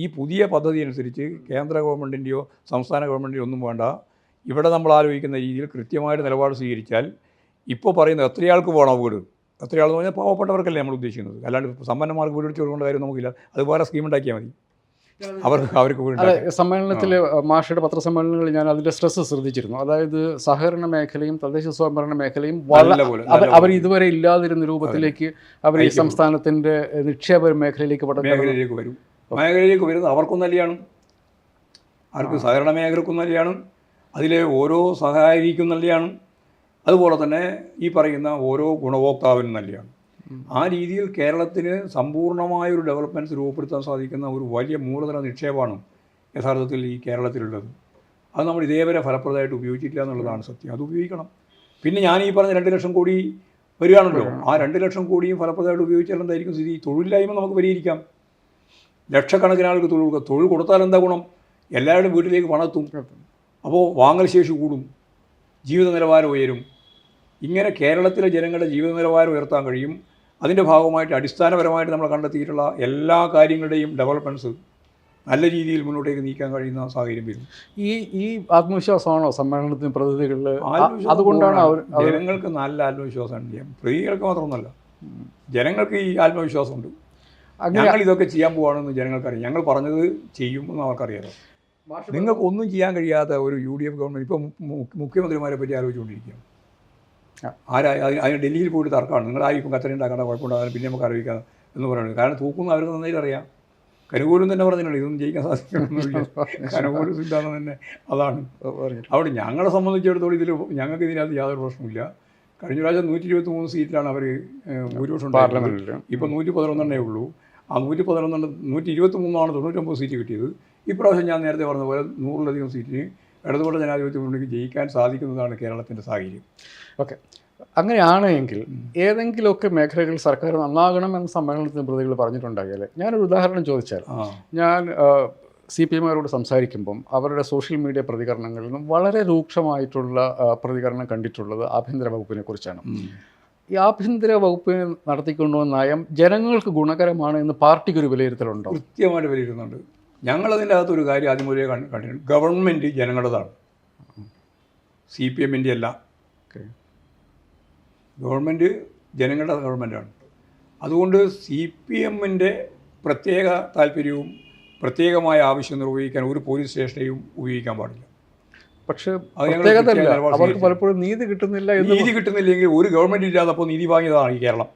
ഈ പുതിയ പദ്ധതി അനുസരിച്ച് കേന്ദ്ര ഗവൺമെൻറ്റിൻ്റെയോ സംസ്ഥാന ഗവൺമെൻറ്റിൻ്റെയോ ഒന്നും വേണ്ട. ഇവിടെ നമ്മൾ ആലോചിക്കുന്ന രീതിയിൽ കൃത്യമായിട്ട് നിലപാട് സ്വീകരിച്ചാൽ ഇപ്പോൾ പറയുന്നത് എത്രയാൾക്ക് വേണോ വീട്, എത്രയാളെന്ന് പറഞ്ഞാൽ പാവപ്പെട്ടവർക്കല്ലേ നമ്മൾ ഉദ്ദേശിക്കുന്നത്. അല്ലാണ്ട് സമ്പന്നന്മാർക്ക് വീട് വെച്ച് കൊടുക്കേണ്ട കാര്യം നമുക്കില്ല. അതുപോലെ സ്കീം ഉണ്ടാക്കിയാൽ മതി അവർക്ക് വീട്. സമ്മേളനത്തിൽ മാഷയുടെ പത്രസമ്മേളനങ്ങളിൽ ഞാൻ അതിൻ്റെ സ്ട്രെസ് ശ്രദ്ധിച്ചിരുന്നു. അതായത് സഹകരണ മേഖലയും തദ്ദേശ സ്വയംഭരണ മേഖലയും അവർ ഇതുവരെ ഇല്ലാതിരുന്ന രൂപത്തിലേക്ക് അവർ ഈ സംസ്ഥാനത്തിൻ്റെ നിക്ഷേപ മേഖലയിലേക്ക് വരും. മേഖലയിലേക്ക് വരുന്നത് അവർക്കും നല്ലതാണ്, അവർക്ക് സഹകരണ മേഖലക്കും നല്ലതാണ്, അതിലെ ഓരോ സഹായിക്കും നല്ലതാണ്, അതുപോലെ തന്നെ ഈ പറയുന്ന ഓരോ ഗുണഭോക്താവിനും നല്ലതാണ്. ആ രീതിയിൽ കേരളത്തിന് സമ്പൂർണ്ണമായൊരു ഡെവലപ്മെൻറ്റ്സ് രൂപപ്പെടുത്താൻ സാധിക്കുന്ന ഒരു വലിയ മൂലധന നിക്ഷേപമാണ് യഥാർത്ഥത്തിൽ ഈ കേരളത്തിലുള്ളത്. അത് നമ്മൾ ഇതേവരെ ഫലപ്രദമായിട്ട് ഉപയോഗിച്ചിട്ടില്ല എന്നുള്ളതാണ് സത്യം. അത് ഉപയോഗിക്കണം. പിന്നെ ഞാൻ ഈ പറഞ്ഞ 2 ലക്ഷം കോടി വരികയാണല്ലോ, ആ 2 ലക്ഷം കോടിയും ഫലപ്രദമായിട്ട് ഉപയോഗിച്ചാൽ എന്തായിരിക്കും സ്ഥിതി? തൊഴിലില്ലായ്മ നമുക്ക് പരിഹരിക്കാം. ലക്ഷക്കണക്കിന് ആൾക്ക് തൊഴിൽ കൊടുക്കുക. തൊഴിൽ കൊടുത്താൽ എന്താ ഗുണം? എല്ലാവരുടെയും വീട്ടിലേക്ക് പണമെത്തും. അപ്പോൾ വാങ്ങൽ ശേഷി കൂടും, ജീവിത നിലവാരം ഉയരും. ഇങ്ങനെ കേരളത്തിലെ ജനങ്ങളുടെ ജീവിത നിലവാരം ഉയർത്താൻ കഴിയും. അതിൻ്റെ ഭാഗമായിട്ട് അടിസ്ഥാനപരമായിട്ട് നമ്മൾ കണ്ടെത്തിയിട്ടുള്ള എല്ലാ കാര്യങ്ങളുടെയും ഡെവലപ്മെൻറ്റ്സ് നല്ല രീതിയിൽ മുന്നോട്ടേക്ക് നീക്കാൻ കഴിയുന്ന സാഹചര്യം വരും. ഈ ആത്മവിശ്വാസമാണോ സമ്മേളനത്തിന് പ്രതിനിധികളിൽ? അതുകൊണ്ടാണ് ജനങ്ങൾക്ക് നല്ല ആത്മവിശ്വാസമുണ്ട്. പ്രതിനിധികൾക്ക് മാത്രമൊന്നുമല്ല, ജനങ്ങൾക്ക് ഈ ആത്മവിശ്വാസമുണ്ട്. ഞങ്ങൾ ഇതൊക്കെ ചെയ്യാൻ പോവാണെന്ന് ജനങ്ങൾക്കറിയാം. ഞങ്ങൾ പറഞ്ഞത് ചെയ്യുമെന്ന് അവർക്കറിയാലോ. നിങ്ങൾക്കൊന്നും ചെയ്യാൻ കഴിയാത്ത ഒരു UDF ഗവൺമെൻറ് ഇപ്പോൾ മുഖ്യമന്ത്രിമാരെ പറ്റി ആലോചിച്ചുകൊണ്ടിരിക്കുകയാണ്. അതിന് ഡൽഹിയിൽ പോയിട്ട് തർക്കമാണ്. നിങ്ങളായിരിക്കും കത്തറി ഉണ്ടാക്കേണ്ട, കുഴപ്പമുണ്ടാകാൻ പിന്നെ നമുക്ക് ആലോചിക്കാം എന്ന് പറയുന്നത്. കാരണം തൂക്കുന്ന അവർക്ക് നന്നായിട്ട് അറിയാം. കനുകൂലം തന്നെ പറഞ്ഞിട്ടുണ്ട് ഇതൊന്നും ജയിക്കാൻ സാധിക്കണമെന്നില്ല. കനുകൂലം സിദ്ധാന്തം തന്നെ അതാണ്. അവിടെ ഞങ്ങളെ സംബന്ധിച്ചിടത്തോളം ഞങ്ങൾക്ക് ഇതിനകത്ത് യാതൊരു പ്രശ്നമില്ല. കഴിഞ്ഞ പ്രാവശ്യം 123 സീറ്റിലാണ് അവർ ഭൂരിപക്ഷം പാർലമെൻറ്റിൽ. ഇപ്പോൾ 111 ഉള്ളൂ. ആ 111 123 99 സീറ്റ് കിട്ടിയത്. ഇപ്രാവശ്യം ഞാൻ നേരത്തെ പറഞ്ഞ പോലെ 100-ലധികം സീറ്റിന് ഇടതുപക്ഷ ജനാധിപത്യ മുന്നണിക്ക് ജയിക്കാൻ സാധിക്കുന്നതാണ് കേരളത്തിൻ്റെ സാഹചര്യം. ഓക്കെ, അങ്ങനെയാണെങ്കിൽ ഏതെങ്കിലുമൊക്കെ മേഖലകളിൽ സർക്കാർ നന്നാകണമെന്ന് സമ്മേളനത്തിന് പ്രതികൾ പറഞ്ഞിട്ടുണ്ടാകില്ലേ? ഞാനൊരു ഉദാഹരണം ചോദിച്ചാൽ, ഞാൻ CPM-കാരോട് സംസാരിക്കുമ്പം അവരുടെ സോഷ്യൽ മീഡിയ പ്രതികരണങ്ങളിൽ നിന്നും വളരെ രൂക്ഷമായിട്ടുള്ള പ്രതികരണം കണ്ടിട്ടുള്ളത് ആഭ്യന്തര വകുപ്പിനെ കുറിച്ചാണ്. ഈ ആഭ്യന്തര വകുപ്പ് നടത്തിക്കൊണ്ടുവന്ന നയം ജനങ്ങൾക്ക് ഗുണകരമാണ് എന്ന് പാർട്ടിക്കൊരു വിലയിരുത്തലുണ്ടോ? കൃത്യമായിട്ട് വിലയിരുത്തുന്നുണ്ട്. ഞങ്ങളതിൻ്റെ അകത്തൊരു കാര്യം ആദ്യം മുതലേ കണ്ടിട്ടുണ്ട്. ഗവൺമെൻറ് ജനങ്ങളുടേതാണ്, CPM-ൻ്റെ അല്ല. ഗവൺമെൻറ് ജനങ്ങളുടെ ഗവൺമെൻറ്റാണ്. അതുകൊണ്ട് CPM-ൻ്റെ പ്രത്യേക താല്പര്യവും പ്രത്യേകമായ ആവശ്യം നിർവഹിക്കാൻ ഒരു പോലീസ് സ്റ്റേഷനെയും ഉപയോഗിക്കാൻ പാടില്ല. പക്ഷേ അവർക്ക് പലപ്പോഴും നീതി കിട്ടുന്നില്ല. നീതി കിട്ടുന്നില്ലെങ്കിൽ ഒരു ഗവൺമെൻറ് ഇല്ലാതപ്പോൾ നീതി വാങ്ങിയതാണ് ഈ കേരളം.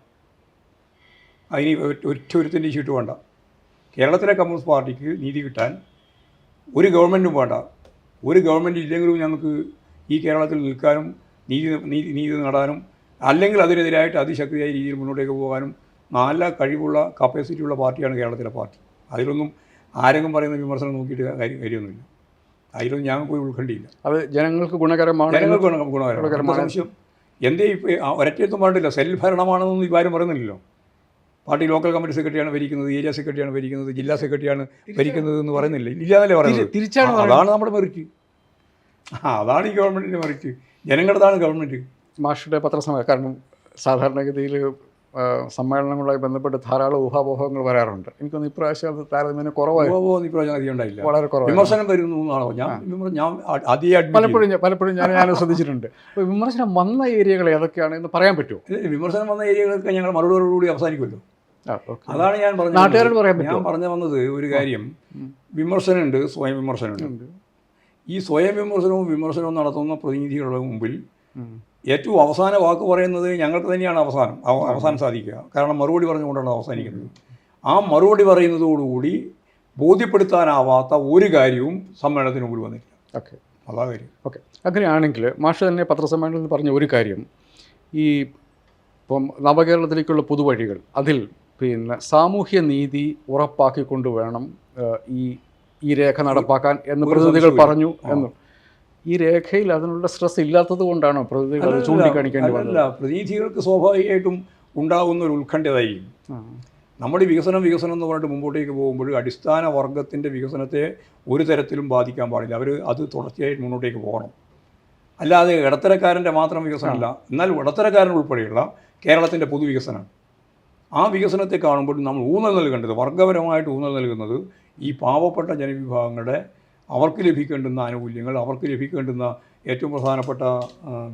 അതിന് ഒറ്റൊരുത്തിൻ്റെ ചീട്ട് വേണ്ട. കേരളത്തിലെ കമ്മ്യൂണിസ്റ്റ് പാർട്ടിക്ക് നീതി കിട്ടാൻ ഒരു ഗവൺമെൻറ്റും വേണ്ട. ഒരു ഗവൺമെൻറ് ഇല്ലെങ്കിലും ഞങ്ങൾക്ക് ഈ കേരളത്തിൽ നിൽക്കാനും നീതി നേടാനും അല്ലെങ്കിൽ അതിനെതിരായിട്ട് അതിശക്തിയായ രീതിയിൽ മുന്നോട്ടേക്ക് പോകാനും നല്ല കഴിവുള്ള കപ്പാസിറ്റിയുള്ള പാർട്ടിയാണ് കേരളത്തിലെ പാർട്ടി. അതിലൊന്നും ആരെങ്കിലും പറയുന്ന വിമർശനം നോക്കിയിട്ട് കാര്യമൊന്നുമില്ല. അതിലൊന്നും ഞങ്ങൾക്ക് പോയി ഉൾക്കണ്ടിയില്ല. അത് ജനങ്ങൾക്ക് ഗുണകരമാണ്. ജനങ്ങൾക്ക് ഗുണകരമാണ്. സംശയം എന്തേ ഇപ്പോൾ ഒരറ്റത്തും പാടില്ല. സെൽഫ് ഭരണമാണെന്നൊന്നും ഇവരും പറയുന്നില്ലല്ലോ. പാർട്ടി ലോക്കൽ കമ്മിറ്റി സെക്രട്ടറിയാണ് ഭരിക്കുന്നത്, ഏരിയ സെക്രട്ടറിയാണ് ഭരിക്കുന്നത്, ജില്ലാ സെക്രട്ടറിയാണ് ഭരിക്കുന്നത് എന്ന് പറയുന്നില്ല. ഇല്ലാന്നല്ലേ പറയുന്നത്. തിരിച്ചാണ്. അതാണ് നമ്മുടെ മെറിറ്റ്. അതാണ് ഈ ഗവൺമെൻറ്റിൻ്റെ മെറിറ്റ്. ജനങ്ങളുടേതാണ് ഗവൺമെൻറ്. മാഷുടെ പത്രസമ്മേളനം, കാരണം സാധാരണഗതിയിൽ സമ്മേളനങ്ങളുമായി ബന്ധപ്പെട്ട് ധാരാളം ഊഹാപോഹങ്ങൾ വരാറുണ്ട്. എനിക്കൊന്ന് ഇപ്രാവശ്യം അത് താരതമ്യേന കുറവായി. ഇപ്രാവശ്യം അധികം ഉണ്ടായില്ല. വളരെ കുറവ് വിമർശനം വരുന്നു എന്നാണോ? ഞാൻ പലപ്പോഴും ഞാൻ ശ്രദ്ധിച്ചിട്ടുണ്ട്. അപ്പോൾ വിമർശനം വന്ന ഏരിയകൾ ഏതൊക്കെയാണ് എന്ന് പറയാൻ പറ്റുമോ? വിമർശനം വന്ന ഏരിയകളൊക്കെ ഞങ്ങൾ മറുപടിയോടുകൂടി അവസാനിക്കുമല്ലോ. അതാണ് ഞാൻ പറഞ്ഞത്. നാട്ടുകാരോട് പറയാൻ പറ്റും. ഞാൻ പറഞ്ഞു വന്നത് ഒരു കാര്യം, വിമർശനമുണ്ട്, സ്വയം വിമർശനമുണ്ട്. ഈ സ്വയം വിമർശനവും നടത്തുന്ന പ്രതിനിധികളുടെ മുമ്പിൽ ഏറ്റവും അവസാന വാക്ക് പറയുന്നത് ഞങ്ങൾക്ക് തന്നെയാണ് അവസാനം സാധിക്കുക. കാരണം മറുപടി പറഞ്ഞുകൊണ്ടാണ് അവസാനിക്കുന്നത്. ആ മറുപടി പറയുന്നതോടുകൂടി ബോധ്യപ്പെടുത്താനാവാത്ത ഒരു കാര്യവും സമ്മേളനത്തിന് മുമ്പിൽ വന്നിട്ടില്ല. ഓക്കെ, അതാ കാര്യം. ഓക്കെ, അങ്ങനെയാണെങ്കിൽ മാഷ് തന്നെ പത്രസമ്മേളനത്തിൽ പറഞ്ഞ ഒരു കാര്യം, ഈ ഇപ്പം നവകേരളത്തിലേക്കുള്ള പുതുവഴികൾ, അതിൽ സാമൂഹ്യ നീതി ഉറപ്പാക്കിക്കൊണ്ട് വേണം ഈ രേഖ നടപ്പാക്കാൻ എന്ന് പ്രതിനിധികൾ പറഞ്ഞു എന്നും. ഈ രേഖയിൽ അതിനുള്ള സ്ട്രെസ് ഇല്ലാത്തത് കൊണ്ടാണോ പ്രതിനിധികൾ ചൂണ്ടിക്കാണിക്കേണ്ടി വന്നത്? പ്രതിനിധികൾക്ക് സ്വാഭാവികമായിട്ടും ഉണ്ടാകുന്ന ഒരു ഉത്കണ്ഠതായിരിക്കും. നമ്മുടെ വികസനം എന്ന് പറഞ്ഞിട്ട് മുമ്പോട്ടേക്ക് പോകുമ്പോൾ അടിസ്ഥാന വർഗത്തിൻ്റെ വികസനത്തെ ഒരു തരത്തിലും ബാധിക്കാൻ പാടില്ല. അത് തുടർച്ചയായിട്ട് മുന്നോട്ടേക്ക് പോകണം. അല്ലാതെ ഇടത്തരക്കാരൻ്റെ മാത്രം വികസനമല്ല, എന്നാൽ ഇടത്തരക്കാരൻ ഉൾപ്പെടെയുള്ള കേരളത്തിൻ്റെ പൊതുവികസനം, ആ വികസനത്തെ കാണുമ്പോൾ നമ്മൾ ഊന്നൽ നൽകേണ്ടത്, വർഗപരമായിട്ട് ഊന്നൽ നൽകുന്നത് ഈ പാവപ്പെട്ട ജനവിഭാഗങ്ങളുടെ അവർക്ക് ലഭിക്കേണ്ടുന്ന ആനുകൂല്യങ്ങൾ, അവർക്ക് ലഭിക്കേണ്ടുന്ന ഏറ്റവും പ്രധാനപ്പെട്ട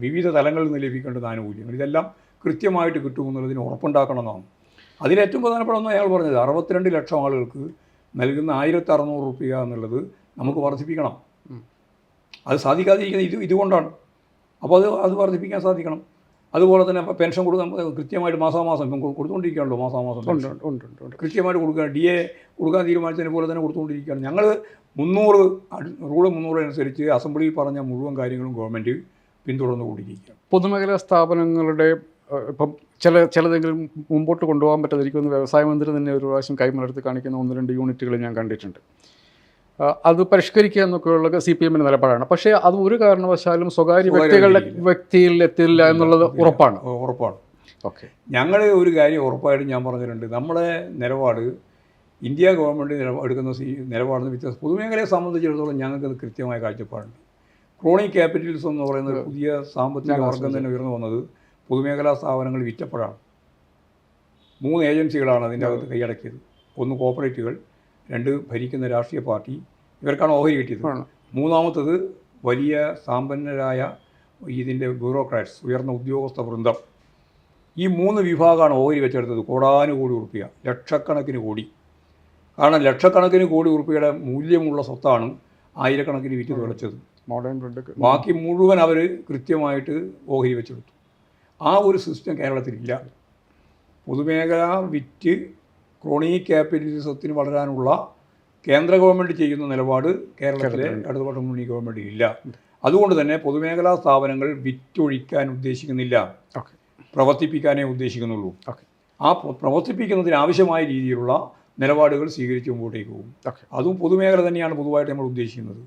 വിവിധ തലങ്ങളിൽ നിന്ന് ലഭിക്കേണ്ടുന്ന ആനുകൂല്യങ്ങൾ, ഇതെല്ലാം കൃത്യമായിട്ട് കിട്ടുമെന്നുള്ളതിന് ഉറപ്പുണ്ടാക്കണമെന്നാണ്. അതിലേറ്റവും പ്രധാനപ്പെട്ട ഒന്ന് അയാൾ പറഞ്ഞത്, 62 ലക്ഷം ആളുകൾക്ക് നൽകുന്ന 1600 രൂപ എന്നുള്ളത് നമുക്ക് വർദ്ധിപ്പിക്കണം. അത് സാധിക്കാതിരിക്കുന്നത് ഇതുകൊണ്ടാണ്. അപ്പോൾ അത് വർദ്ധിപ്പിക്കാൻ സാധിക്കണം. അതുപോലെ തന്നെ പെൻഷൻ കൊടുക്കാൻ കൃത്യമായിട്ട് മാസാമാസം കൊടുത്തുകൊണ്ടിരിക്കുകയാണല്ലോ. മാസാമാസം കൃത്യമായിട്ട് കൊടുക്കുക. DA കൊടുക്കാൻ തീരുമാനിച്ചതിനെ പോലെ തന്നെ കൊടുത്തുകൊണ്ടിരിക്കുകയാണ്. ഞങ്ങൾ 300 റൂള് 300 അനുസരിച്ച് അസംബ്ലിയിൽ പറഞ്ഞ മുഴുവൻ കാര്യങ്ങളും ഗവൺമെൻറ് പിന്തുടർന്നുകൊണ്ടിരിക്കുകയാണ്. പൊതുമേഖലാ സ്ഥാപനങ്ങളുടെ ഇപ്പം ചിലതെങ്കിലും മുമ്പോട്ട് കൊണ്ടുപോകാൻ പറ്റാതിരിക്കുന്ന വ്യവസായ മന്ത്രി തന്നെ ഒരു പ്രാവശ്യം കൈമലർത്തി കാണിക്കുന്ന 1-2 യൂണിറ്റുകൾ ഞാൻ കണ്ടിട്ടുണ്ട്. അത് പരിഷ്കരിക്കുക എന്നൊക്കെയുള്ള CPM-ൻ്റെ നിലപാടാണ്. പക്ഷേ അത് ഒരു കാരണവശാലും സ്വകാര്യ വ്യക്തിയിൽ എത്തില്ല എന്നുള്ളത് ഉറപ്പാണ്. ഓക്കെ, ഞങ്ങൾ ഒരു കാര്യം ഉറപ്പായിട്ടും ഞാൻ പറഞ്ഞിട്ടുണ്ട്. നമ്മുടെ നിലപാട് ഇന്ത്യ ഗവൺമെൻറ് എടുക്കുന്ന നിലപാടിന് വ്യത്യാസം. പൊതുമേഖലയെ സംബന്ധിച്ചിടത്തോളം ഞങ്ങൾക്കത് കൃത്യമായ കാഴ്ചപ്പാടുണ്ട്. ക്രോണിക് ക്യാപിറ്റലിസം എന്ന് പറയുന്ന ഒരു പുതിയ സാമ്പത്തിക വർഗം തന്നെ ഉയർന്നു വന്നത് പൊതുമേഖലാ സ്ഥാപനങ്ങൾ വിറ്റപ്പോഴാണ്. 3 ഏജൻസികളാണ് അതിൻ്റെ അകത്ത് കൈയടക്കിയത്. 1 കോർപ്പറേറ്റുകൾ, 2 ഭരിക്കുന്ന രാഷ്ട്രീയ പാർട്ടി, ഇവർക്കാണ് ഓഹരി കിട്ടിയത്. 3ാമത്തത് വലിയ സമ്പന്നരായ ഇതിൻ്റെ ബ്യൂറോക്രാറ്റ്സ്, ഉയർന്ന ഉദ്യോഗസ്ഥ വൃന്ദം. ഈ 3 വിഭാഗമാണ് ഓഹരി വെച്ചെടുത്തത്. കോടാനുകോടി ഉറുപ്പിക, ലക്ഷക്കണക്കിന് കോടി. കാരണം ലക്ഷക്കണക്കിന് കോടി ഉറുപ്പികയുടെ മൂല്യമുള്ള സ്വത്താണ് ആയിരക്കണക്കിന് വിറ്റ് തുളച്ചത്. ബാക്കി മുഴുവൻ അവർ കൃത്യമായിട്ട് ഓഹരി വെച്ചെടുത്തു. ആ ഒരു സിസ്റ്റം കേരളത്തിലില്ല. പൊതുമേഖല വിറ്റ് ക്രോണിക് ക്യാപിറ്റലിസത്തിന് വളരാനുള്ള കേന്ദ്ര ഗവൺമെൻറ് ചെയ്യുന്ന നിലപാട് കേരളത്തിലെ ഇടതുപക്ഷ മുന്നണി ഗവൺമെൻറ് ഇല്ല. അതുകൊണ്ട് തന്നെ പൊതുമേഖലാ സ്ഥാപനങ്ങൾ വിറ്റൊഴിക്കാൻ ഉദ്ദേശിക്കുന്നില്ല, പ്രവർത്തിപ്പിക്കാനേ ഉദ്ദേശിക്കുന്നുള്ളൂ. ആ പ്രവർത്തിപ്പിക്കുന്നതിന് ആവശ്യമായ രീതിയിലുള്ള നിലപാടുകൾ സ്വീകരിച്ച് മുമ്പോട്ടേക്ക് പോകും. അതും പൊതുമേഖല തന്നെയാണ് പൊതുവായിട്ട് നമ്മൾ ഉദ്ദേശിക്കുന്നത്.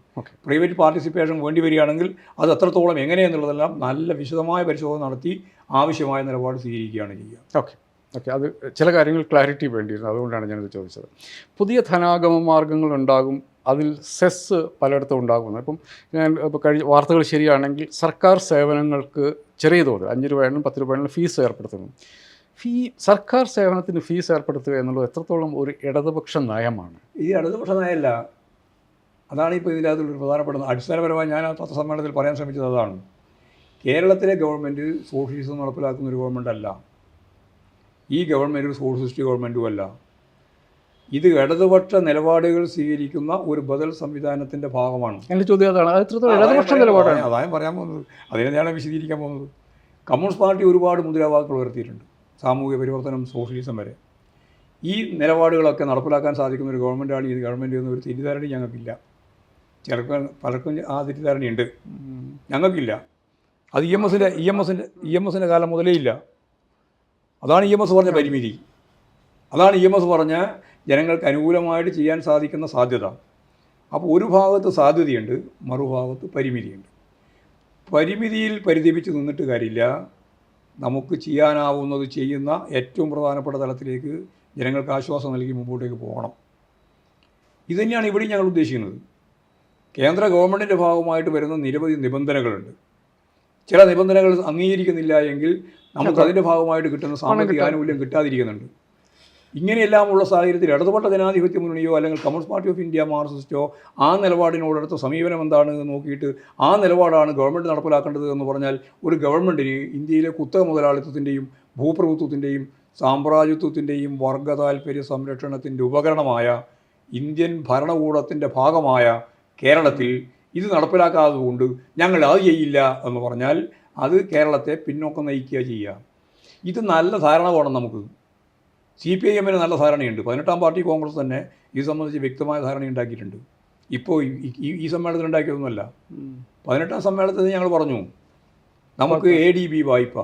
പ്രൈവറ്റ് പാർട്ടിസിപ്പേഷൻ വേണ്ടി വരികയാണെങ്കിൽ അത് എത്രത്തോളം എങ്ങനെയെന്നുള്ളതെല്ലാം നല്ല വിശദമായ പരിശോധന നടത്തി ആവശ്യമായ നിലപാട് സ്വീകരിക്കുകയാണ് ചെയ്യുക. ഓക്കെ. ഓക്കെ, അത് ചില കാര്യങ്ങൾ ക്ലാരിറ്റി വേണ്ടിയിരുന്നു, അതുകൊണ്ടാണ് ഞാനത് ചോദിച്ചത്. പുതിയ ധനാഗമ മാർഗ്ഗങ്ങൾ ഉണ്ടാകും, അതിൽ സെസ് പലയിടത്തും ഉണ്ടാകുന്നു. ഇപ്പം ഞാൻ ഇപ്പോൾ വാർത്തകൾ ശരിയാണെങ്കിൽ സർക്കാർ സേവനങ്ങൾക്ക് ചെറിയ തോത് 5 രൂപയാണെങ്കിലും 10 രൂപയാണെങ്കിലും ഫീസ് ഏർപ്പെടുത്തുന്നു. സർക്കാർ സേവനത്തിന് ഫീസ് ഏർപ്പെടുത്തുക എന്നുള്ളത് എത്രത്തോളം ഒരു ഇടതുപക്ഷ നയമാണ്? ഈ ഇടതുപക്ഷ നയമല്ല, അതാണ് ഇപ്പോൾ ഇതിനകത്തുള്ള പ്രധാനപ്പെടുന്നത്. അടിസ്ഥാനപരമായി ഞാൻ ആ പത്രസമ്മേളനത്തിൽ പറയാൻ ശ്രമിച്ചത് അതാണ്. കേരളത്തിലെ ഗവൺമെൻറ് സോഷ്യലിസം നടപ്പിലാക്കുന്ന ഒരു ഗവൺമെൻറ് അല്ല. ഈ ഗവൺമെൻറ് ഒരു സോഷ്യലിസ്റ്റ് ഗവൺമെൻറ്റും അല്ല. ഇത് ഇടതുപക്ഷ നിലപാടുകൾ സ്വീകരിക്കുന്ന ഒരു ബദൽ സംവിധാനത്തിൻ്റെ ഭാഗമാണ്. എൻ്റെ ചോദ്യം അതാണ്, അത് എത്രത്തോളം ഇടതുപക്ഷ നിലപാടാണ്? അതായത് പറയാൻ പോകുന്നത്, അതിനെയാണ് വിശദീകരിക്കാൻ പോകുന്നത്. കമ്മ്യൂണിസ്റ്റ് പാർട്ടി ഒരുപാട് മുദ്രാവാക്യങ്ങൾ ഉയർത്തിയിട്ടുണ്ട്, സാമൂഹിക പരിവർത്തനം, സോഷ്യലിസം വരെ. ഈ നിലപാടുകളൊക്കെ നടപ്പിലാക്കാൻ സാധിക്കുന്ന ഒരു ഗവൺമെൻറ്റാണ് ഈ ഗവൺമെൻറ് എന്നൊരു തെറ്റിദ്ധാരണ ഞങ്ങൾക്കില്ല. ചിലർക്ക് പലർക്കും ആ തെറ്റിദ്ധാരണയുണ്ട്, ഞങ്ങൾക്കില്ല. അത് ഇ എം എസിൻ്റെ കാലം മുതലേ ഇല്ല. അതാണ് ഇ എം എസ് പറഞ്ഞ പരിമിതി. അതാണ് ഇ എം എസ് പറഞ്ഞ ജനങ്ങൾക്ക് അനുകൂലമായിട്ട് ചെയ്യാൻ സാധിക്കുന്ന സാധ്യത. അപ്പോൾ ഒരു ഭാഗത്ത് സാധ്യതയുണ്ട്, മറുഭാഗത്ത് പരിമിതിയുണ്ട്. പരിമിതിയിൽ പരിതപിച്ച് നിന്നിട്ട് കാര്യമില്ല. നമുക്ക് ചെയ്യാനാവുന്നത് ചെയ്യുന്ന ഏറ്റവും പ്രധാനപ്പെട്ട തലത്തിലേക്ക് ജനങ്ങൾക്ക് ആശ്വാസം നൽകി മുമ്പോട്ടേക്ക് പോകണം. ഇതുതന്നെയാണ് ഇവിടെയും ഞങ്ങൾ ഉദ്ദേശിക്കുന്നത്. കേന്ദ്ര ഗവൺമെൻറ്റിൻ്റെ ഭാഗമായിട്ട് വരുന്ന നിരവധി നിബന്ധനകളുണ്ട്. ചില നിബന്ധനകൾ അംഗീകരിക്കുന്നില്ല എങ്കിൽ നമുക്ക് അതിൻ്റെ ഭാഗമായിട്ട് കിട്ടുന്ന സാമ്പത്തിക ആനുകൂല്യം കിട്ടാതിരിക്കുന്നുണ്ട്. ഇങ്ങനെയെല്ലാമുള്ള സാഹചര്യത്തിൽ ഇടതുപക്ഷ ജനാധിപത്യ മുന്നണിയോ അല്ലെങ്കിൽ കമ്മ്യൂണിസ്റ്റ് പാർട്ടി ഓഫ് ഇന്ത്യ മാർക്സിസ്റ്റോ ആ നിലപാടിനോടടുത്ത സമീപനം എന്താണ് നോക്കിയിട്ട് ആ നിലപാടാണ് ഗവൺമെൻറ് നടപ്പിലാക്കേണ്ടത് എന്ന് പറഞ്ഞാൽ ഒരു ഗവൺമെൻറ്റിന് ഇന്ത്യയിലെ കുത്തക മുതലാളിത്തത്തിൻ്റെയും ഭൂപ്രഭുത്വത്തിൻ്റെയും സാമ്രാജ്യത്വത്തിൻ്റെയും വർഗ താൽപ്പര്യ സംരക്ഷണത്തിൻ്റെ ഉപകരണമായ ഇന്ത്യൻ ഭരണകൂടത്തിൻ്റെ ഭാഗമായ കേരളത്തിൽ ഇത് നടപ്പിലാക്കാത്തതുകൊണ്ട് ഞങ്ങൾ അത് ചെയ്യില്ല എന്ന് പറഞ്ഞാൽ അത് കേരളത്തെ പിന്നോക്കം നയിക്കുക ചെയ്യുക. ഇത് നല്ല ധാരണ വേണം നമുക്ക്. CPIM നല്ല ധാരണയുണ്ട്. 18ാം പാർട്ടി കോൺഗ്രസ് തന്നെ ഇത് സംബന്ധിച്ച് വ്യക്തമായ ധാരണ ഉണ്ടാക്കിയിട്ടുണ്ട്. ഇപ്പോൾ ഈ സമ്മേളനത്തിൽ ഉണ്ടാക്കിയതൊന്നുമല്ല. 18ാം സമ്മേളനത്തിൽ ഞങ്ങൾ പറഞ്ഞു, നമുക്ക് ADB വായ്പ,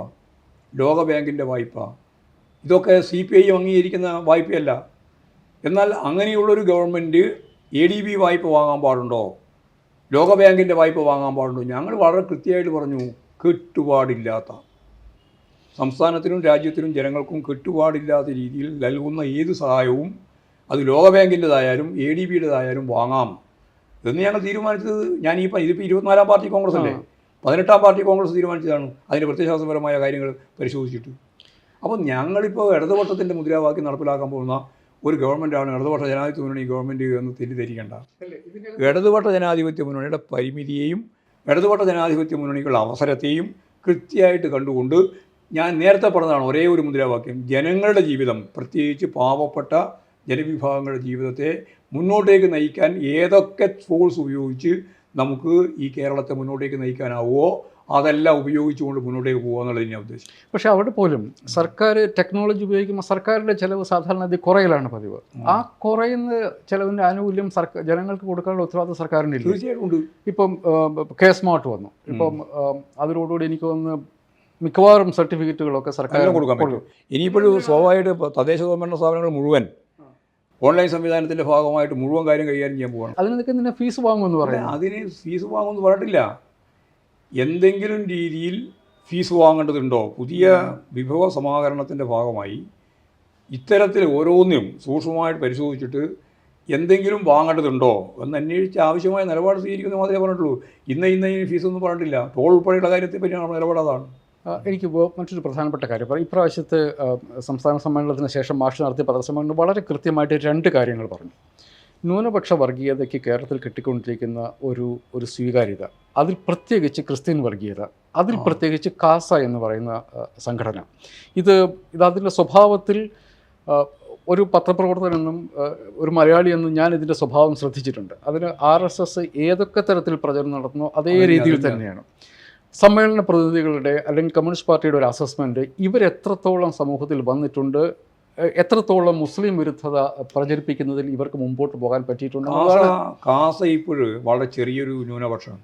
ലോകബാങ്കിൻ്റെ വായ്പ, ഇതൊക്കെ CPIM അംഗീകരിക്കുന്ന വായ്പയല്ല. എന്നാൽ അങ്ങനെയുള്ളൊരു ഗവൺമെൻറ് ADB വായ്പ വാങ്ങാൻ പാടുണ്ടോ, ലോകബാങ്കിൻ്റെ വായ്പ വാങ്ങാൻ പാടുണ്ടോ? ഞങ്ങൾ വളരെ കൃത്യമായിട്ട് പറഞ്ഞു, കെട്ടുപാടില്ലാത്ത, സംസ്ഥാനത്തിനും രാജ്യത്തിനും ജനങ്ങൾക്കും കെട്ടുപാടില്ലാത്ത രീതിയിൽ നൽകുന്ന ഏത് സഹായവും അത് ലോകബാങ്കിൻ്റെതായാലും ADBയുടേതായാലും വാങ്ങാം എന്ന് ഞങ്ങൾ തീരുമാനിച്ചത്. ഇതിപ്പോൾ 24ാം പാർട്ടി കോൺഗ്രസ് അല്ലേ, 18ാം പാർട്ടി കോൺഗ്രസ് തീരുമാനിച്ചതാണ് അതിൻ്റെ പ്രത്യയശാസ്ത്രപരമായ കാര്യങ്ങൾ പരിശോധിച്ചിട്ട്. അപ്പോൾ ഞങ്ങളിപ്പോൾ ഇടതുപക്ഷത്തിൻ്റെ മുദ്രാവാക്യം നടപ്പിലാക്കാൻ പോകുന്ന ഒരു ഗവൺമെൻറ്റാണ് ഇടതുപക്ഷ ജനാധിപത്യ മുന്നണി ഗവൺമെൻറ് എന്ന് തെറ്റിദ്ധരിക്കേണ്ട. ഇടതുപക്ഷ ജനാധിപത്യ മുന്നണിയുടെ പരിമിതിയെയും ഇടതുപക്ഷ ജനാധിപത്യ മുന്നണിക്കുള്ള അവസരത്തെയും കൃത്യമായിട്ട് കണ്ടുകൊണ്ട് ഞാൻ നേരത്തെ പറഞ്ഞതാണ് ഒരേ ഒരു മുദ്രാവാക്യം, ജനങ്ങളുടെ ജീവിതം, പ്രത്യേകിച്ച് പാവപ്പെട്ട ജനവിഭാഗങ്ങളുടെ ജീവിതത്തെ മുന്നോട്ടേക്ക് നയിക്കാൻ ഏതൊക്കെ ഫോഴ്സ് ഉപയോഗിച്ച് നമുക്ക് ഈ കേരളത്തെ മുന്നോട്ടേക്ക് നയിക്കാനാവുമോ അതെല്ലാം ഉപയോഗിച്ചുകൊണ്ട് മുന്നോട്ടേക്ക് പോകുക എന്നുള്ളത് ഞാൻ ഉദ്ദേശിച്ചു. പക്ഷേ അവിടെ പോലും സർക്കാർ ടെക്നോളജി ഉപയോഗിക്കുമ്പോൾ സർക്കാരിൻ്റെ ചിലവ് സാധാരണ ഇത് കുറയലാണ് പതിവ്. ആ കുറയുന്ന ചിലവിൻ്റെ ആനുകൂല്യം ജനങ്ങൾക്ക് കൊടുക്കാനുള്ള ഉത്തരവാദിത്വം സർക്കാരിൻ്റെ ഇല്ല. തീർച്ചയായിട്ടും ഉണ്ട്. ഇപ്പം K-Smart വന്നു. ഇപ്പം അതിനോടുകൂടി എനിക്ക് തോന്നുന്നു മിക്കവാറും സർട്ടിഫിക്കറ്റുകളൊക്കെ സർക്കാർ കൊടുക്കാൻ പറ്റും. ഇനിയിപ്പോഴും സ്വാഭാവികമായിട്ട് തദ്ദേശ സ്വയംഭരണ സ്ഥാപനങ്ങൾ മുഴുവൻ ഓൺലൈൻ സംവിധാനത്തിൻ്റെ ഭാഗമായിട്ട് മുഴുവൻ കാര്യം കൈകാര്യം ചെയ്യാൻ പോകണം. അതിനൊക്കെ തന്നെ ഫീസ് വാങ്ങുമെന്ന് പറയാം. അതിന് ഫീസ് വാങ്ങുമെന്ന് പറഞ്ഞിട്ടില്ല. എന്തെങ്കിലും രീതിയിൽ ഫീസ് വാങ്ങേണ്ടതുണ്ടോ? പുതിയ വിഭവ സമാഹരണത്തിൻ്റെ ഭാഗമായി ഇത്തരത്തിൽ ഓരോന്നിനും സൂക്ഷ്മമായിട്ട് പരിശോധിച്ചിട്ട് എന്തെങ്കിലും വാങ്ങേണ്ടതുണ്ടോ എന്ന് അന്വേഷിച്ച് ആവശ്യമായ നിലപാട് സ്വീകരിക്കുന്നത് മാത്രമേ പറഞ്ഞിട്ടുള്ളൂ. ഇന്ന ഫീസൊന്നും പറഞ്ഞിട്ടില്ല. ടോൾ ഉൾപ്പെടെയുള്ള കാര്യത്തെ പറ്റിയാണ് നിലപാട്. അതാണ് എനിക്ക് മറ്റൊരു പ്രധാനപ്പെട്ട കാര്യം പറയാം. ഇപ്രാവശ്യത്തെ സംസ്ഥാന സമ്മേളനത്തിന് ശേഷം മാർച്ച് നടത്തിയ പത്രസമ്മേളനം വളരെ കൃത്യമായിട്ട് 2 കാര്യങ്ങൾ പറഞ്ഞു. ന്യൂനപക്ഷ വർഗീയതയ്ക്ക് കേരളത്തിൽ കിട്ടിക്കൊണ്ടിരിക്കുന്ന ഒരു സ്വീകാര്യത, അതിൽ പ്രത്യേകിച്ച് ക്രിസ്ത്യൻ വർഗീയത, അതിൽ പ്രത്യേകിച്ച് കാസ എന്ന് പറയുന്ന സംഘടന, ഇത് അതിൻ്റെ സ്വഭാവത്തിൽ ഒരു പത്രപ്രവർത്തകനെന്നും ഒരു മലയാളി എന്നും ഞാൻ ഇതിൻ്റെ സ്വഭാവം ശ്രദ്ധിച്ചിട്ടുണ്ട്. അതിന് RSS ഏതൊക്കെ തരത്തിൽ പ്രചരണം നടത്തുന്നോ അതേ രീതിയിൽ തന്നെയാണ്. സമ്മേളന പ്രതിനിധികളുടെ അല്ലെങ്കിൽ കമ്മ്യൂണിസ്റ്റ് പാർട്ടിയുടെ ഒരു അസസ്മെൻറ്റ്, ഇവരെത്രത്തോളം സമൂഹത്തിൽ വന്നിട്ടുണ്ട്, എത്രത്തോളം മുസ്ലിം വിരുദ്ധത പ്രചരിപ്പിക്കുന്നതിൽ ഇവർക്ക് മുമ്പോട്ട് പോകാൻ പറ്റിയിട്ടുണ്ട്? കാസ ഇപ്പോഴും വളരെ ചെറിയൊരു ന്യൂനപക്ഷമാണ്.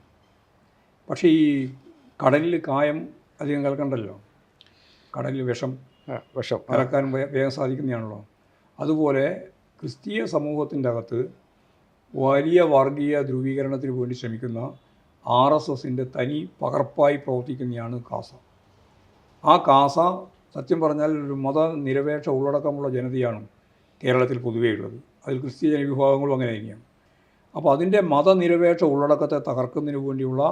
പക്ഷേ ഈ കടലിൽ കായം അധികം കലക്കണ്ടല്ലോ, കടലിൽ വിഷം കലക്കാൻ വേഗം സാധിക്കുന്നതാണല്ലോ. അതുപോലെ ക്രിസ്തീയ സമൂഹത്തിൻ്റെ അകത്ത് വലിയ വർഗീയ ധ്രുവീകരണത്തിന് വേണ്ടി ശ്രമിക്കുന്ന RSSൻ്റെ തനി പകർപ്പായി പ്രവർത്തിക്കുന്നതാണ് കാസ. ആ കാസ സത്യം പറഞ്ഞാൽ ഒരു മതനിരപേക്ഷ ഉള്ളടക്കമുള്ള ജനതയാണ് കേരളത്തിൽ പൊതുവേ ഉള്ളത്. അതിൽ ക്രിസ്ത്യ ജനവിഭാഗങ്ങളും അങ്ങനെ തന്നെയാണ്. അപ്പോൾ അതിൻ്റെ മതനിരപേക്ഷ ഉള്ളടക്കത്തെ തകർക്കുന്നതിന് വേണ്ടിയുള്ള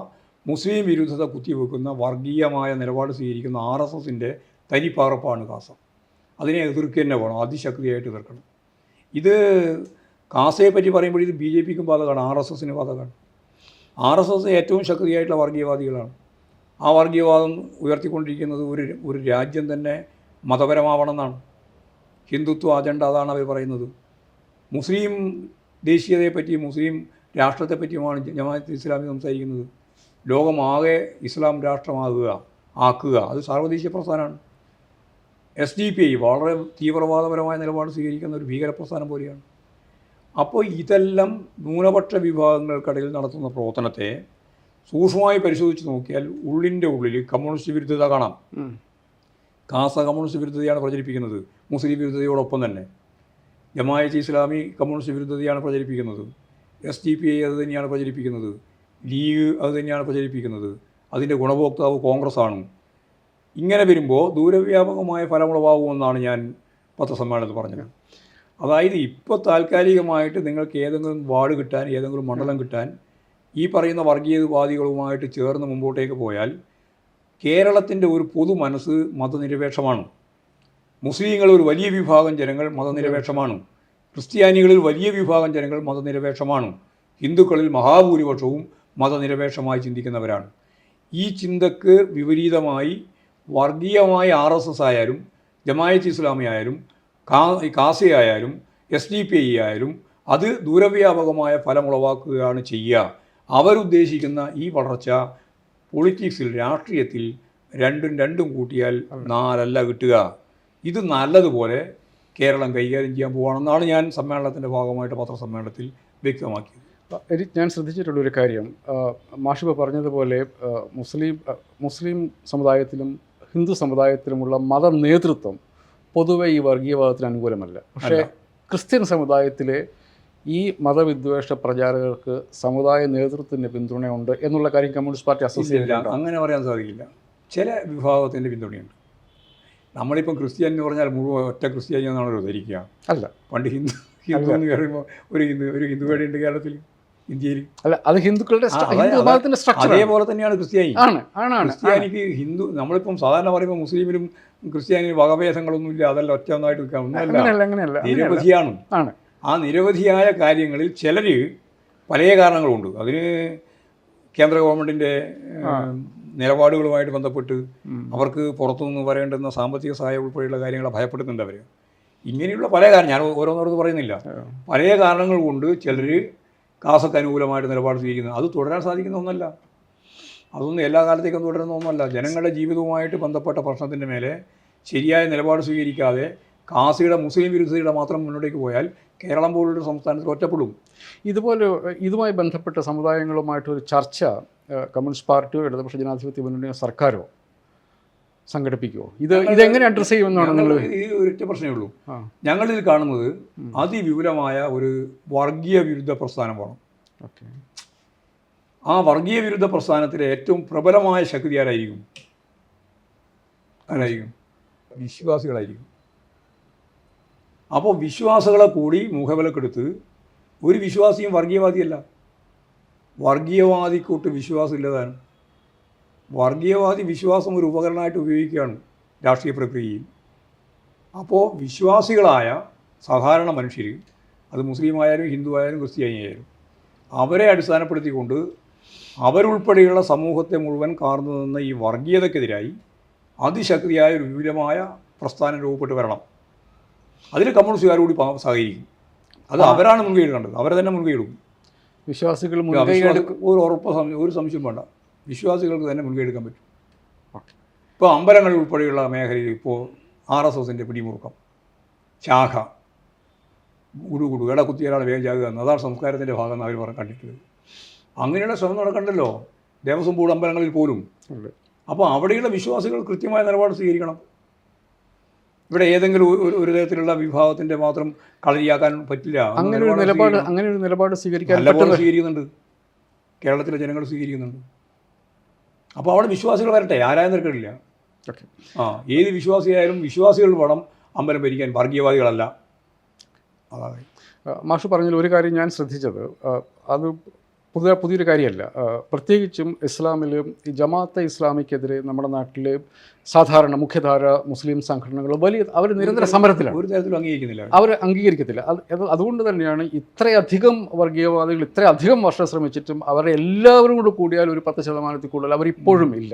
മുസ്ലിം വിരുദ്ധത കുത്തിവെക്കുന്ന വർഗീയമായ നിലപാട് സ്വീകരിക്കുന്ന RSSൻ്റെ തനിപ്പാറപ്പാണ് കാസ. അതിനെ എതിർക്കുക തന്നെ വേണം, അതിശക്തിയായിട്ട് എതിർക്കണം. ഇത് കാസയെ പറ്റി പറയുമ്പോൾ ഇത് BJPക്കും ബാധകമാണ്, RSSന് ബാധകമാണ്. RSS ഏറ്റവും ശക്തിയായിട്ടുള്ള വർഗീയവാദികളാണ്. ആ വർഗീയവാദം ഉയർത്തിക്കൊണ്ടിരിക്കുന്നത് ഒരു രാജ്യം തന്നെ മതപരമാവണം എന്നാണ്. ഹിന്ദുത്വ അജണ്ട അതാണ് അവർ പറയുന്നത്. മുസ്ലിം ദേശീയതയെപ്പറ്റി, മുസ്ലിം രാഷ്ട്രത്തെപ്പറ്റിയുമാണ് ജമാഅത്ത് ഇസ്ലാമി സംസാരിക്കുന്നത്. ലോകമാകെ ഇസ്ലാം ആക്കുക. അത് സാർവദേശീയ പ്രസ്ഥാനമാണ്. SDPI വളരെ തീവ്രവാദപരമായ നിലപാട് സ്വീകരിക്കുന്ന ഒരു ഭീകരപ്രസ്ഥാനം പോലെയാണ്. അപ്പോൾ ഇതെല്ലാം ന്യൂനപക്ഷ വിഭാഗങ്ങൾക്കിടയിൽ നടത്തുന്ന പ്രവർത്തനത്തെ സൂക്ഷ്മമായി പരിശോധിച്ച് നോക്കിയാൽ ഉള്ളിൻ്റെ ഉള്ളിൽ കമ്മ്യൂണിസ്റ്റ് വിരുദ്ധത കാണാം. കാസ കമ്മ്യൂണിസ്റ്റ് വിരുദ്ധതയാണ് പ്രചരിപ്പിക്കുന്നത്, മുസ്ലിം വിരുദ്ധതയോടൊപ്പം തന്നെ. ജമാഅത്ത് ഇസ്ലാമി കമ്മ്യൂണിസ്റ്റ് വിരുദ്ധതയാണ് പ്രചരിപ്പിക്കുന്നത്, SDPI അത് തന്നെയാണ് പ്രചരിപ്പിക്കുന്നത്, ലീഗ് അത് തന്നെയാണ് പ്രചരിപ്പിക്കുന്നത്. അതിൻ്റെ ഗുണഭോക്താവ് കോൺഗ്രസ്സാണ്. ഇങ്ങനെ വരുമ്പോൾ ദൂരവ്യാപകമായ ഫലമുളവാകുമെന്നാണ് ഞാൻ പത്രസമ്മേളനത്തിൽ പറഞ്ഞത്. അതായത് ഇപ്പോൾ താൽക്കാലികമായിട്ട് നിങ്ങൾക്ക് ഏതെങ്കിലും വാർഡ് കിട്ടാൻ, ഏതെങ്കിലും മണ്ഡലം കിട്ടാൻ ഈ പറയുന്ന വർഗീയവാദികളുമായിട്ട് ചേർന്ന് മുമ്പോട്ടേക്ക് പോയാൽ കേരളത്തിൻ്റെ ഒരു പൊതു മനസ്സ് മതനിരപേക്ഷമാണ്. മുസ്ലിങ്ങൾ ഒരു വലിയ വിഭാഗം ജനങ്ങൾ മതനിരപേക്ഷമാണ്. ക്രിസ്ത്യാനികളിൽ വലിയ വിഭാഗം ജനങ്ങൾ മതനിരപേക്ഷമാണ്. ഹിന്ദുക്കളിൽ മഹാഭൂരിപക്ഷവും മതനിരപേക്ഷമായി ചിന്തിക്കുന്നവരാണ്. ഈ ചിന്തക്ക് വിപരീതമായി വർഗീയമായി RSS ആയാലും ജമാഅത്ത് ഇസ്ലാമി ആയാലും കാസയായാലും SDPI ആയാലും അത് ദൂരവ്യാപകമായ ഫലമുളവാക്കുകയാണ് ചെയ്യുക. അവരുദ്ദേശിക്കുന്ന ഈ വളർച്ച പൊളിറ്റിക്സിൽ, രാഷ്ട്രീയത്തിൽ രണ്ടും കൂട്ടിയാൽ 4 അല്ല കിട്ടുക. ഇത് നല്ലതുപോലെ കേരളം കൈകാര്യം ചെയ്യാൻ പോവുകയാണെന്നാണ് ഞാൻ സമ്മേളനത്തിൻ്റെ ഭാഗമായിട്ട് പത്രസമ്മേളനത്തിൽ വ്യക്തമാക്കിയത്. ഞാൻ ശ്രദ്ധിച്ചിട്ടുള്ളൊരു കാര്യം, മാഷിബ പറഞ്ഞതുപോലെ മുസ്ലിം സമുദായത്തിലും ഹിന്ദു സമുദായത്തിലുമുള്ള മത നേതൃത്വം പൊതുവെ ഈ വർഗീയവാദത്തിന് അനുകൂലമല്ല. പക്ഷേ ക്രിസ്ത്യൻ സമുദായത്തിലെ ഈ മതവിദ്വേഷ പ്രചാരകർക്ക് സമുദായ നേതൃത്വത്തിൻ്റെ പിന്തുണയുണ്ട് എന്നുള്ള കാര്യം കമ്മ്യൂണിസ്റ്റ് പാർട്ടി അസോസിയേറ്റ് അങ്ങനെ പറയാൻ സാധിക്കില്ല. ചില വിഭാഗത്തിൻ്റെ പിന്തുണയുണ്ട്. നമ്മളിപ്പം ക്രിസ്ത്യാനി എന്ന് പറഞ്ഞാൽ മുഴുവൻ ഒറ്റ ക്രിസ്ത്യാനി എന്നാണല്ലോ ധരിക്കുക. അല്ല, പണ്ട് ഹിന്ദു എന്ന് പറയുമ്പോൾ ഒരു ഹിന്ദുവേടെ ഉണ്ട് കേരളത്തിൽ, ഇന്ത്യയിൽ. അല്ല, അത് ഹിന്ദുക്കളുടെ അതേപോലെ തന്നെയാണ് ക്രിസ്ത്യാനി. ക്രിസ്ത്യാനിക്ക് ഹിന്ദു, നമ്മളിപ്പം സാധാരണ പറയുമ്പോൾ മുസ്ലിമിലും ക്രിസ്ത്യാനിയും വകഭേദങ്ങളൊന്നുമില്ല, അതല്ല ഒറ്റ ഒന്നായിട്ട് നിൽക്കാം, ഒന്നല്ല, നിരവധിയാണ്. ആ നിരവധിയായ കാര്യങ്ങളിൽ ചിലർ പല കാരണങ്ങളുണ്ട്. അതിന് കേന്ദ്ര ഗവൺമെൻറ്റിൻ്റെ നിലപാടുകളുമായിട്ട് ബന്ധപ്പെട്ട് അവർക്ക് പുറത്തുനിന്ന് പറയേണ്ടുന്ന സാമ്പത്തിക സഹായം ഉൾപ്പെടെയുള്ള കാര്യങ്ങളെ ഭയപ്പെടുന്നുണ്ട് അവർ. ഇങ്ങനെയുള്ള പല കാരണം, ഞാൻ ഓരോന്നോർത്ത് പറയുന്നില്ല, പല കാരണങ്ങൾ കൊണ്ട് ചിലർ കാസക്ക് അനുകൂലമായിട്ട് നിലപാട് സ്വീകരിക്കുന്നത്. അത് തുടരാൻ സാധിക്കുന്ന ഒന്നല്ല, അതൊന്നും എല്ലാ കാലത്തേക്കും തുടരുന്ന ഒന്നല്ല. ജനങ്ങളുടെ ജീവിതവുമായിട്ട് ബന്ധപ്പെട്ട പ്രശ്നത്തിൻ്റെ മേലെ ശരിയായ നിലപാട് സ്വീകരിക്കാതെ കാസിയുടെ മുസ്ലിം വിരുദ്ധതയുടെ മാത്രം മുന്നോട്ടേക്ക് പോയാൽ കേരളം പോലുള്ള സംസ്ഥാനത്തിൽ ഒറ്റപ്പെടും. ഇതുമായി ബന്ധപ്പെട്ട സമുദായങ്ങളുമായിട്ടൊരു ചർച്ച കമ്മ്യൂണിസ്റ്റ് പാർട്ടിയോ ഇടതുപക്ഷ ജനാധിപത്യ മുന്നണിയോ സർക്കാരോ സംഘടിപ്പിക്കുമോ? ഇതെങ്ങനെ അഡ്രസ്സ് ചെയ്യുമെന്നാണ് നിങ്ങൾ? ഈ ഒരൊറ്റ പ്രശ്നമേ ഉള്ളൂ. ഞങ്ങളിതിൽ കാണുന്നത് അതിവിപുലമായ ഒരു വർഗീയ വിരുദ്ധ പ്രസ്ഥാനമാണ്. ആ വർഗീയ വിരുദ്ധ പ്രസ്ഥാനത്തിലെ ഏറ്റവും പ്രബലമായ ശക്തി ആരായിരിക്കും? വിശ്വാസികളായിരിക്കും. അപ്പോൾ വിശ്വാസികളെ കൂടി മുഖവിലക്കെടുത്ത്, ഒരു വിശ്വാസിയും വർഗീയവാദിയല്ല, വർഗീയവാദിക്കൂട്ട് വിശ്വാസമില്ലതാണ്. വർഗീയവാദി വിശ്വാസം ഒരു ഉപകരണമായിട്ട് ഉപയോഗിക്കുകയാണ് രാഷ്ട്രീയ പ്രക്രിയയിൽ. അപ്പോൾ വിശ്വാസികളായ സാധാരണ മനുഷ്യർ, അത് മുസ്ലിം ആയാലും ഹിന്ദു ആയാലും ക്രിസ്ത്യാനി ആയാലും, അവരെ അടിസ്ഥാനപ്പെടുത്തിക്കൊണ്ട് അവരുൾപ്പെടെയുള്ള സമൂഹത്തെ മുഴുവൻ കാർന്നു നിന്ന ഈ വർഗീയതയ്ക്കെതിരായി അതിശക്തിയായ ഒരു വിപുലമായ പ്രസ്ഥാനം രൂപപ്പെട്ട് വരണം. അതിൽ കമ്മ്യൂണിസ്റ്റുകാർ കൂടി സഹകരിക്കും. അത് അവരാണ് മുൻകൈ എടുക്കേണ്ടത്, അവരെ തന്നെ മുൻകൈ എടുക്കും. വിശ്വാസികൾ ഒരു സംശയം വേണ്ട, വിശ്വാസികൾക്ക് തന്നെ മുൻകൈ എടുക്കാൻ പറ്റും. ഇപ്പോൾ അമ്പലങ്ങൾ ഉൾപ്പെടെയുള്ള മേഖലയിൽ ഇപ്പോൾ RSSൻ്റെ പിടിമുറുക്കം, ശാഖ, ഗുഡുഗുഡു ഇടകുത്തിയാലാണ് വേഗം ചാകുക എന്ന്, അതാണ് സംസ്കാരത്തിൻ്റെ ഭാഗം അവർ കണ്ടിട്ടുള്ളത്. അങ്ങനെയുള്ള ശ്രമം നടക്കണ്ടല്ലോ ദേവസ്വം ബോർഡ് അമ്പലങ്ങളിൽ പോലും. അപ്പോൾ അവിടെയുള്ള വിശ്വാസികൾ കൃത്യമായ നിലപാട് സ്വീകരിക്കണം. ഇവിടെ ഏതെങ്കിലും ഒരു തരത്തിലുള്ള വിഭാഗത്തിൻ്റെ മാത്രം കളരിയാക്കാൻ പറ്റില്ല. അങ്ങനെ ഒരു നിലപാട് സ്വീകരിക്കുന്നുണ്ട്, കേരളത്തിലെ ജനങ്ങൾ സ്വീകരിക്കുന്നുണ്ട്. അപ്പോൾ അവിടെ വിശ്വാസികൾ വരട്ടെ, ആരായും നിൽക്കണില്ല. ഓക്കെ. ഏത് വിശ്വാസിയായാലും വിശ്വാസികൾ വേണം അമ്പലം ഭരിക്കാൻ, വർഗീയവാദികളല്ല. അതാണ് മാഷ് പറഞ്ഞതിൽ ഒരു കാര്യം ഞാൻ ശ്രദ്ധിച്ചത്, അത് പുതിയൊരു കാര്യമല്ല. പ്രത്യേകിച്ചും ഇസ്ലാമിൽ ഈ ജമാഅത്തെ ഇസ്ലാമിക്കെതിരെ നമ്മുടെ നാട്ടിലെ സാധാരണ മുഖ്യധാര മുസ്ലിം സംഘടനകൾ അവർ നിരന്തര സമരത്തിലാണ്. ഒരു തരത്തിലും അംഗീകരിക്കുന്നില്ല, അവർ അംഗീകരിക്കത്തില്ല. അതുകൊണ്ട് തന്നെയാണ് ഇത്രയധികം വർഗീയവാദികൾ ഇത്രയധികം വർഷം ശ്രമിച്ചിട്ടും അവരെ എല്ലാവരും കൂടെ കൂടിയാൽ ഒരു 10% കൂടുതൽ അവരിപ്പോഴും ഇല്ല.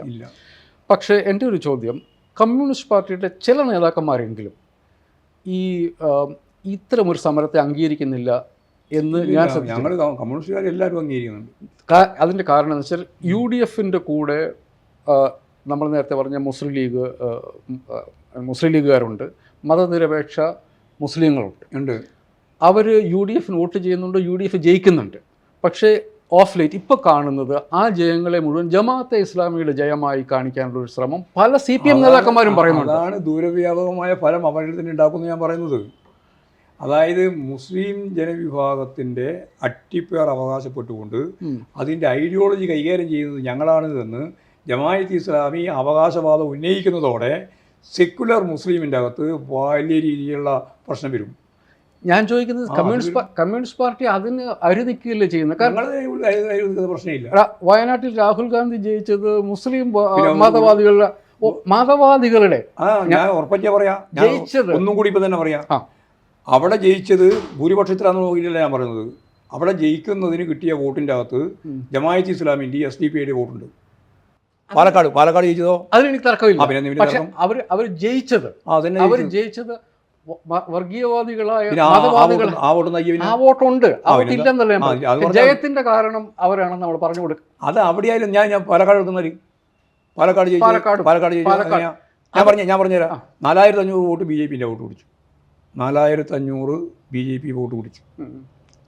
പക്ഷേ എൻ്റെ ഒരു ചോദ്യം, കമ്മ്യൂണിസ്റ്റ് പാർട്ടിയുടെ ചില നേതാക്കന്മാരെങ്കിലും ഈ ഇത്തരമൊരു സമരത്തെ അംഗീകരിക്കുന്നില്ല എന്ന് ഞാൻ ശ്രദ്ധിച്ചു. ഞങ്ങൾ കമ്മ്യൂണിസ്റ്റുകാർ എല്ലാവരും അംഗീകരിക്കുന്നുണ്ട്. അതിൻ്റെ കാരണം എന്ന് വെച്ചാൽ UDFൻ്റെ കൂടെ നമ്മൾ നേരത്തെ പറഞ്ഞ മുസ്ലിം ലീഗുകാരുണ്ട്, മതനിരപേക്ഷ മുസ്ലിങ്ങളുണ്ട്. അവർ UDFന് വോട്ട് ചെയ്യുന്നുണ്ട്, UDF ജയിക്കുന്നുണ്ട്. പക്ഷേ ഓഫ് ലേറ്റ് ഇപ്പോൾ കാണുന്നത് ആ ജയങ്ങളെ മുഴുവൻ ജമാഅത്തെ ഇസ്ലാമിയുടെ ജയമായി കാണിക്കാനുള്ള ഒരു ശ്രമം പല CPM നേതാക്കന്മാരും പറയുന്നുണ്ട്. അതാണ് ദൂരവ്യാപകമായ ഫലം അവരിൽ തന്നെ ഉണ്ടാക്കുമെന്ന് ഞാൻ പറയുന്നത്. അതായത് മുസ്ലിം ജനവിഭാഗത്തിൻ്റെ അട്ടിപ്പേർ അവകാശപ്പെട്ടുകൊണ്ട് അതിൻ്റെ ഐഡിയോളജി കൈകാര്യം ചെയ്യുന്നത് ഞങ്ങളാണ് എന്ന് ജമാഅത്ത് ഇസ്ലാമി അവകാശവാദം ഉന്നയിക്കുന്നതോടെ സെക്കുലർ മുസ്ലിമിൻ്റെ അകത്ത് വലിയ രീതിയിലുള്ള പ്രശ്നം വരും. ഞാൻ ചോദിക്കുന്നത് കമ്മ്യൂണിസ്റ്റ് പാർട്ടി അതിന് അരുതിക്കുകയല്ലേ ചെയ്യുന്നത്? കാരണം പ്രശ്നമില്ല. വയനാട്ടിൽ രാഹുൽ ഗാന്ധി ജയിച്ചത് മുസ്ലിം മതവാദികളുടെ ഞാൻ ഉറപ്പറ്റാ പറയാം, ജയിച്ചത് ഒന്നും കൂടി ഇപ്പം തന്നെ പറയാം. അവിടെ ജയിച്ചത് ഭൂരിപക്ഷത്തിലാണെന്ന് നോക്കിയിട്ടല്ല ഞാൻ പറയുന്നത്. അവിടെ ജയിക്കുന്നതിന് കിട്ടിയ വോട്ടിൻ്റെ അകത്ത് ജമാഅത്ത് ഇസ്ലാമിൻ്റെ SDP വോട്ടുണ്ട്. പാലക്കാട് ജയിച്ചതോ അതിനെനിക്ക് തർക്കമില്ല. പക്ഷെ അവർ ജയിച്ചത് വർഗീയവാദികളായ ആ വോട്ടുണ്ട്, ഇല്ലെന്നല്ല. ജയത്തിന്റെ കാരണം അവരാണെന്ന് നമ്മൾ പറഞ്ഞു കൊടുക്കും. അത് അവിടെയായാലും ഞാൻ പാലക്കാട് എടുക്കുന്നത് പാലക്കാട് ഞാൻ പറഞ്ഞുതരാം. 4500 വോട്ട് BJPൻ്റെ വോട്ട് പിടിച്ചു. 4500 BJP വോട്ട് പിടിച്ചു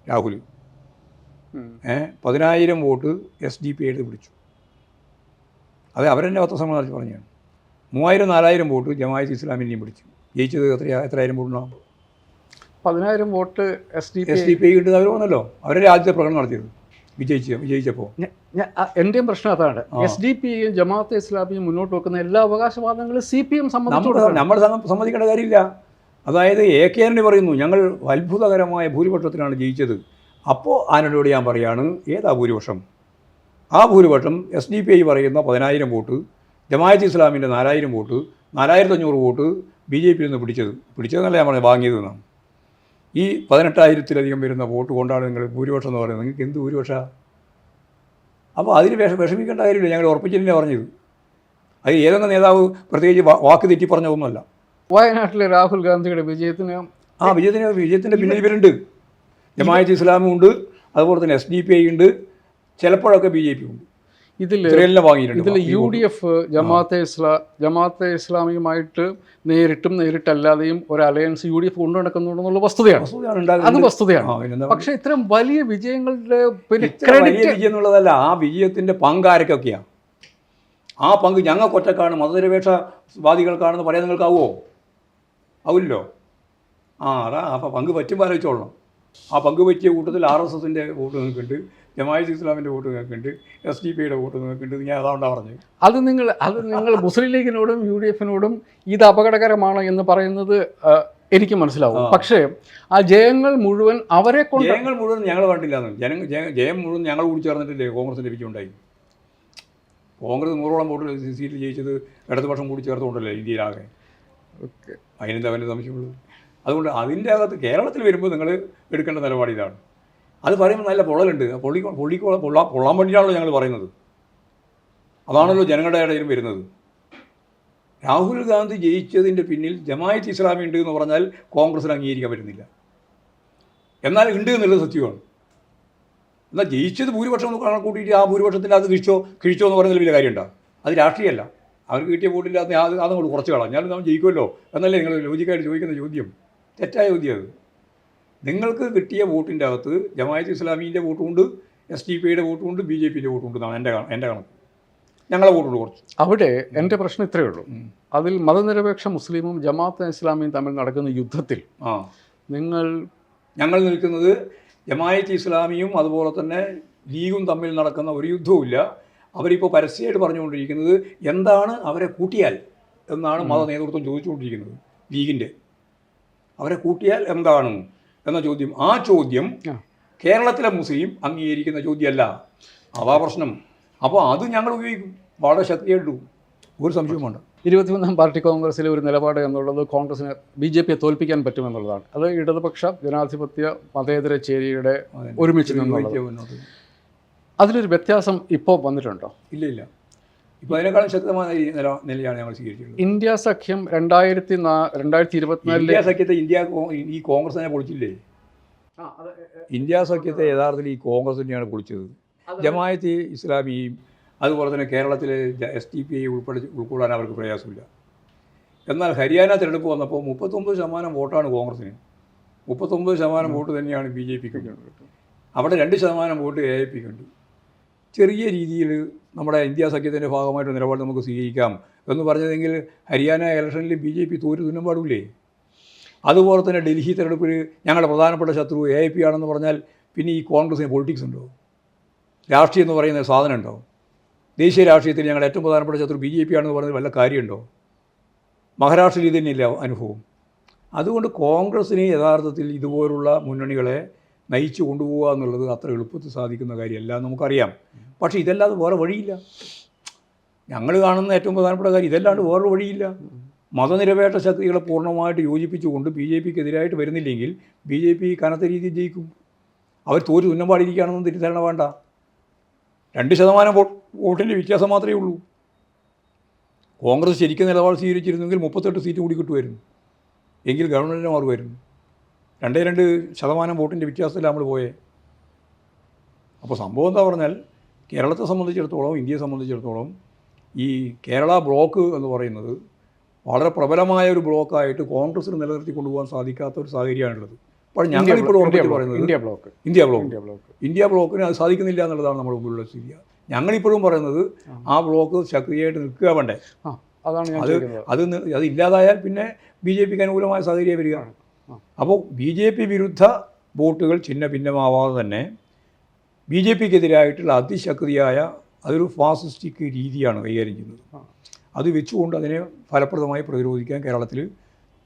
രാഹുൽ. 10,000 വോട്ട് SDP പിടിച്ചു. അത് അവരെന്നെ പത്രസമ്മേളനത്തിൽ പറഞ്ഞാണ്. 3000-4000 വോട്ട് ജമാഅത്ത് ഇസ്ലാമിൻ്റെയും പിടിച്ചു. ജയിച്ചത് എത്രയായിരം വോട്ടുണ്ടാവും? 10,000 വോട്ട് SDP കിട്ടുന്നത് അവർ വന്നല്ലോ. അവരെ രാജ്യത്തെ പ്രകടനം നടത്തിയത് വിജയിച്ചപ്പോൾ. എൻ്റെയും പ്രശ്നം അതാണ്. SDP-യും ജമാഅത്തെ ഇസ്ലാമിയും മുന്നോട്ട് വെക്കുന്ന എല്ലാ അവകാശവാദങ്ങളും CPM നമ്മൾ സമ്മതിക്കേണ്ട കാര്യമില്ല. അതായത് AK ആന്റണി പറയുന്നു ഞങ്ങൾ അത്ഭുതകരമായ ഭൂരിപക്ഷത്തിലാണ് ജയിച്ചത്. അപ്പോൾ ആന്റണിയോട് ഞാൻ പറയാണ്, ഏതാ ഭൂരിപക്ഷം? ആ ഭൂരിപക്ഷം SDP പറയുന്ന 10,000 വോട്ട്, ജമാഅത്ത് ഇസ്ലാമിൻ്റെ 4,000 വോട്ട്, 4,500 വോട്ട് BJPയിൽ നിന്ന് പിടിച്ചതെന്നല്ല ഞാൻ പറഞ്ഞത്, വാങ്ങിയതെന്നാണ്. ഈ 18,000-ലധികം വരുന്ന വോട്ട് കൊണ്ടാണ് നിങ്ങൾ ഭൂരിപക്ഷം എന്ന് പറയുന്നത്. നിങ്ങൾക്ക് എന്ത് ഭൂരിപക്ഷമാണ്? അപ്പോൾ അതിന് വിഷമിക്കേണ്ട കാര്യമില്ല. ഞങ്ങൾ ഉറപ്പിച്ചില്ലേ പറഞ്ഞത്. അത് ഏതെങ്കിലും നേതാവ് പ്രത്യേകിച്ച് വാക്ക് തെറ്റി പറഞ്ഞതൊന്നുമല്ല. വയനാട്ടിലെ രാഹുൽ ഗാന്ധിയുടെ വിജയത്തിൻ്റെ പിന്നിൽ ഇവരുണ്ട്. ജമാഅത്ത് ഇസ്ലാമും ഉണ്ട്, അതുപോലെ തന്നെ SDP ഉണ്ട്, ചിലപ്പോഴൊക്കെ BJP ഉണ്ട്. ഇതിൽ UDF ജമാഅത്തെ ഇസ്ലാമിയുമായിട്ട് നേരിട്ടല്ലാതെയും ഒരു അലയൻസ് UDF കൊണ്ടു നടക്കുന്നുണ്ടെന്നുള്ള വസ്തുതയാണ്. അത് വസ്തുതയാണ്. പക്ഷേ ഇത്തരം വലിയ വിജയങ്ങളുടെ വിജയം എന്നുള്ളതല്ല, ആ വിജയത്തിൻ്റെ പങ്കാരൊക്കെയാണ്. ആ പങ്ക് ഞങ്ങൾക്കൊറ്റക്കാണ്, മതനിരപേക്ഷവാദികൾക്കാണെന്ന് പറയാൻ നിങ്ങൾക്കാവുമോ? ആവില്ലല്ലോ. അതാ അപ്പോൾ പങ്ക് പറ്റുമ്പോൾ ആലോചിച്ചോളണം. ആ പങ്ക് പറ്റിയ കൂട്ടത്തിൽ RSSൻ്റെ വോട്ട് നിൽക്കുന്നുണ്ട്, ജമാഅത്ത് ഇസ്ലാമിൻ്റെ വോട്ട് നിൽക്കുന്നുണ്ട്, SDP-യുടെ വോട്ട് നിൽക്കുന്നുണ്ട്. ഞാൻ അതാണ്ടാ പറഞ്ഞത്. അത് നിങ്ങൾ മുസ്ലിം ലീഗിനോടും UDFിനോടും ഇത് അപകടകരമാണ് എന്ന് പറയുന്നത് എനിക്ക് മനസ്സിലാവും. പക്ഷേ ആ ജയങ്ങൾ മുഴുവൻ ഞങ്ങൾ കണ്ടില്ലാന്ന്. ജയം മുഴുവൻ ഞങ്ങൾ കൂടി ചേർന്നിട്ടില്ലേ കോൺഗ്രസിൻ്റെ വിജയമുണ്ടായി. കോൺഗ്രസ് 100ഓളം വോട്ട് സീറ്റിൽ ജയിച്ചത് ഇടതുപക്ഷം കൂടി ചേർത്തുകൊണ്ടല്ലേ ഇന്ത്യയിലാകെ. അതിനെന്താ അവൻ്റെ സംശയമുള്ളത്? അതുകൊണ്ട് അതിൻ്റെ അകത്ത് കേരളത്തിൽ വരുമ്പോൾ നിങ്ങൾ എടുക്കേണ്ട നിലപാട് ഇതാണ്. അത് പറയുമ്പോൾ നല്ല പൊള്ളലുണ്ട്. പൊള്ളാൻ വേണ്ടിയിട്ടാണല്ലോ ഞങ്ങൾ പറയുന്നത്. അതാണല്ലോ ജനങ്ങളുടെ ഇടയിലും വരുന്നത്. രാഹുൽ ഗാന്ധി ജയിച്ചതിൻ്റെ പിന്നിൽ ജമാഅത്ത് ഇസ്ലാമി ഉണ്ട് എന്ന് പറഞ്ഞാൽ കോൺഗ്രസിന് അംഗീകരിക്കാൻ പറ്റുന്നില്ല. എന്നാൽ ഉണ്ട് എന്നുള്ളത് സത്യമാണ്. എന്നാൽ ജയിച്ചത് ഭൂരിപക്ഷം ഒന്ന് കാണാൻ കൂട്ടിയിട്ട് ആ ഭൂരിപക്ഷത്തിൻ്റെ അത് കിഴിച്ചോ എന്ന് പറയുന്നതിൽ വലിയ കാര്യമുണ്ടോ? അത് രാഷ്ട്രീയമല്ല. അവർക്ക് കിട്ടിയ വോട്ടില്ലാത്ത അതങ്ങോട്ട് കുറച്ച് കളഞ്ഞാലും നമ്മൾ ജയിക്കുമല്ലോ എന്നല്ലേ നിങ്ങൾ ലോജിക്കായിട്ട് ചോദിക്കുന്ന ചോദ്യം? തെറ്റായ ചോദ്യം അത്. നിങ്ങൾക്ക് കിട്ടിയ വോട്ടിൻ്റെ അകത്ത് ജമാഅത്ത് ഇസ്ലാമീൻ്റെ വോട്ടുമുണ്ട്, SDP-യുടെ വോട്ടുമുണ്ട്, BJPൻ്റെ വോട്ടുമുണ്ട് എന്നാണ് എൻ്റെ കണക്ക്. ഞങ്ങളെ വോട്ടുണ്ട് കുറച്ച്. അവിടെ എൻ്റെ പ്രശ്നം ഇത്രയേ ഉള്ളൂ. അതിൽ മതനിരപേക്ഷ മുസ്ലിമും ജമാഅത്ത് ഇസ്ലാമിയും തമ്മിൽ നടക്കുന്ന യുദ്ധത്തിൽ ഞങ്ങൾ നിൽക്കുന്നത് ജമാഅത്ത് ഇസ്ലാമിയും അതുപോലെ തന്നെ ലീഗും തമ്മിൽ നടക്കുന്ന ഒരു യുദ്ധവുമില്ല. അവരിപ്പോൾ പരസ്യമായിട്ട് പറഞ്ഞുകൊണ്ടിരിക്കുന്നത് എന്താണ് അവരെ കൂട്ടിയാൽ എന്നാണ് മത നേതൃത്വം ചോദിച്ചുകൊണ്ടിരിക്കുന്നത് ലീഗിൻ്റെ. അവരെ കൂട്ടിയാൽ എന്താണ് എന്ന ചോദ്യം, ആ ചോദ്യം കേരളത്തിലെ മുസ്ലിം അംഗീകരിക്കുന്ന ചോദ്യമല്ല. അതാ പ്രശ്നം. അപ്പോൾ അത് ഞങ്ങൾ ഉപയോഗിക്കും വളരെ ശക്തിയായിട്ടു, ഒരു സംശയവും വേണ്ട. 21ാം പാർട്ടി കോൺഗ്രസിലെ ഒരു നിലപാട് എന്നുള്ളത് കോൺഗ്രസിന് BJPയെ തോൽപ്പിക്കാൻ പറ്റുമെന്നുള്ളതാണ്. അത് ഇടതുപക്ഷ ജനാധിപത്യ മതേതര ചേരിയുടെ ഒരുമിച്ച് നിന്നുള്ളത്. അതിലൊരു വ്യത്യാസം ഇപ്പോൾ വന്നിട്ടുണ്ടോ? ഇല്ല. ഇപ്പോൾ അതിനേക്കാളും ശക്തമായ നിലയാണ് ഞങ്ങൾ സ്വീകരിച്ചിട്ടുള്ളത്. ഇന്ത്യ സഖ്യം 2024 ഇന്ത്യ സഖ്യത്തെ ഈ കോൺഗ്രസ് തന്നെ പൊളിച്ചില്ലേ? ഇന്ത്യ സഖ്യത്തെ യഥാർത്ഥത്തിൽ ഈ കോൺഗ്രസ് തന്നെയാണ് പൊളിച്ചത്. ജമാഅത്തെ ഇസ്ലാമിയും അതുപോലെ തന്നെ കേരളത്തിലെ SDPI ഉൾക്കൊള്ളാൻ അവർക്ക് പ്രയാസമില്ല. എന്നാൽ ഹരിയാന തിരഞ്ഞെടുപ്പ് വന്നപ്പോൾ 39% വോട്ടാണ് കോൺഗ്രസിന്, 39% വോട്ട് തന്നെയാണ് BJPക്ക്. അവിടെ 2% വോട്ട് AIPക്ക് ഉണ്ട്. ചെറിയ രീതിയിൽ നമ്മുടെ ഇന്ത്യ സഖ്യത്തിൻ്റെ ഭാഗമായിട്ട് നിലപാട് നമുക്ക് സ്വീകരിക്കാം എന്ന് പറഞ്ഞതെങ്കിൽ ഹരിയാന ഇലക്ഷനിൽ BJP തോറ്റു തുന്നം പാടില്ലേ? അതുപോലെ തന്നെ ഡൽഹി തിരഞ്ഞെടുപ്പിൽ ഞങ്ങളുടെ പ്രധാനപ്പെട്ട ശത്രു AIP ആണെന്ന് പറഞ്ഞാൽ പിന്നെ ഈ കോൺഗ്രസിന് പൊളിറ്റിക്സ് ഉണ്ടോ? രാഷ്ട്രീയം എന്ന് പറയുന്ന സാധനം ഉണ്ടോ? ദേശീയ രാഷ്ട്രീയത്തിൽ ഞങ്ങളുടെ ഏറ്റവും പ്രധാനപ്പെട്ട ശത്രു BJP ആണെന്ന് പറയുന്നത് വല്ല കാര്യമുണ്ടോ? മഹാരാഷ്ട്രയിൽ ഇത് തന്നെയല്ല അനുഭവം. അതുകൊണ്ട് കോൺഗ്രസ്സിന് യഥാർത്ഥത്തിൽ ഇതുപോലുള്ള മുന്നണികളെ നയിച്ചു കൊണ്ടുപോകുക എന്നുള്ളത് അത്ര എളുപ്പത്തിൽ സാധിക്കുന്ന കാര്യമല്ല, നമുക്കറിയാം. പക്ഷേ ഇതല്ലാതെ വേറെ വഴിയില്ല. ഞങ്ങൾ കാണുന്ന ഏറ്റവും പ്രധാനപ്പെട്ട കാര്യം ഇതല്ലാണ്ട് വേറെ വഴിയില്ല. മതനിരപേക്ഷ ശക്തികളെ പൂർണ്ണമായിട്ട് യോജിപ്പിച്ചുകൊണ്ട് BJPക്ക് എതിരായിട്ട് വരുന്നില്ലെങ്കിൽ BJP കനത്ത രീതിയിൽ ജയിക്കും. അവർ തോറ്റു തുന്നം പാടിയിരിക്കുകയാണെന്ന് തിരിച്ചറിയണ വേണ്ട. 2% വോട്ടിൻ്റെ വ്യത്യാസം മാത്രമേ ഉള്ളൂ. കോൺഗ്രസ് ശരിക്കും നിലപാട് സ്വീകരിച്ചിരുന്നെങ്കിൽ 38 സീറ്റ് കൂടി കിട്ടുമായിരുന്നു, എങ്കിൽ ഗവൺമെൻറ്റിന് മാറുമായിരുന്നു. 2% വോട്ടിൻ്റെ വ്യത്യാസത്തിൽ നമ്മൾ പോയേ. അപ്പോൾ സംഭവം എന്താ പറഞ്ഞാൽ, കേരളത്തെ സംബന്ധിച്ചിടത്തോളം, ഇന്ത്യയെ സംബന്ധിച്ചിടത്തോളം ഈ കേരള ബ്ലോക്ക് എന്ന് പറയുന്നത് വളരെ പ്രബലമായ ഒരു ബ്ലോക്കായിട്ട് കോൺഗ്രസ്സിന് നിലനിർത്തി കൊണ്ടുപോകാൻ സാധിക്കാത്ത ഒരു സാഹചര്യമാണുള്ളത്. അപ്പോൾ ഞങ്ങളിപ്പോൾ ഉറപ്പിച്ച് പറയുന്നത് ഇന്ത്യ ബ്ലോക്കിന് അത് സാധിക്കുന്നില്ല എന്നുള്ളതാണ് നമ്മുടെ മുമ്പിലുള്ള സ്ഥിതി. ഞങ്ങളിപ്പോഴും പറയുന്നത് ആ ബ്ലോക്ക് ശക്തിയായിട്ട് നിൽക്കുക വേണ്ടേ. അത് ഇല്ലാതായാൽ പിന്നെ BJPക്ക് അനുകൂലമായ സാഹചര്യം വരിക. അപ്പോൾ BJP വിരുദ്ധ വോട്ടുകൾ ചിഹ്ന ഭിന്നമാവാതെ തന്നെ BJPക്കെതിരായിട്ടുള്ള അതിശക്തിയായ അതൊരു ഫാസിസ്റ്റിക് രീതിയാണ് കൈകാര്യം ചെയ്യുന്നത്. അത് വെച്ചുകൊണ്ട് അതിനെ ഫലപ്രദമായി പ്രതിരോധിക്കാൻ കേരളത്തിൽ,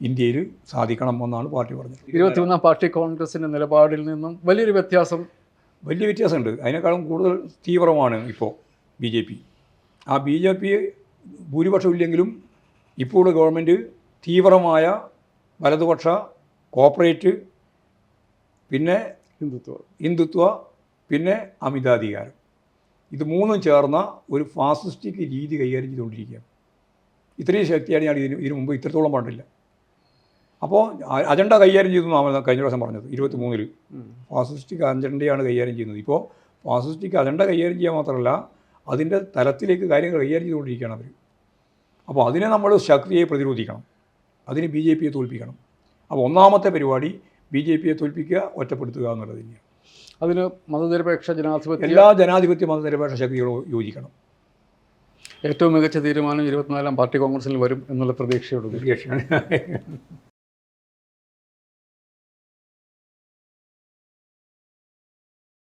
ഇന്ത്യയിൽ സാധിക്കണം എന്നാണ് പാർട്ടി പറഞ്ഞത്. 21ാം പാർട്ടി കോൺഗ്രസിൻ്റെ നിലപാടിൽ നിന്നും വലിയ വ്യത്യാസമുണ്ട്. അതിനേക്കാളും കൂടുതൽ തീവ്രമാണ് ഇപ്പോൾ BJP. ആ BJP ഭൂരിപക്ഷമില്ലെങ്കിലും ഇപ്പോൾ ഗവൺമെൻറ് തീവ്രമായ വലതുപക്ഷ, കോർപ്പറേറ്റ്, പിന്നെ ഹിന്ദുത്വ, പിന്നെ അമിതാധികാരം, ഇത് മൂന്നും ചേർന്ന ഒരു ഫാസിസ്റ്റിക് രീതി കൈകാര്യം ചെയ്തുകൊണ്ടിരിക്കുകയാണ്. ഇത്രയും ശക്തിയാണ് ഞാൻ ഇതിനു മുമ്പ് ഇത്രത്തോളം പാടില്ല. അപ്പോൾ അജണ്ട കൈകാര്യം ചെയ്തു എന്നാണ് കഴിഞ്ഞ പ്രാവശ്യം പറഞ്ഞത്. 23-ൽ ഫാസിസ്റ്റിക് അജണ്ടയാണ് കൈകാര്യം ചെയ്യുന്നത്. ഇപ്പോൾ ഫാസിസ്റ്റിക് അജണ്ട കൈകാര്യം ചെയ്യാൻ മാത്രമല്ല, അതിൻ്റെ തലത്തിലേക്ക് കാര്യങ്ങൾ കൈകാര്യം ചെയ്തുകൊണ്ടിരിക്കുകയാണ് അവർ. അപ്പോൾ അതിനെ നമ്മൾ ശക്തിയെ പ്രതിരോധിക്കണം, അതിന് BJPയെ തോൽപ്പിക്കണം. അപ്പോൾ ഒന്നാമത്തെ പരിപാടി BJPയെ തോൽപ്പിക്കുക, ഒറ്റപ്പെടുത്തുക എന്നുള്ളത് തന്നെയാണ്. അതിന് മതനിരപേക്ഷ ജനാധിപത്യ, എല്ലാ ജനാധിപത്യ മതനിരപേക്ഷ ശക്തികളും യോജിക്കണം. ഏറ്റവും മികച്ച തീരുമാനം 24ാം പാർട്ടി കോൺഗ്രസിൽ വരും എന്നുള്ള പ്രതീക്ഷയാണ്.